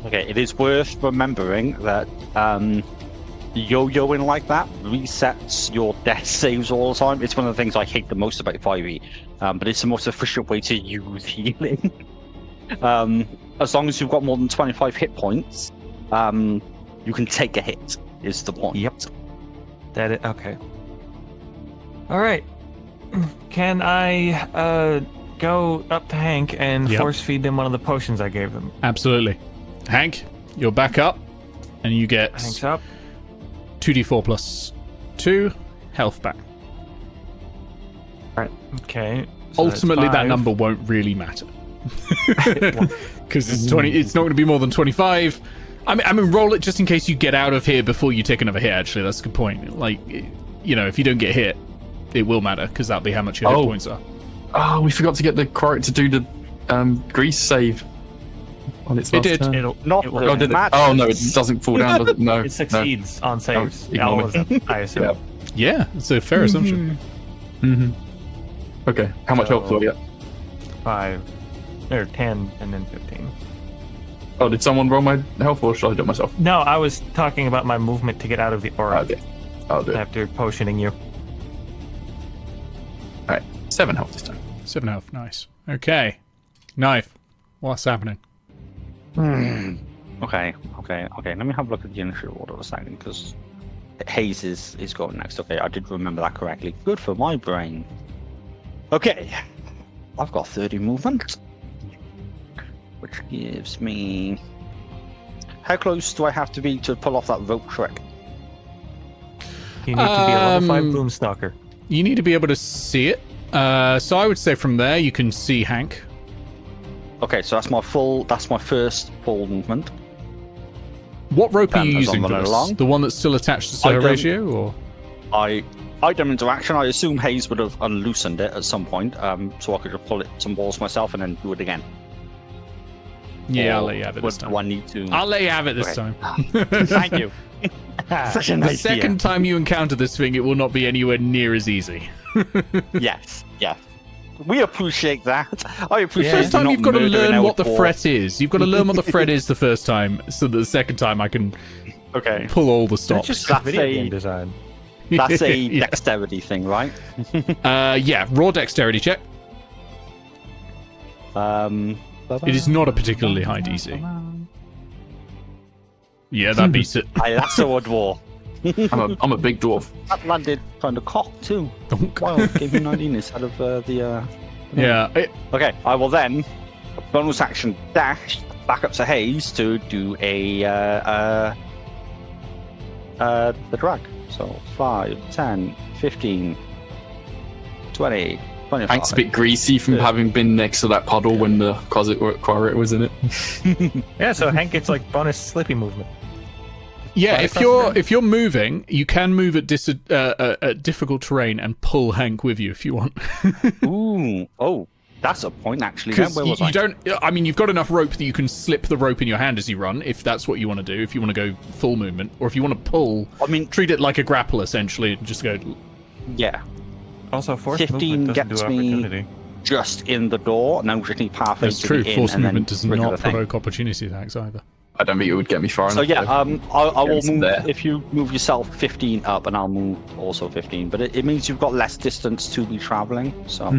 Okay. It is worth remembering that yo-yoing like that resets your death saves all the time. It's one of the things I hate the most about 5e, but it's the most efficient way to use healing. As long as you've got more than 25 hit points, you can take a hit, is the point. Yep. Okay. All right. Can I go up to Hank and force feed him one of the potions I gave him? Absolutely. Hank, you're back up, and you get Hank's up. 2d4 plus 2 health back. Alright. Okay. So Ultimately, that's that 5. number won't really matter. Because it's 20. It's not going to be more than 25. I mean, roll it just in case you get out of here before you take another hit, actually. That's a good point. Like, you know, if you don't get hit, it will matter, because that'll be how much your hit points are. Oh, we forgot to get the Quarric to do the grease save on its last turn. It'll Did it? Oh, no, it doesn't fall down, does it? No. It succeeds on saves. No, ignore All of them, I assume. Yeah, it's a fair assumption. Okay, how much health do I get? 5, or 10, and then 15. Oh, did someone roll my health, or should I do it myself? No, I was talking about my movement to get out of the aura Okay, I'll do it. after potioning you. Alright, 7 health this time. 7 health, nice. Okay. Naeve, what's happening? Okay. Let me have a look at the initial order of a second, because Haze is going next. Okay, I did remember that correctly. Good for my brain. Okay, I've got 30 movement, which gives me... How close do I have to be to pull off that rope trick? You need to be a level 5 Boomstalker. You need to be able to see it. So I would say from there you can see Hank. Okay, so that's my first full movement. What rope are you As I'm using for running this? along. The one that's still attached to Solar Ratio, or? Item interaction, I assume Haze would have unloosened it at some point, so I could just pull it some balls myself and then do it again. Yeah, Or I'll let you have it this time. Do I need to... I'll let you have it this time. Thank you. Such a The nice second time you encounter this thing, it will not be anywhere near as easy. Yes. We appreciate that. I appreciate First time not you've got to murdering learn what the L4. threat is. You've got to learn what the threat is the first time, so that the second time I can pull all the stops. That's just That's video a- game design. That's a Yeah. dexterity thing, right? Yeah, raw dexterity check. It is not a particularly high DC. Yeah, that beats it. I lasso a dwarf. I'm a big dwarf. That landed kind of cocked too. Donk. Wow, gave me 19 instead of the... Yeah, Okay, I will then bonus action dash back up to Haze to do the drag. So 5, 10, 15, 20, 25. Hank's a bit greasy from having been next to that puddle when the Quarric was in it. Yeah, so Hank gets like bonus slippy movement. yeah. Right If across the you're moving, you can move at difficult terrain and pull Hank with you if you want. Ooh, oh, that's a point actually. Because Where was you I? don't. I mean, you've got enough rope that you can slip the rope in your hand as you run, if that's what you want to do. If you want to go full movement, or if you want to pull, I mean, treat it like a grapple essentially, and just go. yeah, Also, force 15 movement doesn't gets do me- opportunity. just in the door, and then we just need Parfait That's to true. be in, Force and then movement does trigger not the thing. provoke opportunity attacks either. I don't think it would get me far So enough. yeah, I will Garrison move there. if you move yourself 15 up, and I'll move also 15. But it means you've got less distance to be traveling. So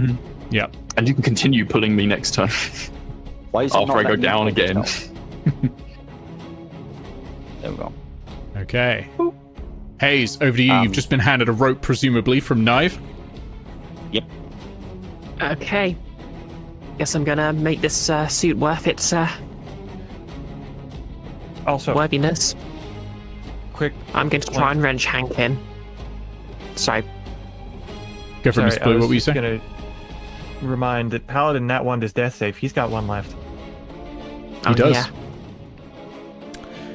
Yeah. And you can continue pulling me next turn. why is it After not I go letting me down pull again. yourself? There we go. Okay. Haze, over to you. You've just been handed a rope, presumably from Naeve. Okay. Guess I'm gonna make this suit worth its Also, worthiness. quick, I'm going to try and wrench Hank in. Sorry. Go for it, Mr. Blue. What were you saying? Gonna remind that Paladin Nat 1 does death save. He's got one left. He does. Yeah.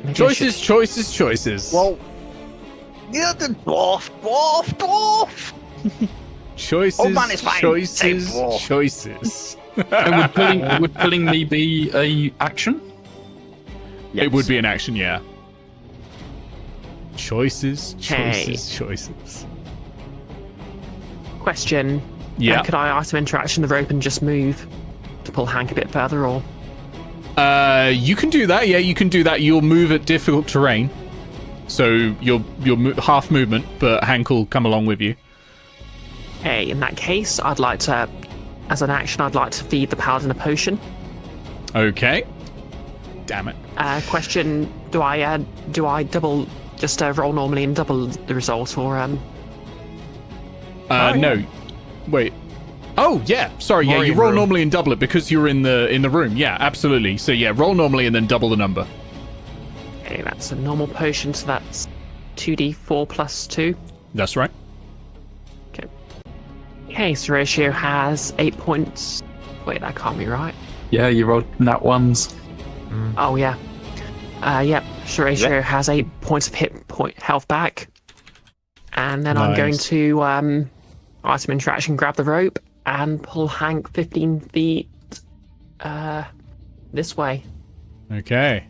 Maybe I Choices, should- choices, choices. Well, you're the dwarf. Choices, Oh, man, it's fine. choices, Save dwarf. choices. And would pulling me be a action? It would be an action, yeah. Choices, Hey. choices, choices. Question. Yeah. Could I item interaction the rope and just move to pull Hank a bit further, or? You can do that. Yeah, you can do that. You'll move at difficult terrain, so you'll half movement, but Hank will come along with you. Hey, in that case, I'd like to, as an action, I'd like to feed the paladin a potion. Okay. Damn it. Question: Do I double just roll normally and double the result, or No. Wait. Oh yeah. Sorry. Yeah, you roll normally and double it because you're in the room. Yeah, absolutely. So yeah, roll normally and then double the number. Okay, that's a normal potion, so that's 2d4 plus 2. That's right. Okay, so Ratio has 8 points. Wait, that can't be right. Yeah, you rolled nat ones. Oh, yeah. Yep, Ratio has 8 points of health back. And then I'm going Nice. to item interaction, grab the rope, and pull Hank 15 feet this way. Okay.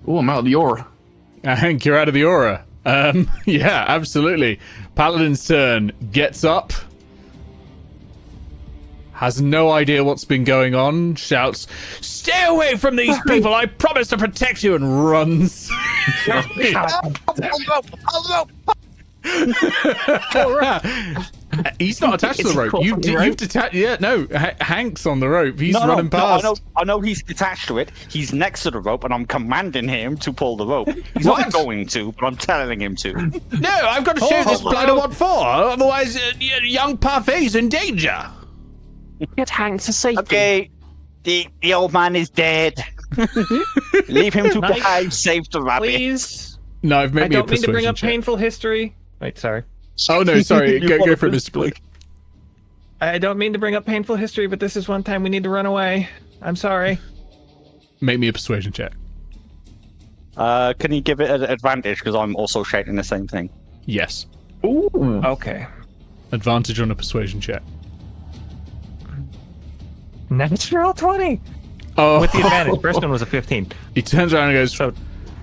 Oh, I'm out of the aura. Hank, you're out of the aura. Yeah, absolutely. Paladin's turn. Gets up. Has no idea what's been going on. Shouts, "Stay away from these people! I promise to protect you!" and runs. He's not attached to the Is he rope. caught on the rope? You've detached. Yeah, no. Hank's on the rope. He's running past. I know he's attached to it. He's next to the rope, and I'm commanding him to pull the rope. He's What? not going to, but I'm telling him to. No, I've got to show this blighter what for. Otherwise, young Parfait's in danger. Get Hank to safety. Okay, the old man is dead. Leave him to behave, save the rabbit. Please. No, I've I made me a don't mean to bring persuasion up check. painful history. Wait, sorry. Oh no, sorry. You go want for it, to Mr. Blake. I don't mean to bring up painful history, but this is one time we need to run away. I'm sorry. Make me a persuasion check. Can you give it an advantage? Because I'm also shouting the same thing. Yes. Ooh. Okay. Advantage on a persuasion check. Natural 20. Oh, With the advantage. First one was a 15. He turns around and goes, So,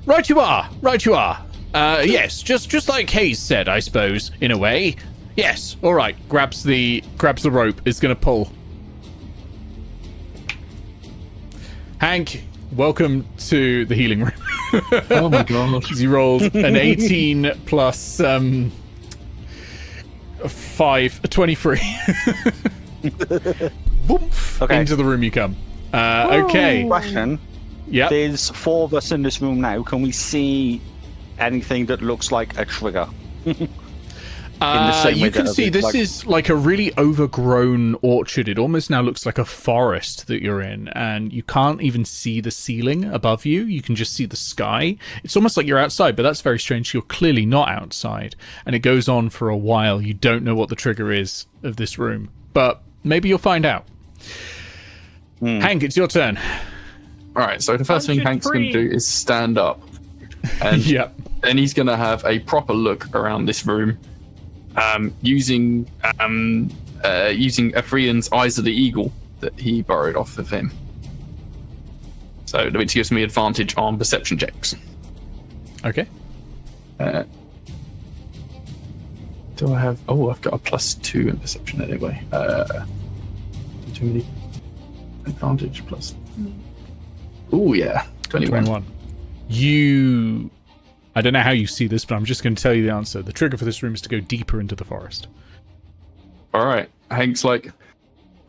"Right you are. Right you are. Yes, just like Haze said, I suppose, in a way. Yes. All right." Grabs the rope. Is going to pull. Hank, welcome to the healing room. Oh my god. He rolled an 18 plus 5, 23. Woomph, Okay. into the room you come. Okay. Question. Yep. There's 4 of us in this room now. Can we see anything that looks like a trigger? same way You can that see it's this like- is like a really overgrown orchard. It almost now looks like a forest that you're in, and you can't even see the ceiling above you. You can just see the sky. It's almost like you're outside, but that's very strange. You're clearly not outside, and it goes on for a while. You don't know what the trigger is of this room, but maybe you'll find out. Hank, it's your turn. All right, so the first thing Hank's going to do is stand up. And Yep. then he's going to have a proper look around this room, using Ephraim's Eyes of the Eagle that he borrowed off of him. So, which gives me advantage on perception checks. Okay. Do I have... Oh, I've got a +2 in perception anyway. Too many... Advantage plus... Oh, yeah. 21. 21. I don't know how you see this, but I'm just going to tell you the answer. The trigger for this room is to go deeper into the forest. All right. Hank's like,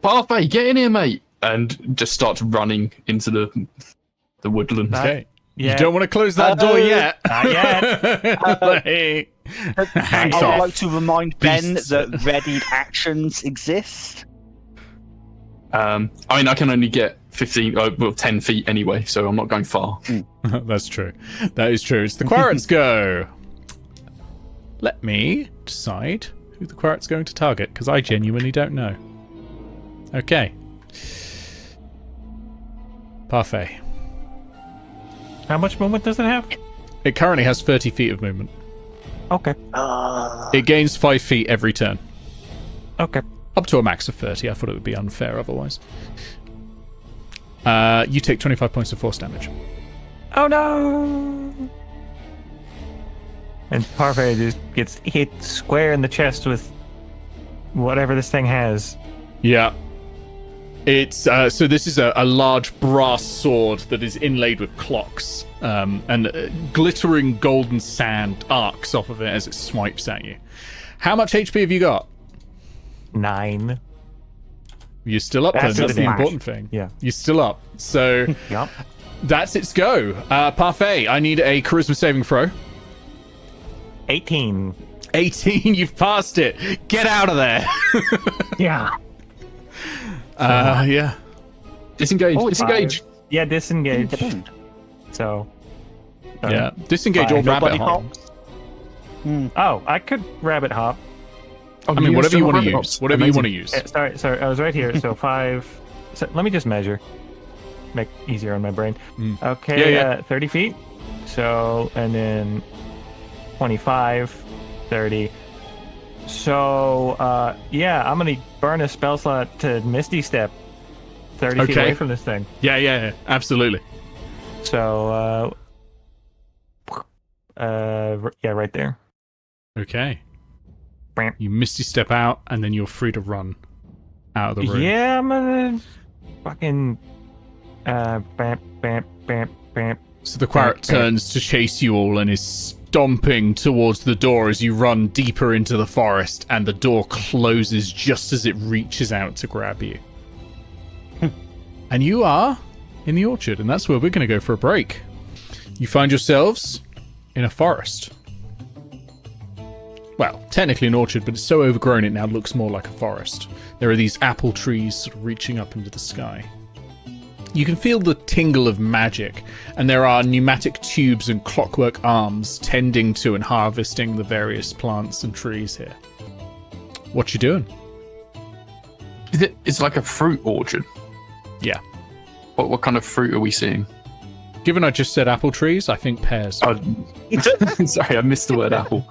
Parfait, get in here, mate. And just starts running into the woodland. Okay. yeah. You don't want to close that door yet. Not yet. Like, hangs I would off. like to remind Ben Beasts. that readied actions exist. I mean, I can only get 10 feet anyway, so I'm not going far. That's true. That is true. It's the Quarit's go. Let me decide who the Quarret's going to target, because I genuinely don't know. Okay. Parfait. How much movement does it have? It currently has 30 feet of movement. Okay. It gains 5 feet every turn. Okay. Up to a max of 30. I thought it would be unfair otherwise. You take 25 points of force damage. Oh no! And Parfait just gets hit square in the chest with whatever this thing has. Yeah. It's so this is a large brass sword that is inlaid with clocks, and glittering golden sand arcs off of it as it swipes at you. How much HP have you got? 9. You're still up, then. After That's the the damage. important thing. Yeah. You're still up. So Yup. that's its go. Parfait, I need a charisma saving throw. 18. 18, you've passed it. Get out of there. Yeah. Yeah. Disengage. Oh, it's Disengage. Yeah, disengage. So. Yeah. Disengage Fine. or rabbit Nobody hop. hops. Oh, I could rabbit hop. Oh, I mean, whatever you want to rabbit use. hops. Whatever you Amazing. want to use. Sorry, I was right here. So 5. So let me just measure. Make easier on my brain. Okay, Yeah. 30 feet. So, and then 25, 30. So, yeah, I'm going to burn a spell slot to Misty Step 30 feet Okay. away from this thing. Yeah, absolutely. So, yeah, right there. Okay. Bam. You misty step out, and then you're free to run out of the room. Yeah, I'm going to fucking, bam, bam, bam, bam. So the Quarret turns to chase you all and is stomping towards the door as you run deeper into the forest, and the door closes just as it reaches out to grab you. And you are in the orchard, and that's where we're going to go for a break. You find yourselves in a forest. Well, technically an orchard, but it's so overgrown it now looks more like a forest. There are these apple trees sort of reaching up into the sky. You can feel the tingle of magic, and there are pneumatic tubes and clockwork arms tending to and harvesting the various plants and trees here. What you doing? It's like a fruit orchard. Yeah. What kind of fruit are we seeing? Given I just said apple trees, I think pears. Oh, sorry, I missed the word apple.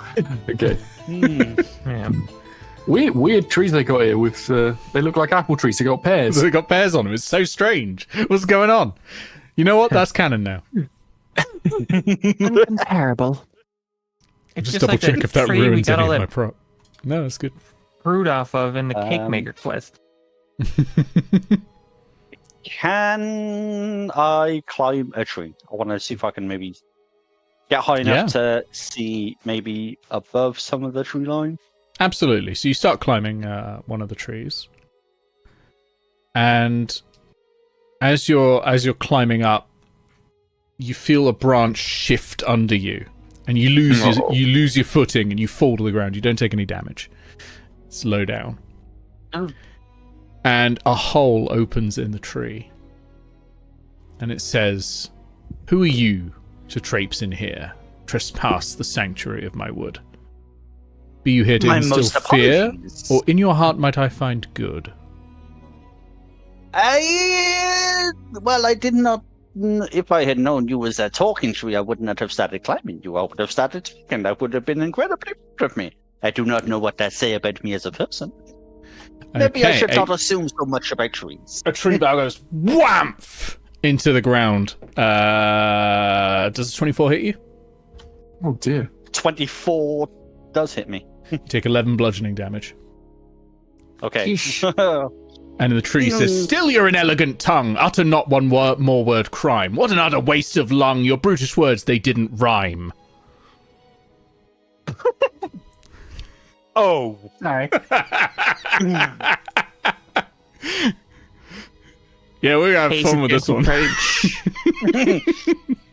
Okay. Yeah. Weird trees they got here with they look like apple trees. They got pears. They got pears on them. It's so strange. What's going on? You know what? That's canon now. Uncomparable. It's Just double like check that if that tree we ruins got any all of my that prop. No, that's good. fruit off of in the cake maker quest. Can I climb a tree? I want to see if I can maybe get high enough to see maybe above some of the tree line. Absolutely. So you start climbing one of the trees, and as you're climbing up, you feel a branch shift under you, and you lose your footing, and you fall to the ground. You don't take any damage. Slow down. Oh. And a hole opens in the tree, and it says, "Who are you to traipse in here, trespass the sanctuary of my wood? Be you here to My instill most fear, apologies. or in your heart might I find good?" Well, I did not. If I had known you was a talking tree, I would not have started climbing you. I would have started speaking. That would have been incredibly proud of me. I do not know what that say about me as a person. Maybe I Okay, should not assume so much about trees. a tree bough goes whamp into the ground. Does a 24 hit you? Oh dear. 24 does hit me. You take 11 bludgeoning damage. Okay. And the tree says, "Still your inelegant tongue, utter not one more word crime. What an utter waste of lung, your brutish words, they didn't rhyme." Oh, sorry. Yeah, we're gonna have fun with this one.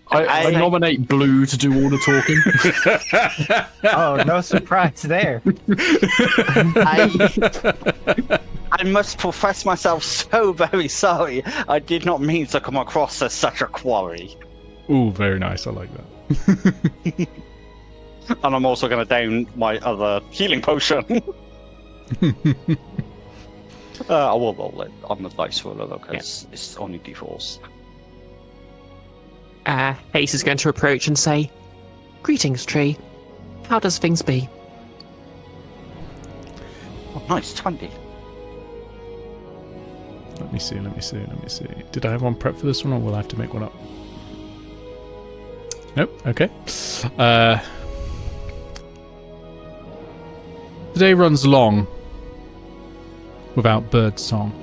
I nominate Blue to do all the talking. Oh, no surprise there. I must profess myself so very sorry. I did not mean to come across as such a quarry. Ooh, very nice. I like that. And I'm also going to down my other healing potion. I will roll it on the dice roller though, because it's only d4s. Haze is going to approach and say, "Greetings, tree. How does things be?" Oh, nice, 20. Let me see. Did I have one prep for this one, or will I have to make one up? Nope. Okay. The day runs long without bird song.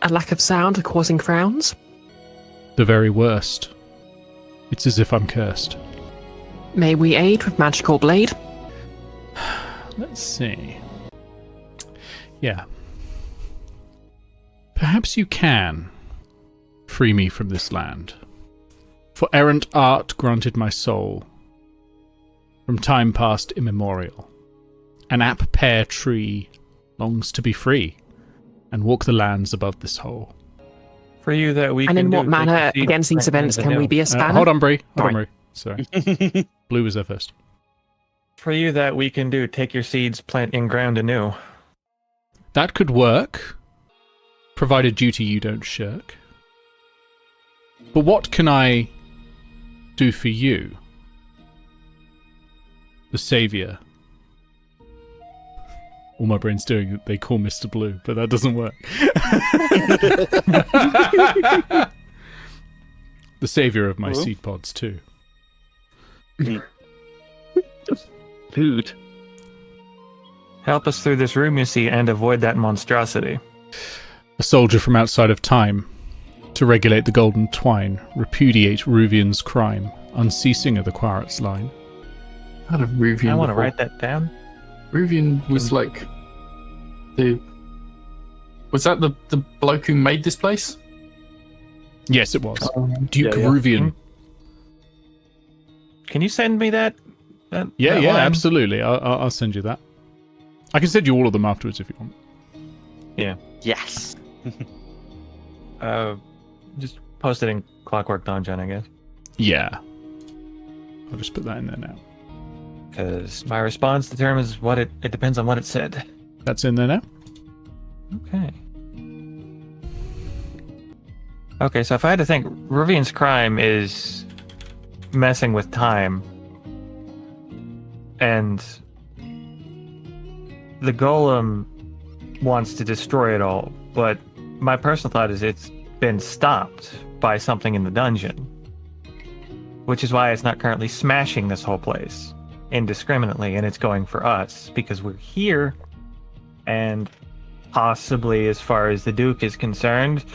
A lack of sound causing frowns? The very worst. It's as if I'm cursed. May we aid with magical blade? Let's see. Yeah. Perhaps you can free me from this land. For errant art granted my soul from time past immemorial. An app pear tree longs to be free and walk the lands above this hole. For you that we And can in do, what take manner the seed against these planted events in the can we new. be a spanner? Hold on, Bree. Right. Bree. Sorry. Blue was there first. For you that we can do, take your seeds, plant in ground anew. That could work, provided duty you don't shirk. But what can I do for you? The saviour. All my brain's doing it, they call Mr. Blue, but that doesn't work. The saviour of my seed pods, too. Food. Help us through this room, you see, and avoid that monstrosity. A soldier from outside of time, to regulate the golden twine, repudiate Ruvian's crime, unceasing of the Quarret's line. Heard of Ruvian I want to before. write that down. Ruvian was like the. Was that the bloke who made this place? Yes, it was. Duke yeah. Ruvian. Can you send me that? Yeah, that yeah, line? absolutely. I'll send you that. I can send you all of them afterwards if you want. Yes. Just post it in Clockwork Donjon, I guess. Yeah. I'll just put that in there now. Because my response determines what it depends on what it said. That's in there now. Okay. Okay, so if I had to think, Ruvian's crime is messing with time. And the golem wants to destroy it all, but my personal thought is it's been stopped by something in the dungeon. Which is why it's not currently smashing this whole place indiscriminately, and it's going for us, because we're here, and possibly, as far as the Duke is concerned,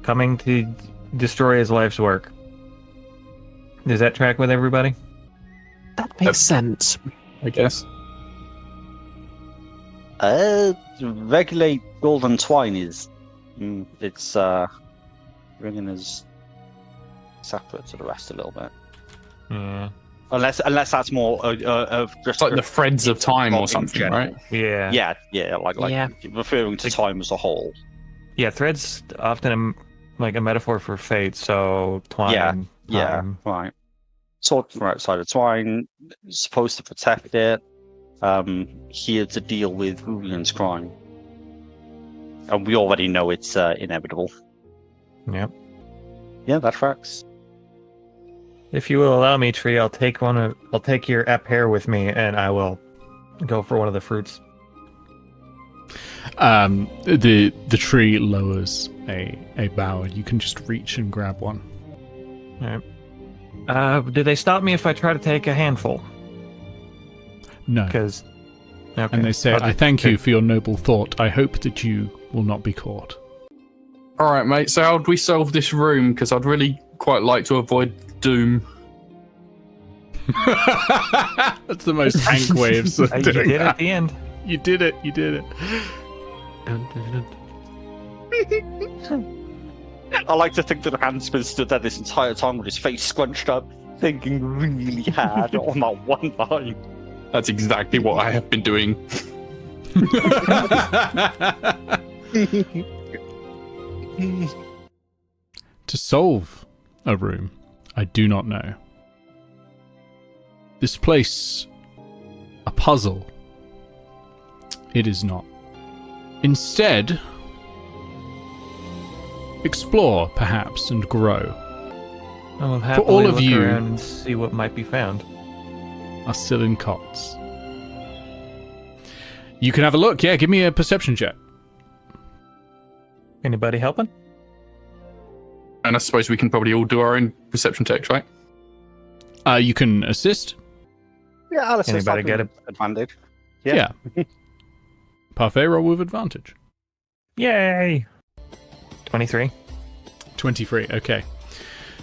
coming to destroy his life's work. Does that track with everybody? That makes sense. I guess. Regulate golden twine is. It's bringing us separate to the rest a little bit. Yeah. Unless that's more of just It's like the threads of time in or something, general. right? Yeah. Yeah, like Yeah. referring to time as a whole. Yeah, thread's often like a metaphor for fate, so twine. Yeah, right. Sword from outside of twine, supposed to protect it. Here to deal with Ruvian's crime. And we already know it's inevitable. Yep. Yeah, that tracks. If you will allow me, Tree, I'll take your app hair with me, and I will go for one of the fruits. The tree lowers a bough, and you can just reach and grab one. All right. Do they stop me if I try to take a handful? No. Because. Okay. And they say, I thank you for your noble thought. I hope that you will not be caught. All right, mate. So how do we solve this room? Because I'd really quite like to avoid doom. That's the most Hank way of You doing did it that. at the end. You did it. You did it. I like to think that Hansman stood there this entire time with his face scrunched up, thinking really hard on that one line. That's exactly what I have been doing. To solve a room, I do not know. This place, a puzzle, it is not. Instead, explore, perhaps, and grow. I will happily all of look you- around and see what might be found. Are still in cots. You can have a look. Yeah, give me a perception check. Anybody helping? And I suppose we can probably all do our own perception checks, right? You can assist. Yeah, I'll assist. Anybody I'll get do it? advantage? Yeah. Parfait, roll with advantage. Yay! 23. 23, okay.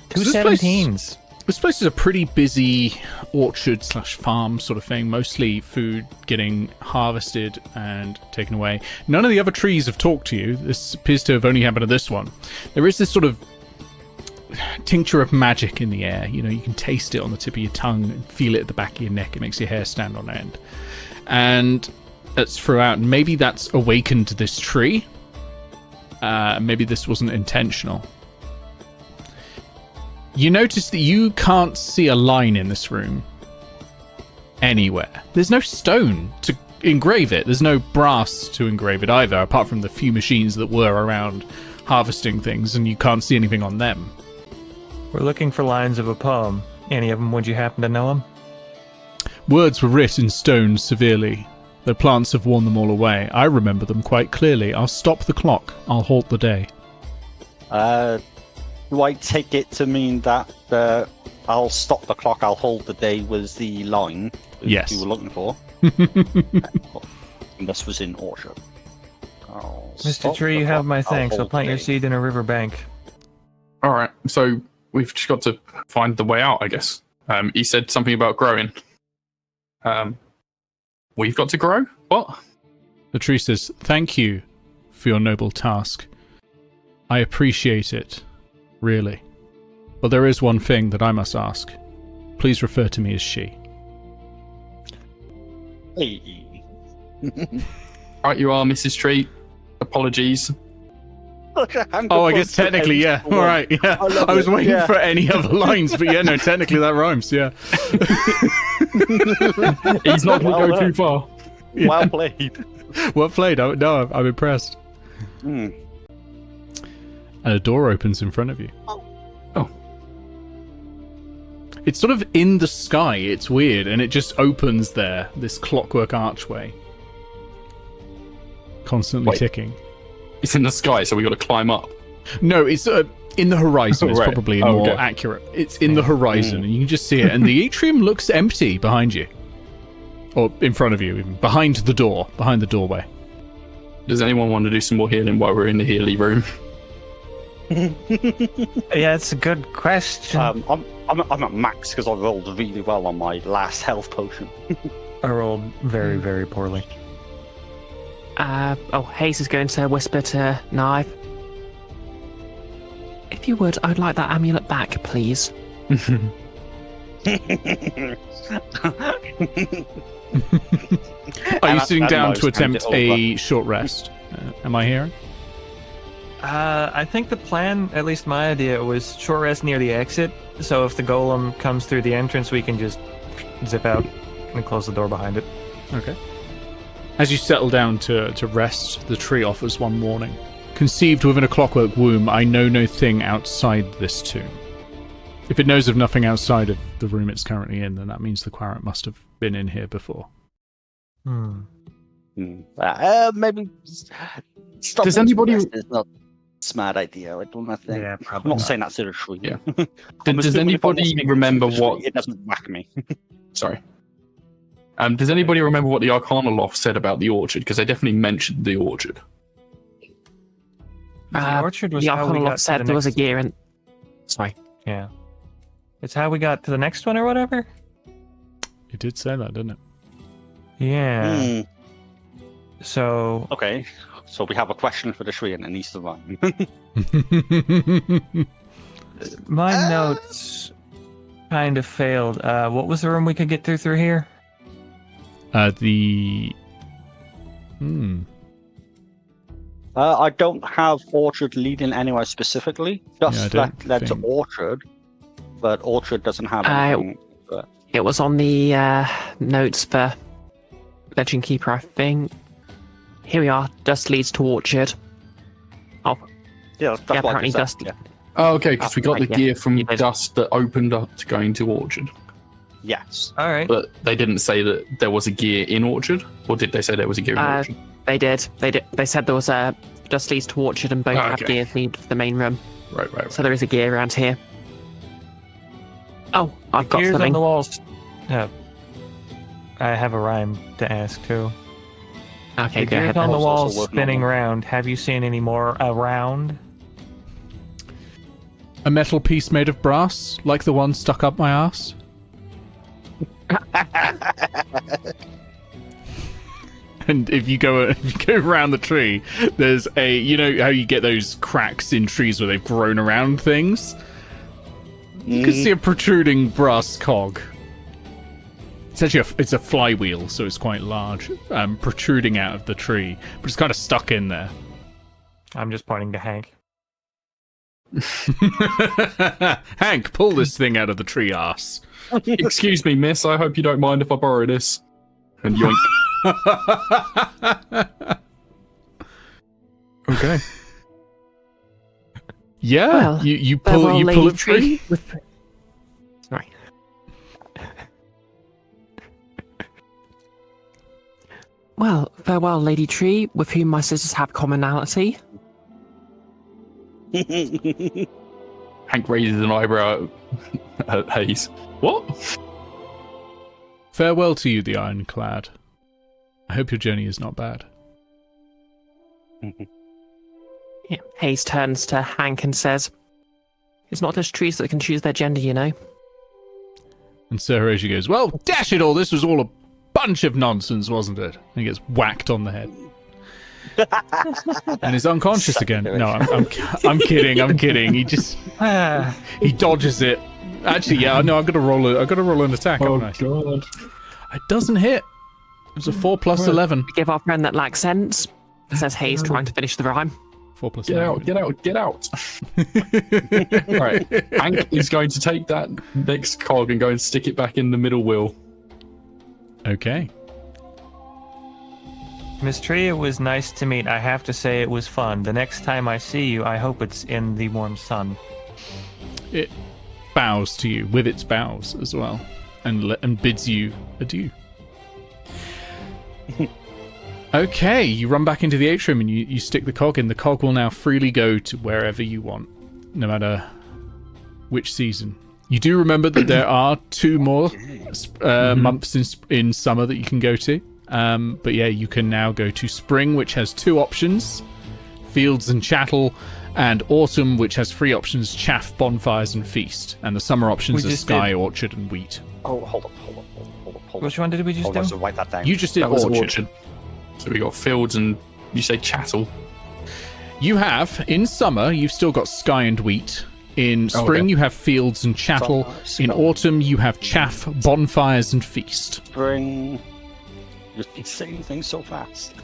Two So this place- 17s. This place is a pretty busy orchard/farm sort of thing. Mostly food getting harvested and taken away. None of the other trees have talked to you. This appears to have only happened to this one. There is this sort of tincture of magic in the air. You know, you can taste it on the tip of your tongue and feel it at the back of your neck. It makes your hair stand on end. And that's throughout. Maybe that's awakened this tree. Maybe this wasn't intentional. You notice that you can't see a line in this room anywhere. There's no stone to engrave it. There's no brass to engrave it either, apart from the few machines that were around harvesting things, and you can't see anything on them. We're looking for lines of a poem. Any of them, would you happen to know them? Words were writ in stone severely. The plants have worn them all away. I remember them quite clearly. I'll stop the clock. I'll halt the day. Do I take it to mean that I'll stop the clock, I'll hold the day was the line that Yes. you were looking for? And this was in Orchard. Mr. Tree, you have my thanks. I'll plant your seed in a riverbank. All right, so we've just got to find the way out, I guess. He said something about growing. We've got to grow? What? The tree says, "Thank you for your noble task. I appreciate it, really. But there is one thing that I must ask. Please refer to me as she." Hey. Right, you are, Mrs. Tree. Apologies. Oh, I guess technically, yeah. All right, yeah. I was waiting for any other lines, but yeah, no, technically that rhymes, yeah. He's not going to go too far. Well played. Well played. No, I'm impressed. Hmm. And a door opens in front of you. Oh. It's sort of in the sky. It's weird, and it just opens there. This clockwork archway, constantly ticking. It's in the sky, so we got to climb up. No, it's in the horizon. It's Right. probably Oh, more okay. accurate. It's in the horizon, and you can just see it. And the atrium looks empty behind you, or in front of you, even behind the doorway. Does anyone want to do some more healing while we're in the Healy room? Yeah, it's a good question. I'm at max because I rolled really well on my last health potion. I rolled very, very poorly. Haze is going to whisper to Naeve. If you would, I'd like that amulet back, please. Are you sitting down Mo's to hand attempt it a short rest? Am I hearing? I think the plan, at least my idea, was short rest near the exit. So if the golem comes through the entrance, we can just zip out and close the door behind it. Okay. As you settle down to rest, the tree offers one warning. Conceived within a clockwork womb, I know no thing outside this tomb. If it knows of nothing outside of the room it's currently in, then that means the Quarret must have been in here before. Maybe stop. Does anybody- It's not a smart idea. I don't think. Yeah, I'm probably not not. saying that to the tree. Yeah. I'm Does assuming if I was anybody speaking remember to the tree, what... It doesn't whack me. Sorry. Does anybody remember what the Arcana Loft said about the orchard? Because they definitely mentioned the orchard. The orchard was The how we Arcana got Loft to said the there was a next- gear in. Sorry. Yeah. It's how we got to the next one or whatever? It did say that, didn't it? Yeah. Hmm. So, Okay, so we have a question for the tree and it needs to run. my notes kind of failed. What was the room we could get through here? I don't have orchard leading anywhere specifically. Just Yeah, I that don't led to think- orchard, but orchard doesn't have I- anything. But It was on the notes for Legend Keeper, I think. Here we are. Dust leads to orchard. Oh, Yeah, that's yeah, what I apparently just said. dust. Oh, okay, because we got the yeah, gear from you did. Dust that opened up to going to Orchard. Yeah. Yes. All right. But they didn't say that there was a gear in Orchard? Or did they say there was a gear in Orchard? They did. They said there was a dust leads to orchard, and both have okay. gear need for the main room. Right. So there is a gear around here. Oh, I've got Gears on something. the walls. I have a rhyme to ask too. Okay, The go gears ahead. on the Also walls working on spinning them. round. Have you seen any more around? A metal piece made of brass, like the one stuck up my ass. And if you go around the tree, there's a, you know how you get those cracks in trees where they've grown around things? You can see a protruding brass cog. It's actually it's a flywheel, so it's quite large, protruding out of the tree, but it's kind of stuck in there. I'm just pointing to Hank. Hank, pull this thing out of the tree arse. Excuse me, miss, I hope you don't mind if I borrow this. And yoink. Okay. Yeah, Well, you farewell, pull Lady it free. Sorry. Well, farewell, Lady Tree, with whom my sisters have commonality. Hank raises an eyebrow at Haze. What? Farewell to you, the Ironclad. I hope your journey is not bad. Yeah. Haze turns to Hank and says, "It's not just trees that can choose their gender, you know." And Sir Horatio goes, "Well, dash it all, this was all a bunch of nonsense, wasn't it?" And he gets whacked on the head. And is unconscious again. No, I'm kidding. He just he dodges it. Actually, yeah, no, I've got to roll an attack, haven't I? God. It doesn't hit. It was a 4 plus 11. We give our friend that lacks sense, says Haze, trying to finish the rhyme. 4 plus Get 11. out, get out. Right. Hank is going to take that next cog and go and stick it back in the middle wheel. Okay. Miss Tree, it was nice to meet. I have to say it was fun. The next time I see you, I hope it's in the warm sun. It bows to you with its bows as well, and bids you adieu. Okay, you run back into the atrium and you stick the cog in. The cog will now freely go to wherever you want, no matter which season. You do remember that there are 2 more months in summer that you can go to. But yeah, you can now go to spring, which has 2 options, fields and chattel, and autumn, which has 3 options, chaff, bonfires, and feast. And the summer options We are just sky, did- orchard, and wheat. Oh, hold up. Which one did we just Hold on, do? so write that down. You just did That was orchard. orchard. So we got fields and you say chattel. You have, in summer, you've still got sky and wheat. In spring, okay. you have fields and chattel. Summer, In sky. autumn, you have chaff, bonfires, and feast. Spring. You're saying things so fast.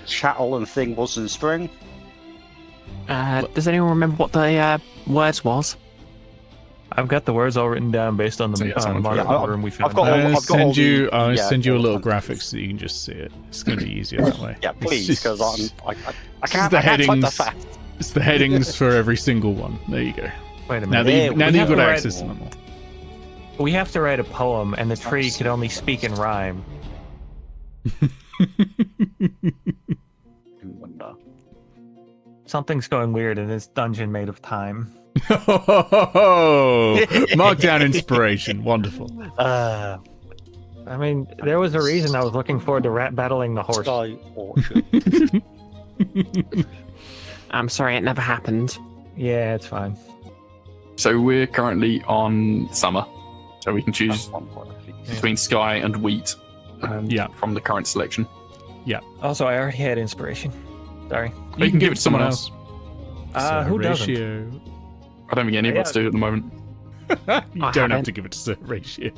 Chattel and thing was in spring. Does anyone remember what the words was? I've got the words all written down based on the So, yeah, someone- marked yeah, room we found. I've got all- I'll I've got all send you. the- I'll yeah, send you a all the little content. graphic so you can just see it. It's going to be easier that way. Yeah, please, because I It's can't the type that headings. fast. It's the headings for every single one. There you go. Wait a Now minute. that Yeah, you've, now we that you've have got to write- access to them all. We have to write a poem, and the tree could only speak in rhyme. Wonder. Something's going weird in this dungeon made of time. Mark down inspiration. Wonderful. I mean, there was a reason I was looking forward to battling the horse. Sky orchard. I'm sorry, it never happened. Yeah, it's fine. So we're currently on summer. So we can choose That's one point, I think. between sky and wheat Yeah. from the current selection. Also, I already had inspiration. Sorry. You can give it to someone else. Who doesn't? Ratio. I don't think any of us do at the moment. You I don't have haven't. to give it to Sir Ratio.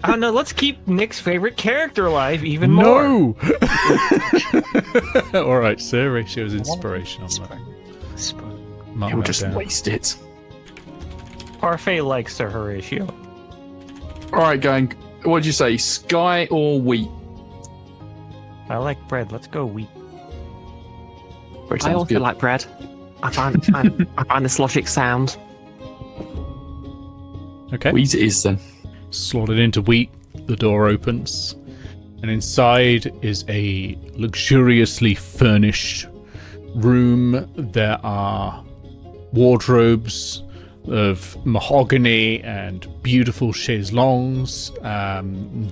Oh no, let's keep Nick's favorite character alive even more. No! Alright, Sir Ratio's inspiration on that. Spring. Mark You'll that just down. waste it. Parfait likes Sir Horatio. All right, going. What did you say? Sky or wheat? I like bread. Let's go wheat. Which I sounds also good. like bread. I find this logic sound. Okay. Wheat it is then. Slotted into wheat, the door opens, and inside is a luxuriously furnished room. There are wardrobes of mahogany and beautiful chaiselongs,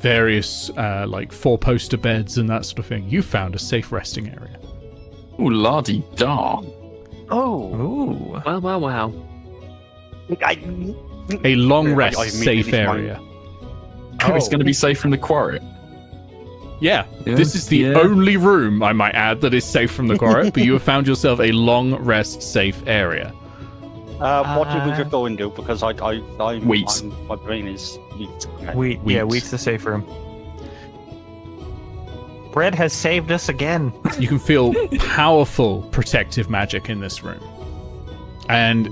various like four-poster beds and that sort of thing. You found a safe resting area. Ooh, la-di-da. Oh, Ooh. Well. A long I rest immediately safe find- area. It's going to be safe from the quarry. Yeah, Yeah, this is the yeah. only room, I might add, that is safe from the quarry, but you have found yourself a long rest safe area. What did we just go and do? Because Wheat. my brain is wheat. Okay. Wheat. Yeah, Wheat. wheat's the safe room. Bread has saved us again. You can feel powerful protective magic in this room. And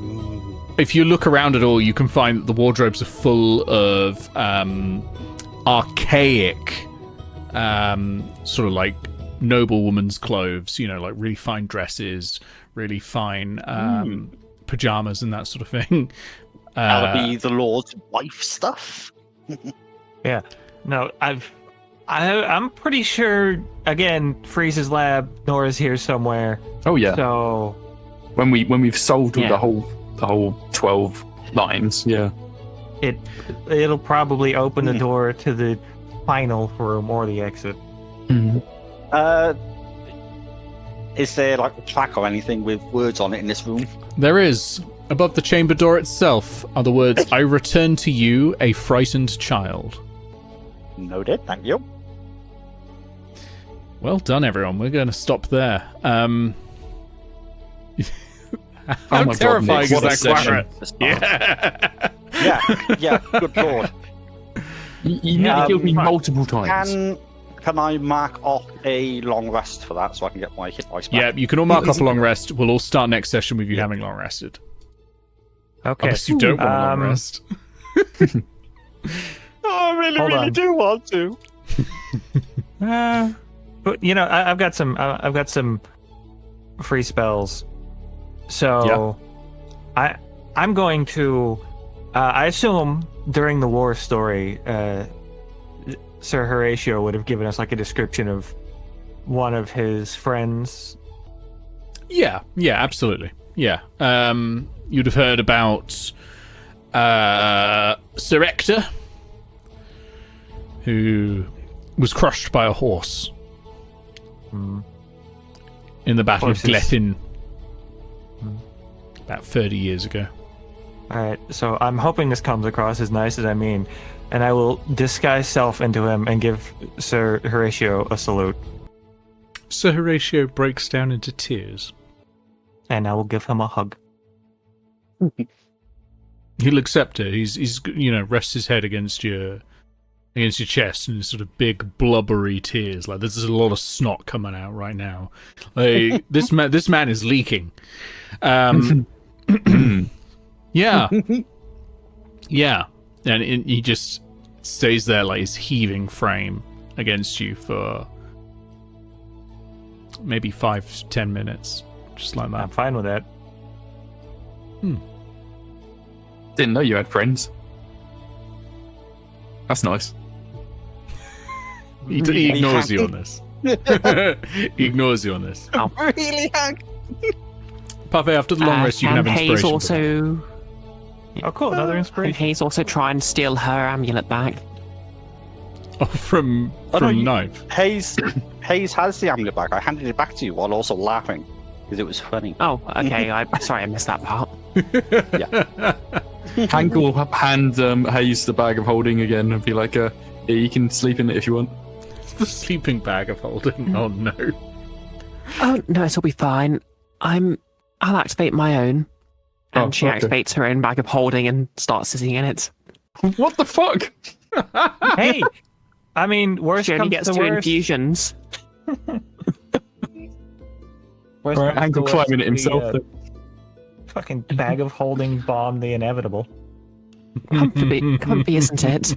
if you look around at all, you can find that the wardrobes are full of archaic, sort of like noblewoman's clothes, you know, like really fine dresses, really fine pajamas and that sort of thing. That'll be the Lord's wife stuff. Yeah. No, I'm pretty sure. Again, Freeze's lab. Nora's here somewhere. Oh yeah. So When we've solved Yeah. the whole 12 lines, yeah. it'll probably open the door to the final room or the exit. Is there like a plaque or anything with words on it in this room? There is. Above the chamber door itself are the words, "I return to you, a frightened child." Noted. Thank you. Well done, everyone. We're going to stop there. How my God, terrifying Nick, is what a that session. Quadrant? Yeah. Good Lord. You nearly killed me multiple times. Can I mark off a long rest for that so I can get my hit dice back? Yeah, you can all mark off a long rest. We'll all start next session with you having long rested. Okay. Unless you don't want a long rest. Oh, I really, Hold on. do want to. But you know, I've got some free spells. So I'm going to I assume during the war story Sir Horatio would have given us like a description of one of his friends. Yeah, absolutely. Yeah. You'd have heard about Sir Ector, who was crushed by a horse in the Battle of Horses. Glethin about 30 years ago. Alright, so I'm hoping this comes across as nice as I mean, and I will disguise self into him and give Sir Horatio a salute. Sir Horatio breaks down into tears. And I will give him a hug. He'll accept it. He's rests his head against your chest, and sort of big blubbery tears. Like there's a lot of snot coming out right now. Like this man is leaking. Yeah, and he just stays there like his heaving frame against you for maybe 5-10 minutes, just like I'm that. fine with that. Didn't know you had friends. That's nice. He ignores you on this. He ignores you on this. Really, Hank? Parfait, after the long rest, you can have Haze inspiration. also. Oh, cool! Another Can inspiration. Haze also try and steal her amulet back? Oh, from no, you- Naeve. Hayes has the amulet back. I handed it back to you while also laughing because it was funny. Oh, okay. Sorry, I missed that part. Hank will hand Hayes the bag of holding again and be like, "Yeah, you can sleep in it if you want." The sleeping bag of holding. Oh no. Oh no, it'll be fine. I'll activate my own, and Oh, she okay. activates her own bag of holding and starts sitting in it. What the fuck? Hey, I mean, worst She only comes gets to 2 worst. infusions. Worst Right, comes Hank to will worst, climb in it we, himself. fucking bag of holding bomb the inevitable. Comfy, isn't it?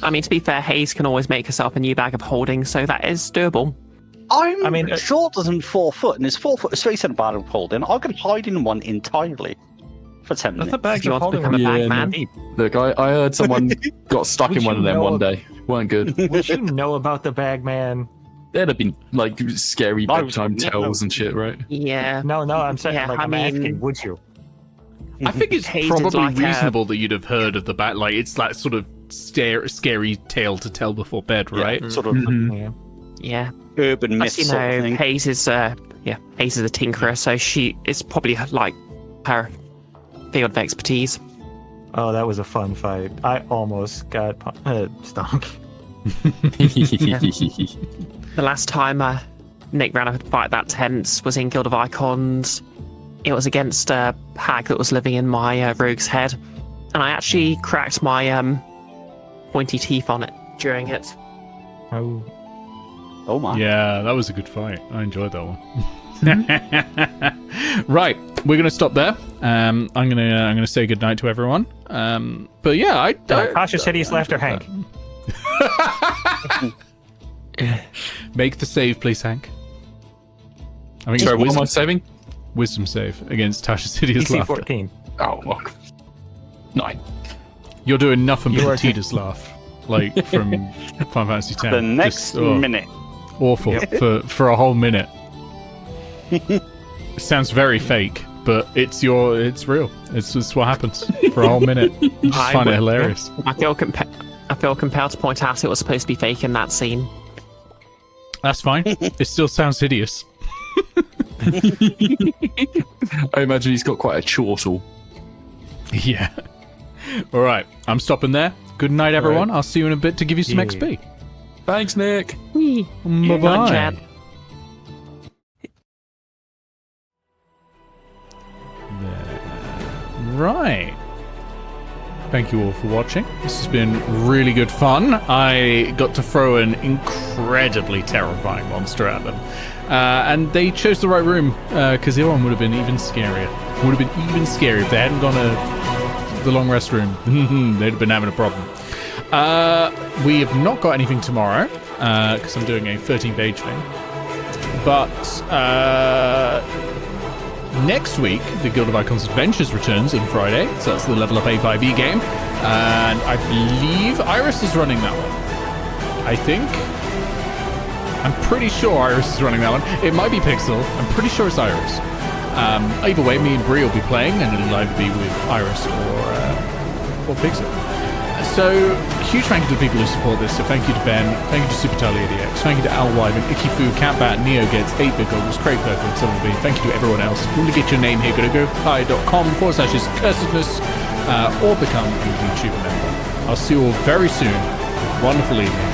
I mean, to be fair, Haze can always make herself a new bag of holding, so that is doable. I mean, short than 4 foot, and it's 4 foot straight in a bag of holding. I could hide in one entirely for 10 minutes. That's a bag If you of want to holding. become a Yeah, bag man. Look, I heard someone got stuck Would in one you of them know one of- day. Weren't good. Would you know about the bag man? There'd have been like scary No, bedtime no. tales and shit, right? Yeah. No, I'm saying, Yeah, like, I I'm mean- asking, would you? I think it's Haze is probably like a- reasonable that you'd have heard of the bat. Like, it's that sort of scary tale to tell before bed, right? Sort of Mhm. Yeah. Yeah. urban myth As you sort of know, thing. Haze is Haze is a tinkerer, so it's probably like her field of expertise. Oh, that was a fun fight. I almost got stomped. The last time Nick ran a fight that tense was in Guild of Icons. It was against a hag that was living in my rogue's head, and I actually cracked my pointy teeth on it during it. Oh. Oh my. Yeah, that was a good fight. I enjoyed that one. Right, we're gonna stop there. I'm gonna say goodnight to everyone. But yeah, I Cautious hideous laughter, Hank. Make the save, please, Hank. I think Sorry, it's what am I saving? wisdom save against Tasha's hideous DC laughter. 14. Oh, well. 9. You're doing nothing You but are the Tita's laugh, like from Final Fantasy X. The next Just, minute. awful for a whole minute. It sounds very fake, but it's real. It's what happens for a whole minute. I just I find it would- hilarious. I feel compelled to point out it was supposed to be fake in that scene. That's fine. It still sounds hideous. I imagine he's got quite a chortle. Yeah. All right, I'm stopping there. Good night, everyone. I'll see you in a bit to give you some Yeah. XP. Thanks, Nick. Whee. Bye Night, Chad. bye. Right. Thank you all for watching. This has been really good fun. I got to throw an incredibly terrifying monster at them. And they chose the right room, because the other one would have been even scarier. Would have been even scarier if they hadn't gone to the long rest room. They'd have been having a problem. We have not got anything tomorrow, because I'm doing a 13th age thing. But next week, the Guild of Icons Adventures returns on Friday, so that's the Level Up A5E game. And I believe Iris is running that one. I think. I'm pretty sure Iris is running that one. It might be Pixel. I'm pretty sure it's Iris. Either way, me and Bree will be playing, and it'll either be with Iris or Pixel. So, huge thank you to the people who support this. So thank you to Ben, thank you to SuperTallyADX, thank you to Al Wyman, Ikifu, Catbat, Neo Gets, 8-Bit Goggles, Craig Purple, and 7B. Thank you to everyone else. If you want to get your name here, go to go.com/Cursedness or become a YouTube member. I'll see you all very soon. Wonderful evening.